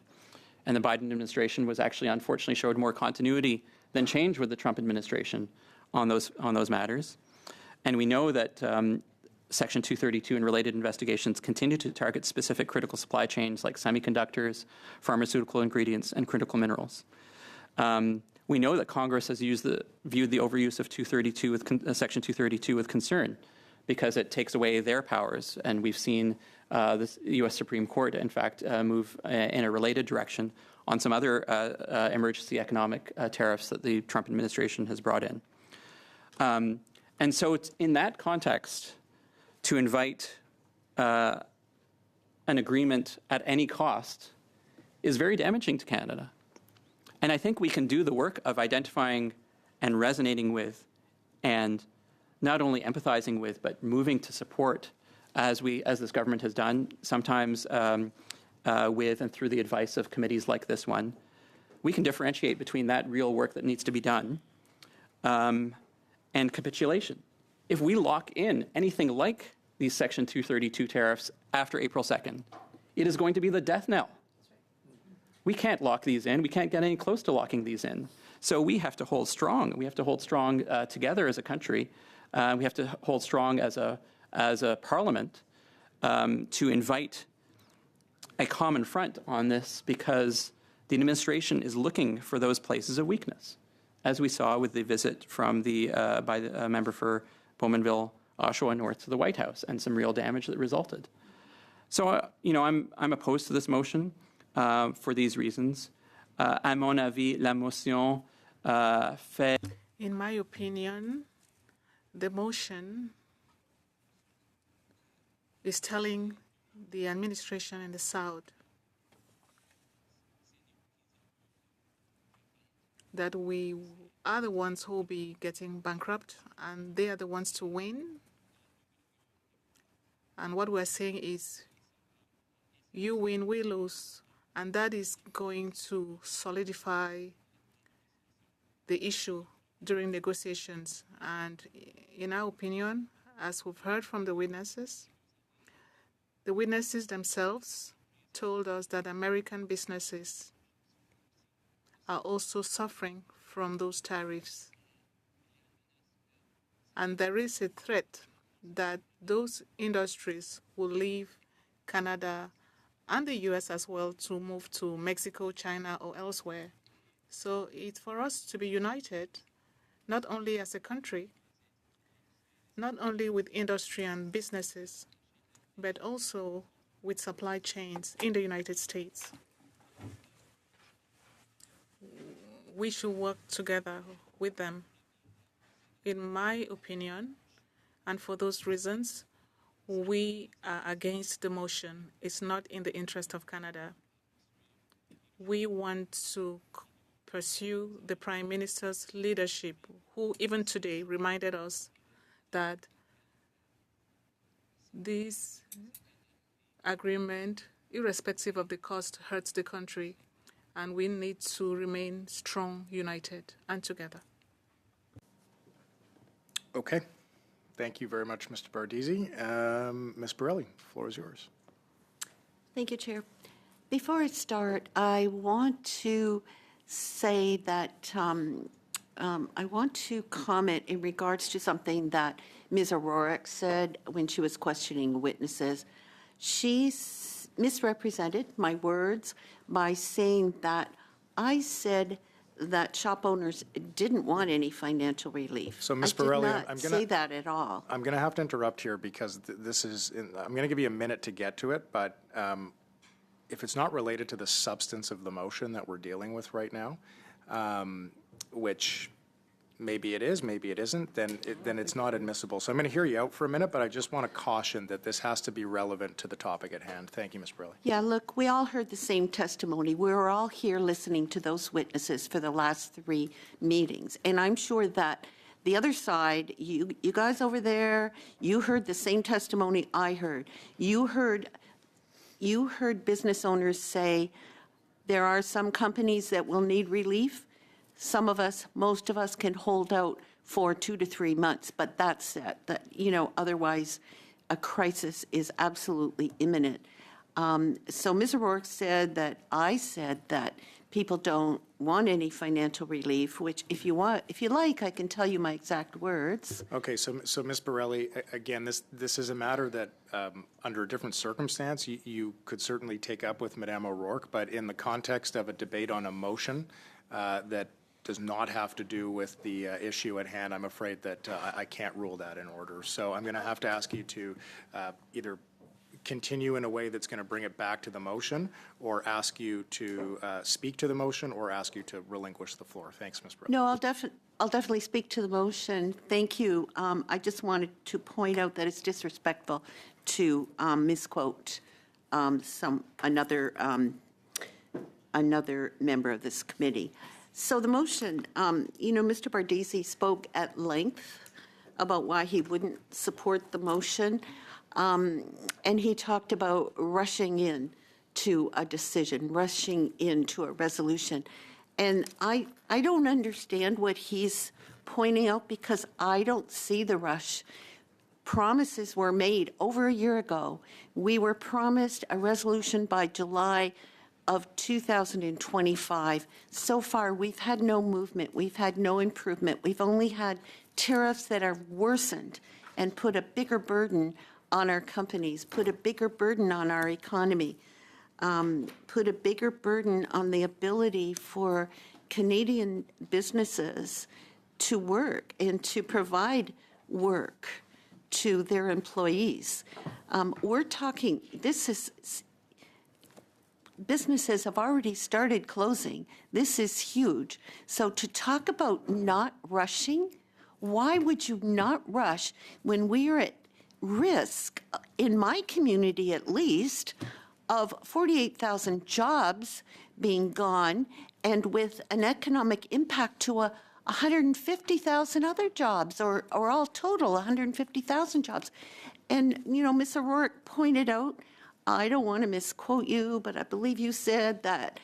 And the Biden administration was actually, unfortunately, showed more continuity than change with the Trump administration on those matters. And we know that Section 232 and related investigations continue to target specific critical supply chains like semiconductors, pharmaceutical ingredients, and critical minerals. We know that Congress has viewed the overuse of Section 232 with concern because it takes away their powers. And we've seen the U.S. Supreme Court, in fact, move in a related direction on some other emergency economic tariffs that the Trump administration has brought in. And so it's in that context, to invite an agreement at any cost is very damaging to Canada. And I think we can do the work of identifying and resonating with and not only empathizing with, but moving to support as this government has done, sometimes with and through the advice of committees like this one. We can differentiate between that real work that needs to be done and capitulation. If we lock in anything like these Section 232 tariffs after April 2nd, it is going to be the death knell. We can't lock these in. We can't get any close to locking these in. So we have to hold strong. We have to hold strong together as a country. We have to hold strong as a parliament to invite a common front on this, because the administration is looking for those places of weakness, as we saw with the visit from by the member for Bowmanville, Oshawa North to the White House, and some real damage that resulted. So, I'm opposed to this motion for these reasons. À mon avis, la motion fait.
In my opinion, The motion is telling the administration in the South that we are the ones who will be getting bankrupt and they are the ones to win. And what we're saying is, you win, we lose. And that is going to solidify the issue during negotiations. And in our opinion, as we've heard from the witnesses themselves told us that American businesses are also suffering from those tariffs. And there is a threat that those industries will leave Canada and the U.S. as well to move to Mexico, China, or elsewhere. So it's for us to be united, not only as a country, not only with industry and businesses, but also with supply chains in the United States. We should work together with them. In my opinion, and for those reasons, we are against the motion. It's not in the interest of Canada. We want to pursue the Prime Minister's leadership, who even today reminded us that this agreement, irrespective of the cost, hurts the country, and we need to remain strong, united, and together.
Okay. Thank you very much, Mr. Bardisi. Ms. Borelli, the floor is yours.
Thank you, Chair. Before I start, I want to say that I want to comment in regards to something that Ms. O'Rourke said when she was questioning witnesses. She misrepresented my words by saying that I said that shop owners didn't want any financial relief.
So, Ms. Borelli,
I did not say that at all.
I'm going to have to interrupt here because this is, I'm going to give you a minute to get to it, but if it's not related to the substance of the motion that we're dealing with right now, which maybe it is, maybe it isn't, then it's not admissible. So I'm going to hear you out for a minute, but I just want to caution that this has to be relevant to the topic at hand. Thank you, Ms. Borelli.
Yeah, look, we all heard the same testimony. We were all here listening to those witnesses for the last 3 meetings. And I'm sure that the other side, you guys over there, you heard the same testimony I heard. You heard business owners say there are some companies that will need relief. Some of us, most of us can hold out for 2 to 3 months, but that's it. Otherwise a crisis is absolutely imminent. So Ms. O'Rourke said that I said that people don't want any financial relief, which if you like, I can tell you my exact words.
Okay, so Ms. Borelli, again, this is a matter that under a different circumstance you could certainly take up with Madame O'Rourke, but in the context of a debate on a motion that does not have to do with the issue at hand, I'm afraid that I can't rule that in order. So I'm going to have to ask you to either continue in a way that's going to bring it back to the motion, or ask you to speak to the motion, or ask you to relinquish the floor. Thanks, Ms. Brooks.
No, I'll definitely speak to the motion. Thank you. I just wanted to point out that it's disrespectful to misquote another member of this committee. So the motion, Mr. Bardisi spoke at length about why he wouldn't support the motion. And he talked about rushing in to a decision, rushing into a resolution. And I don't understand what he's pointing out, because I don't see the rush. Promises were made over a year ago. We were promised a resolution by July of 2025. So far, we've had no movement. We've had no improvement. We've only had tariffs that are worsened and put a bigger burden on our companies, put a bigger burden on our economy, put a bigger burden on the ability for Canadian businesses to work and to provide work to their employees. We're talking, businesses have already started closing. This is huge. So to talk about not rushing Why would you not rush when we are at risk, in my community at least, of 48,000 jobs being gone and with an economic impact to 150,000 other jobs, or all total 150,000 jobs. And, Ms. O'Rourke pointed out, I don't want to misquote you, but I believe you said that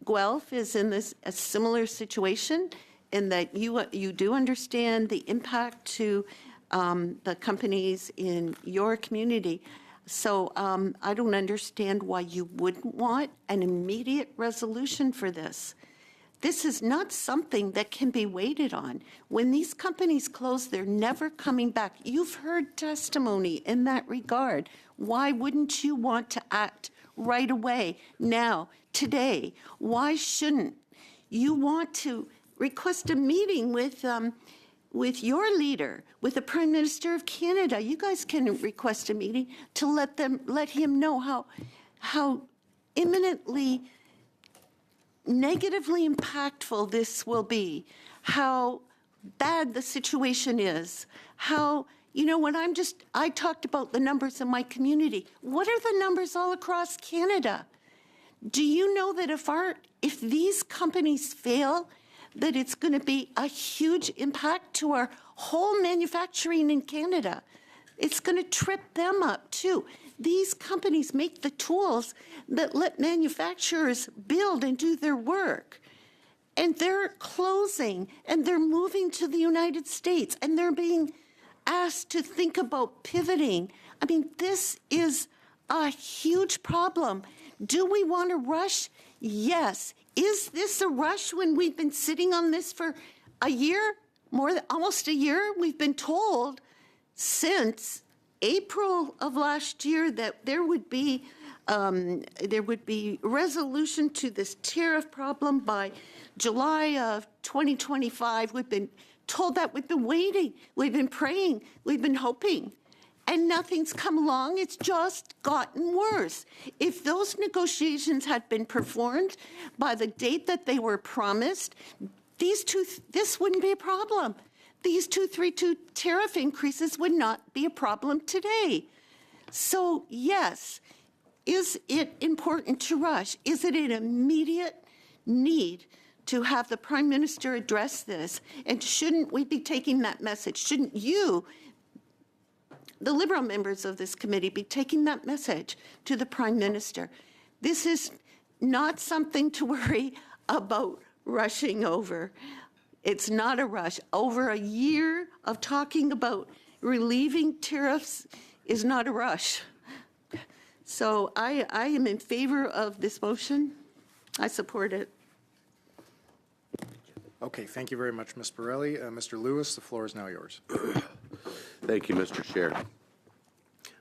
Guelph is in a similar situation, and that you do understand the impact to the companies in your community. So I don't understand why you wouldn't want an immediate resolution for this. This is not something that can be waited on. When these companies close, they're never coming back. You've heard testimony in that regard. Why wouldn't you want to act right away, now, today? Why shouldn't you want to request a meeting with your leader, with the Prime Minister of Canada? You guys can request a meeting to let him know how imminently negatively impactful this will be, how bad the situation is, how, when I talked about the numbers in my community. What are the numbers all across Canada? Do you know that if these companies fail, that it's going to be a huge impact to our whole manufacturing in Canada? It's going to trip them up too. These companies make the tools that let manufacturers build and do their work. And they're closing, and they're moving to the United States, and they're being asked to think about pivoting. I mean, this is a huge problem. Do we want to rush? Yes. Is this a rush when we've been sitting on this for a year, almost a year? We've been told since April of last year that there would be resolution to this tariff problem by July of 2025. We've been told that. We've been waiting. We've been praying. We've been hoping. And nothing's come along. It's just gotten worse. If those negotiations had been performed by the date that they were promised, this wouldn't be a problem. These 232 tariff increases would not be a problem today. So, yes, is it important to rush? Is it an immediate need to have the Prime Minister address this? And shouldn't we be taking that message? Shouldn't you, the Liberal members of this committee, be taking that message to the Prime Minister? This is not something to worry about rushing over. It's not a rush. Over a year of talking about relieving tariffs is not a rush. So I am in favor of this motion. I support it.
Okay, thank you very much, Ms. Borelli. Mr. Lewis, the floor is now yours.
Thank you, Mr. Chair.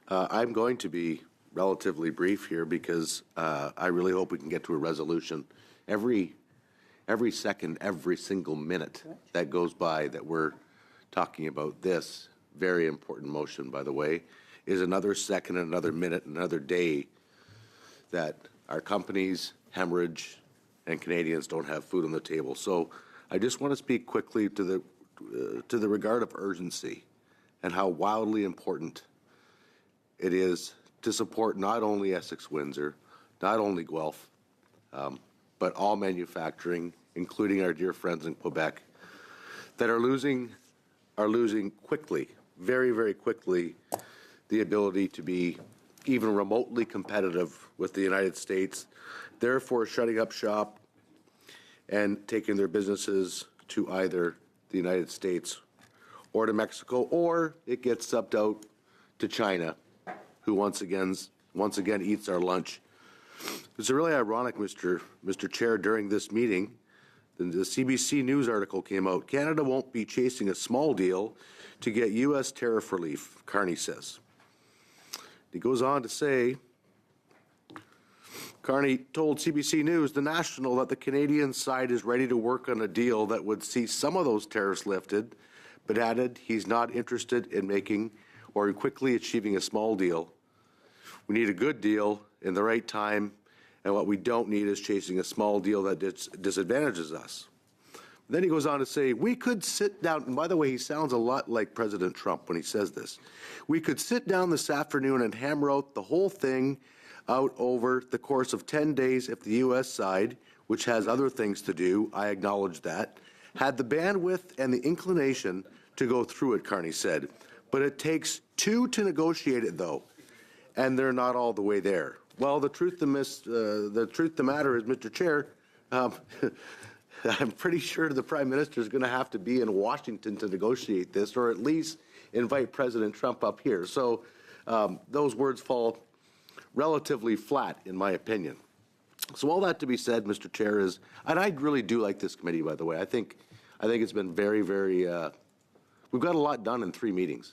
I'm going to be relatively brief here because I really hope we can get to a resolution. Every second, every single minute that goes by that we're talking about this very important motion, by the way, is another second, another minute, another day that our companies hemorrhage and Canadians don't have food on the table. So I just want to speak quickly to the regard of urgency and how wildly important it is to support not only Essex-Windsor, not only Guelph, but all manufacturing, including our dear friends in Quebec, that are losing quickly, very, very quickly, the ability to be even remotely competitive with the United States, therefore shutting up shop and taking their businesses to either the United States or to Mexico, or it gets subbed out to China, who once again eats our lunch. It's really ironic, Mr. Chair, during this meeting, the CBC News article came out. Canada won't be chasing a small deal to get U.S. tariff relief, Carney says. He goes on to say, Carney told CBC News, The National, that the Canadian side is ready to work on a deal that would see some of those tariffs lifted, but added he's not interested in making or in quickly achieving a small deal. We need a good deal in the right time, and what we don't need is chasing a small deal that disadvantages us. Then he goes on to say, we could sit down, and by the way, he sounds a lot like President Trump when he says this. We could sit down this afternoon and hammer out the whole thing out over the course of 10 days if the U.S. side, which has other things to do, I acknowledge that, had the bandwidth and the inclination to go through it, Carney said. But it takes two to negotiate it, though, and they're not all the way there. Well, the truth of the matter is, Mr. Chair, I'm pretty sure the Prime Minister is going to have to be in Washington to negotiate this, or at least invite President Trump up here. So those words fall relatively flat, in my opinion. So all that to be said, Mr. Chair, is, and I really do like this committee, by the way. I think it's been very, very, we've got a lot done in 3 meetings.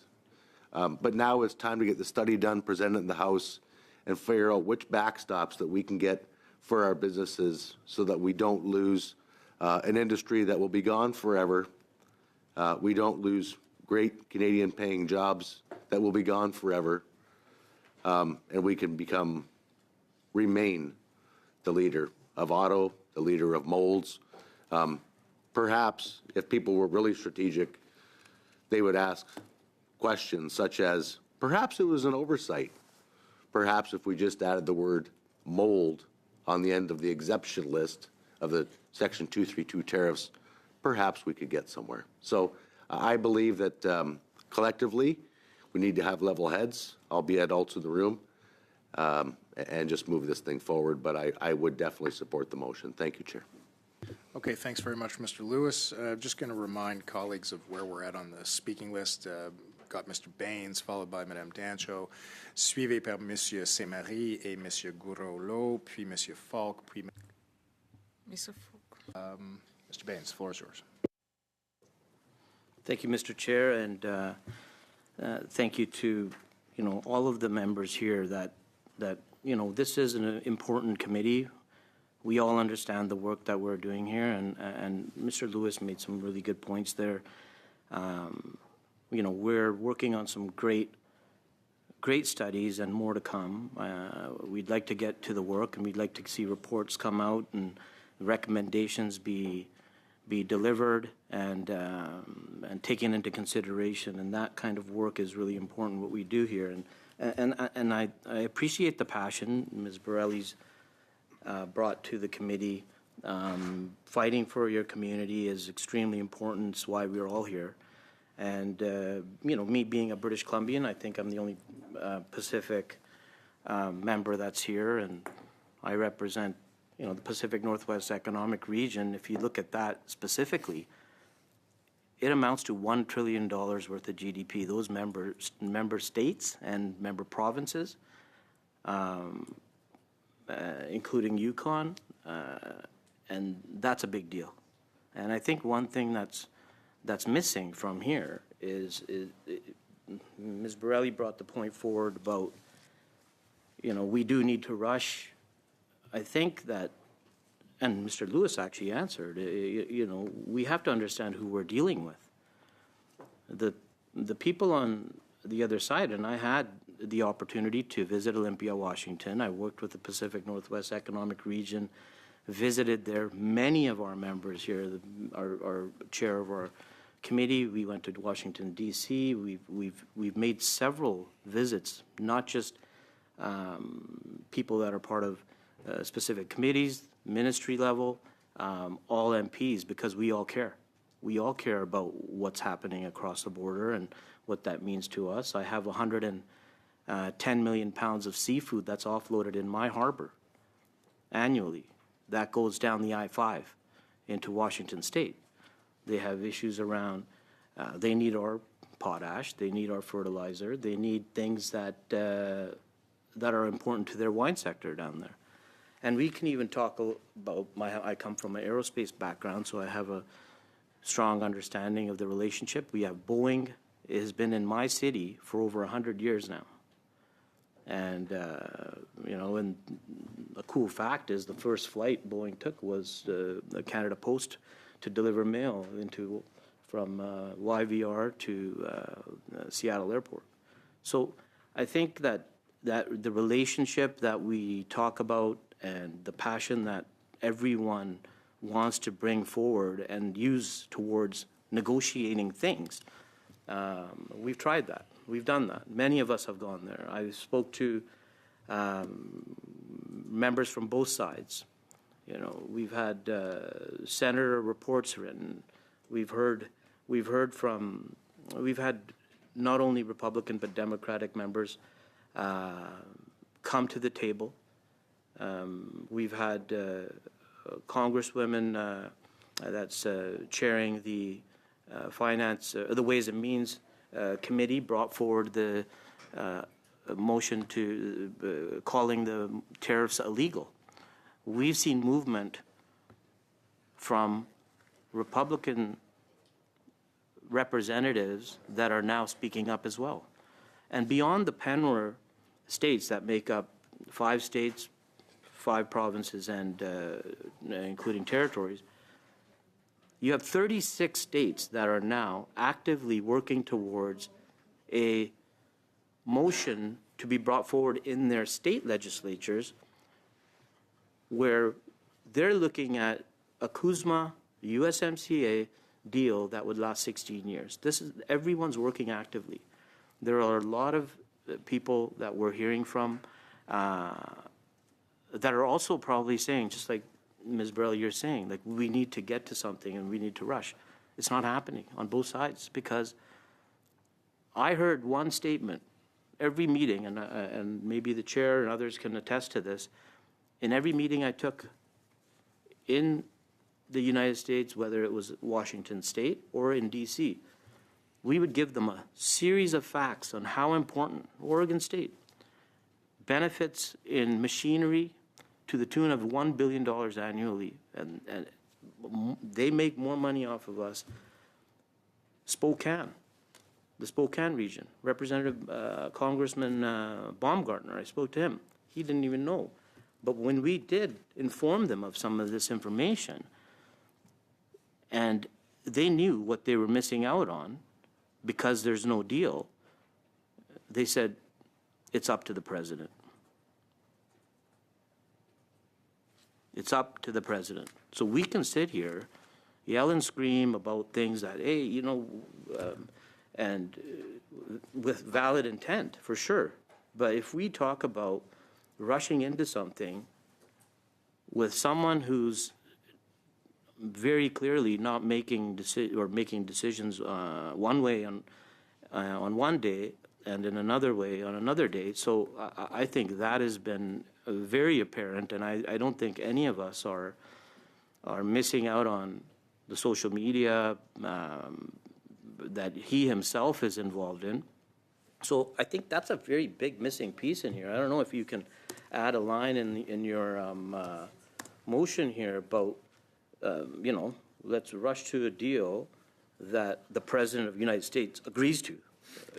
But now it's time to get the study done, present it in the House, and figure out which backstops that we can get for our businesses so that we don't lose an industry that will be gone forever. We don't lose great Canadian paying jobs that will be gone forever. And we can remain the leader of auto, the leader of molds. Perhaps if people were really strategic, they would ask questions such as, perhaps it was an oversight. Perhaps if we just added the word mold on the end of the exemption list of the Section 232 tariffs, perhaps we could get somewhere. So I believe that collectively we need to have level heads. I'll be adults in the room and just move this thing forward. But I would definitely support the motion. Thank you, Chair.
Okay, thanks very much, Mr. Lewis. Just going to remind colleagues of where we're at on the speaking list. Got Mr. Baines, followed by Madame Dancho, suivi par Monsieur Saint-Marie et Monsieur Gourou-Lo, puis Monsieur Falk, puis
Mr. Falk.
Mr. Baines, the floor is yours.
Thank you, Mr. Chair, and thank you to all of the members here that this is an important committee. We all understand the work that we're doing here, and Mr. Lewis made some really good points there. We're working on some great studies and more to come. We'd like to get to the work, and we'd like to see reports come out and recommendations be delivered and taken into consideration. And that kind of work is really important, what we do here. And I appreciate the passion Ms. Borelli's brought to the committee. Fighting for your community is extremely important. It's why we're all here. And, me being a British Columbian, I think I'm the only Pacific member that's here, and I represent, the Pacific Northwest Economic Region. If you look at that specifically, it amounts to $1 trillion worth of GDP. Those member states and member provinces, including Yukon, and that's a big deal. And I think one thing that's missing from here is Ms. Borelli brought the point forward about, we do need to rush. I think that, and Mr. Lewis actually answered, we have to understand who we're dealing with. The people on the other side, and I had the opportunity to visit Olympia, Washington. I worked with the Pacific Northwest Economic Region, visited there. Many of our members here, our chair of our committee, we went to Washington, D.C. We've made several visits, not just people that are part of specific committees, ministry level, all MPs, because we all care. We all care about what's happening across the border and what that means to us. I have 110 million pounds of seafood that's offloaded in my harbor annually. That goes down the I-5 into Washington State. They have issues around, they need our potash, they need our fertilizer, they need things that are important to their wine sector down there. And we can even talk about, I come from an aerospace background, so I have a strong understanding of the relationship. We have Boeing. It has been in my city for over 100 years now. And, and a cool fact is the first flight Boeing took was the Canada Post to deliver mail from YVR to Seattle Airport. So I think that the relationship that we talk about and the passion that everyone wants to bring forward and use towards negotiating things. We've tried that. We've done that. Many of us have gone there. I spoke to members from both sides. You know, we've had senator reports written. We've had not only Republican but Democratic members come to the table. We've had Congresswomen that's chairing the the Ways and Means Committee brought forward the motion to calling the tariffs illegal. We've seen movement from Republican representatives that are now speaking up as well. And beyond the Penwar states that make up 5 states, 5 provinces, and including territories, you have 36 states that are now actively working towards a motion to be brought forward in their state legislatures where they're looking at a CUSMA, USMCA deal that would last 16 years. Everyone's working actively. There are a lot of people that we're hearing from that are also probably saying, just like Ms. Borrelli, you're saying, like, we need to get to something and we need to rush. It's not happening on both sides because I heard one statement every meeting, and maybe the chair and others can attest to this. In every meeting I took in the United States, whether it was Washington State or in D.C., we would give them a series of facts on how important Oregon State benefits in machinery to the tune of $1 billion annually, and they make more money off of us. Spokane, the Spokane region, Representative Congressman Baumgartner, I spoke to him. He didn't even know. But when we did inform them of some of this information, and they knew what they were missing out on because there's no deal, they said, it's up to the president. It's up to the president. So we can sit here, yell and scream about things that, hey, you know, and with valid intent, for sure. But if we talk about rushing into something with someone who's very clearly not making decisions one way on one day and in another way on another day. So I think that has been very apparent, and I don't think any of us are missing out on the social media that he himself is involved in. So I think that's a very big missing piece in here. I don't know if you can add a line in your motion here about, you know, let's rush to a deal that the President of the United States agrees to.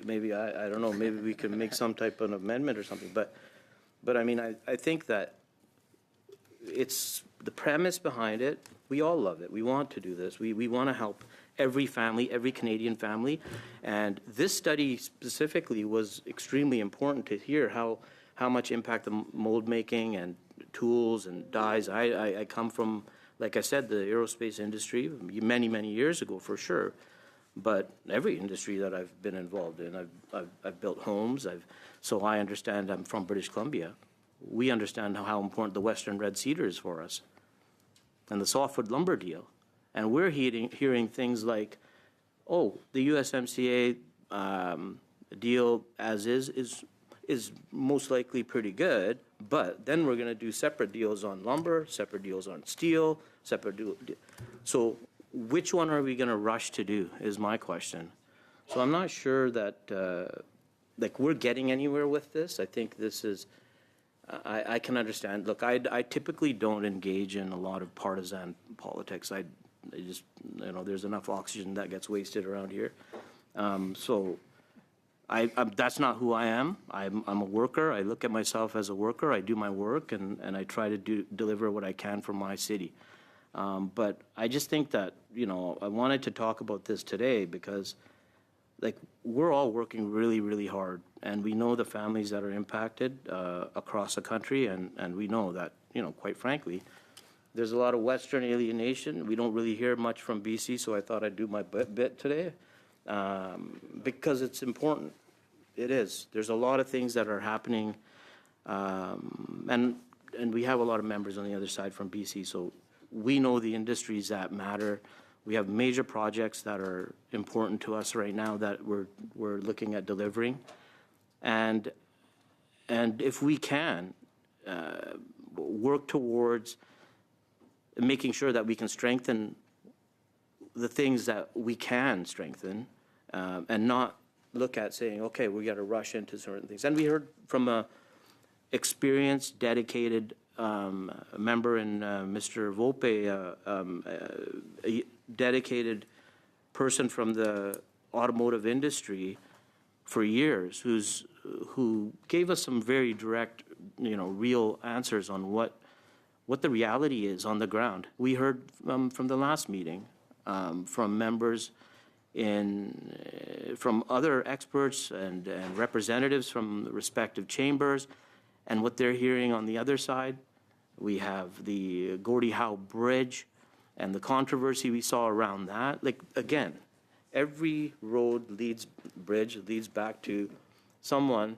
Maybe, I don't know, maybe we can make some type of amendment or something. But I mean, I think that it's the premise behind it. We all love it. We want to do this. We want to help every family, every Canadian family. And this study specifically was extremely important to hear how much impact the mold making and tools and dyes. I come from, like I said, the aerospace industry many, many years ago for sure. But every industry that I've been involved in, I've built homes. So I understand. I'm from British Columbia. We understand how important the Western Red Cedar is for us, and the softwood lumber deal. And we're hearing things like, oh, the USMCA deal as is most likely pretty good, but then we're going to do separate deals on lumber, separate deals on steel, so which one are we going to rush to do is my question. So I'm not sure that like we're getting anywhere with this. I think this is, I can understand. Look, I typically don't engage in a lot of partisan politics. I just, you know, there's enough oxygen that gets wasted around here. So that's not who I am. I'm a worker. I look at myself as a worker. I do my work, and I try to deliver what I can for my city. But I just think that, you know, I wanted to talk about this today because, like, we're all working really, really hard, and we know the families that are impacted across the country, and we know that, you know, quite frankly, There's a lot of Western alienation. We don't really hear much from BC, so I thought I'd do my bit today because it's important. It is. There's a lot of things that are happening, and we have a lot of members on the other side from BC, so we know the industries that matter. We have major projects that are important to us right now that we're looking at delivering, and if we can work towards making sure that we can strengthen the things that we can strengthen, and not look at saying, okay, we got to rush into certain things. And we heard from a experienced, dedicated member in Mr. Volpe, a dedicated person from the automotive industry for years, who gave us some very direct, real answers on what the reality is on the ground. We heard from the last meeting from members from other experts and representatives from the respective chambers and what they're hearing on the other side. We have the Gordie Howe Bridge and the controversy we saw around that. Like, again, every bridge leads back to someone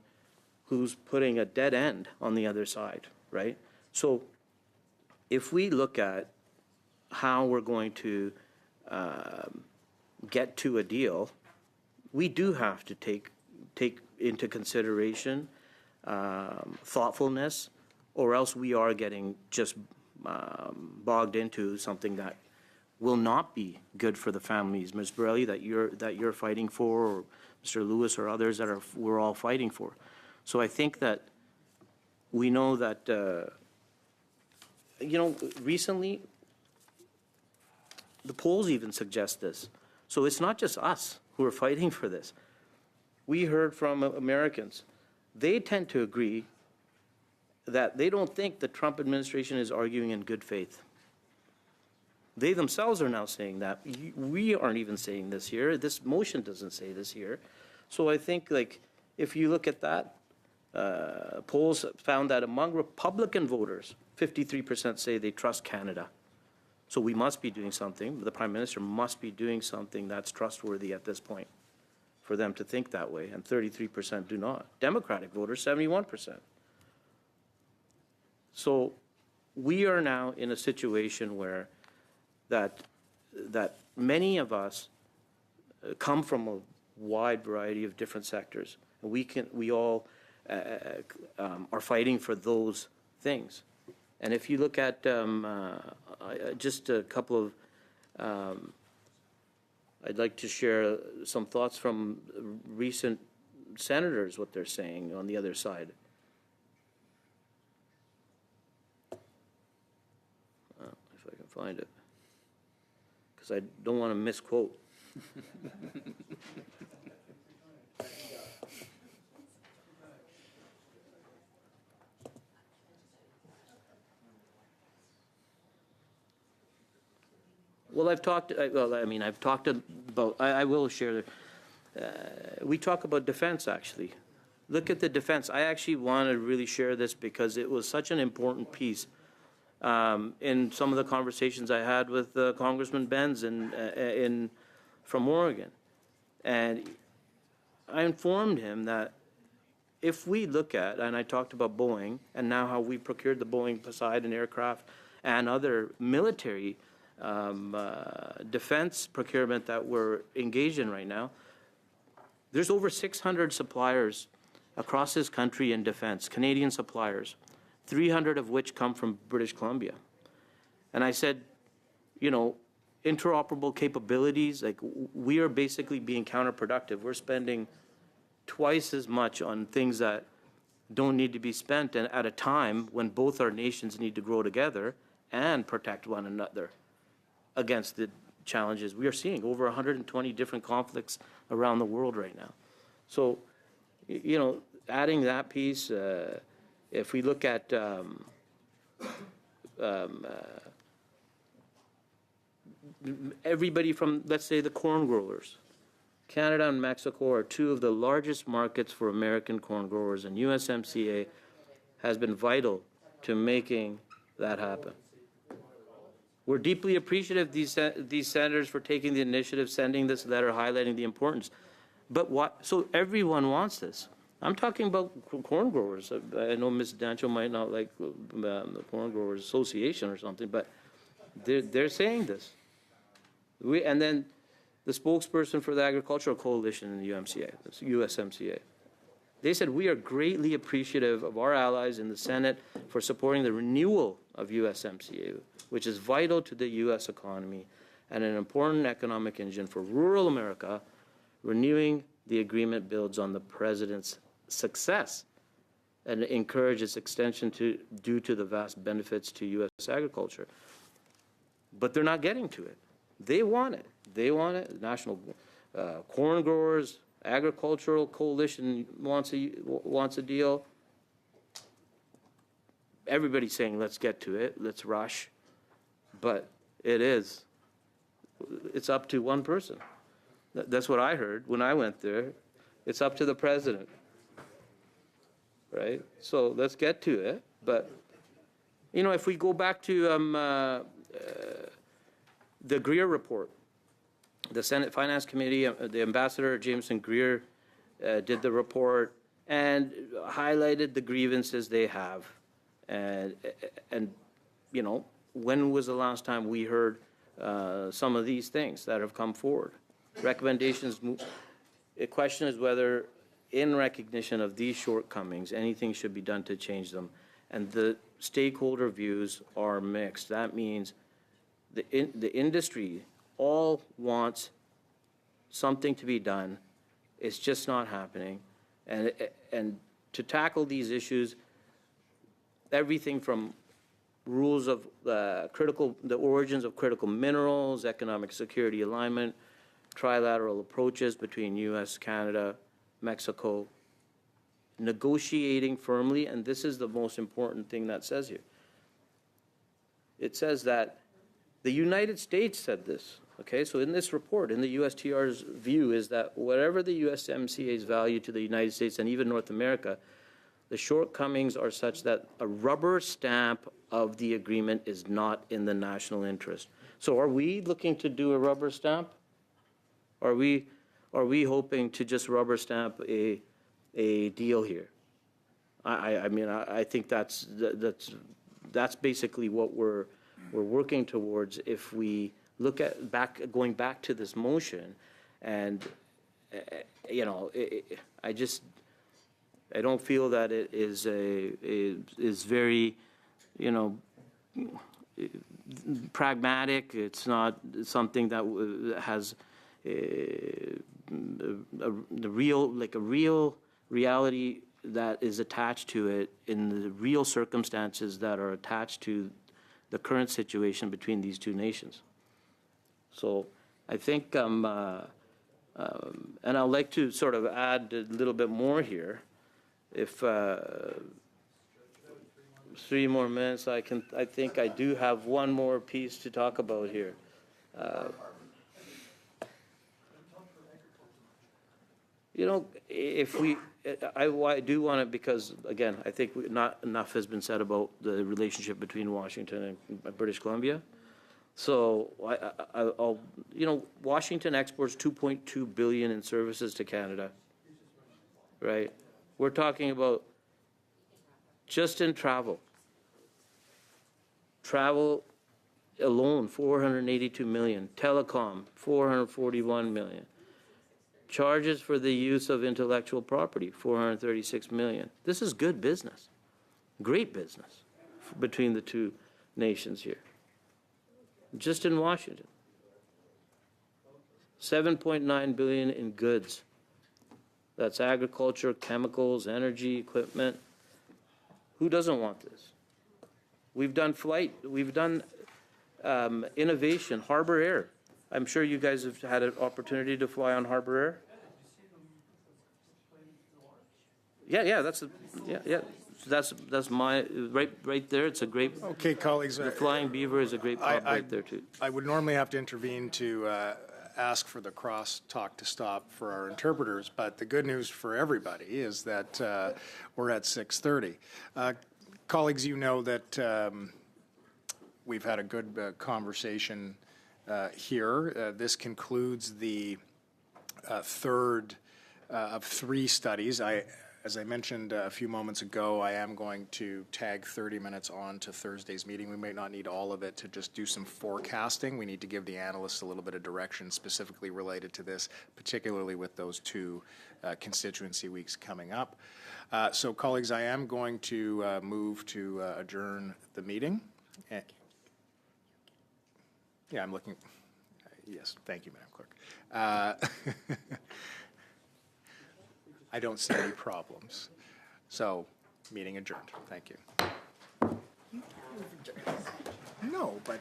who's putting a dead end on the other side, right? So if we look at how we're going to get to a deal, we do have to take into consideration thoughtfulness, or else we are getting just bogged into something that will not be good for the families, Ms. Borelli, that you're fighting for, or Mr. Lewis or others that we're all fighting for. So I think that we know that recently the polls even suggest this. So it's not just us who are fighting for this. We heard from Americans. They tend to agree that they don't think the Trump administration is arguing in good faith. They themselves are now saying that. We aren't even saying this here. This motion doesn't say this here. So I think, like, if you look at that, polls found that among Republican voters, 53% say they trust Canada. So we must be doing something. The Prime Minister must be doing something that's trustworthy at this point for them to think that way, and 33% do not. Democratic voters, 71%. So we are now in a situation where that many of us come from a wide variety of different sectors. And we all are fighting for those things. And if you look at just a couple of, I'd like to share some thoughts from recent senators, what they're saying on the other side. If I can find it, because I don't want to misquote. Well, I've talked about, I will share, we talk about defense, actually. Look at the defense. I actually want to really share this because it was such an important piece in some of the conversations I had with Congressman Benz from Oregon. And I informed him that if we look at, and I talked about Boeing, and now how we procured the Boeing Poseidon aircraft and other military defense procurement that we're engaged in right now, there's over 600 suppliers across this country in defense, Canadian suppliers, 300 of which come from British Columbia. And I said, interoperable capabilities, like, we are basically being counterproductive. We're spending twice as much on things that don't need to be spent, and at a time when both our nations need to grow together and protect one another against the challenges we are seeing. Over 120 different conflicts around the world right now. So, adding that piece, if we look at everybody from, let's say, the corn growers, Canada and Mexico are two of the largest markets for American corn growers, and USMCA has been vital to making that happen. We're deeply appreciative these senators for taking the initiative, sending this letter, highlighting the importance. But what? So everyone wants this. I'm talking about corn growers. I know Ms. Dancho might not like the Corn Growers Association or something, but they're saying this. And then the spokesperson for the Agricultural Coalition in the USMCA, they said, we are greatly appreciative of our allies in the Senate for supporting the renewal of USMCA, which is vital to the U.S. economy and an important economic engine for rural America. Renewing the agreement builds on the President's success and encourages extension due to the vast benefits to U.S. agriculture. But they're not getting to it. They want it. They want it. National Corn Growers Agricultural Coalition wants a deal. Everybody's saying, let's get to it. Let's rush. But it's up to one person. That's what I heard when I went there. It's up to the president, right? So let's get to it. But, you know, if we go back to the Greer report, the Senate Finance Committee, the Ambassador Jameson Greer did the report and highlighted the grievances they have. And you know, when was the last time we heard some of these things that have come forward? Recommendations. The question is whether, in recognition of these shortcomings, anything should be done to change them. And the stakeholder views are mixed. That means the industry all wants something to be done. It's just not happening. And to tackle these issues, everything from rules of the origins of critical minerals, economic security alignment, trilateral approaches between U.S., Canada, Mexico, negotiating firmly, and this is the most important thing that says here. It says that the United States said this, okay? So in this report, in the USTR's view is that whatever the USMCA's value to the United States and even North America, the shortcomings are such that a rubber stamp of the agreement is not in the national interest. So are we looking to do a rubber stamp? Are we hoping to just rubber stamp a deal here? I mean, I think that's basically what we're working towards if we look at going back to this motion. And you know, I don't feel that it is very, you know, pragmatic. It's not something that has the real reality that is attached to it in the real circumstances that are attached to the current situation between these two nations. So I think, and I'd like to sort of add a little bit more here. If 3 more minutes, I think I do have one more piece to talk about here. You know, I do want to, because again, I think not enough has been said about the relationship between Washington and British Columbia. So I'll, you know, Washington exports $2.2 billion in services to Canada, right? We're talking about just in travel alone, $482 million. Telecom, $441 million. Charges for the use of intellectual property, $436 million. This is good business, great business between the two nations here. Just in Washington, $7.9 billion in goods. That's agriculture, chemicals, energy, equipment. Who doesn't want this? We've done flight, we've done innovation, Harbor Air. I'm sure you guys have had an opportunity to fly on Harbor Air. Yeah, that's my right there. It's a great.
Okay, colleagues.
The Flying Beaver is a great pub right there too.
I would normally have to intervene to ask for the crosstalk to stop for our interpreters, but the good news for everybody is that we're at 6:30. Colleagues, you know that we've had a good conversation here. This concludes the third of 3 studies. As I mentioned a few moments ago, I am going to tag 30 minutes on to Thursday's meeting. We may not need all of it to just do some forecasting. We need to give the analysts a little bit of direction specifically related to this, particularly with those 2 constituency weeks coming up. So, colleagues, I am going to move to adjourn the meeting. Yeah, I'm looking. Yes, thank you, Madam Clerk. I don't see any problems. So, meeting adjourned. Thank you. No, but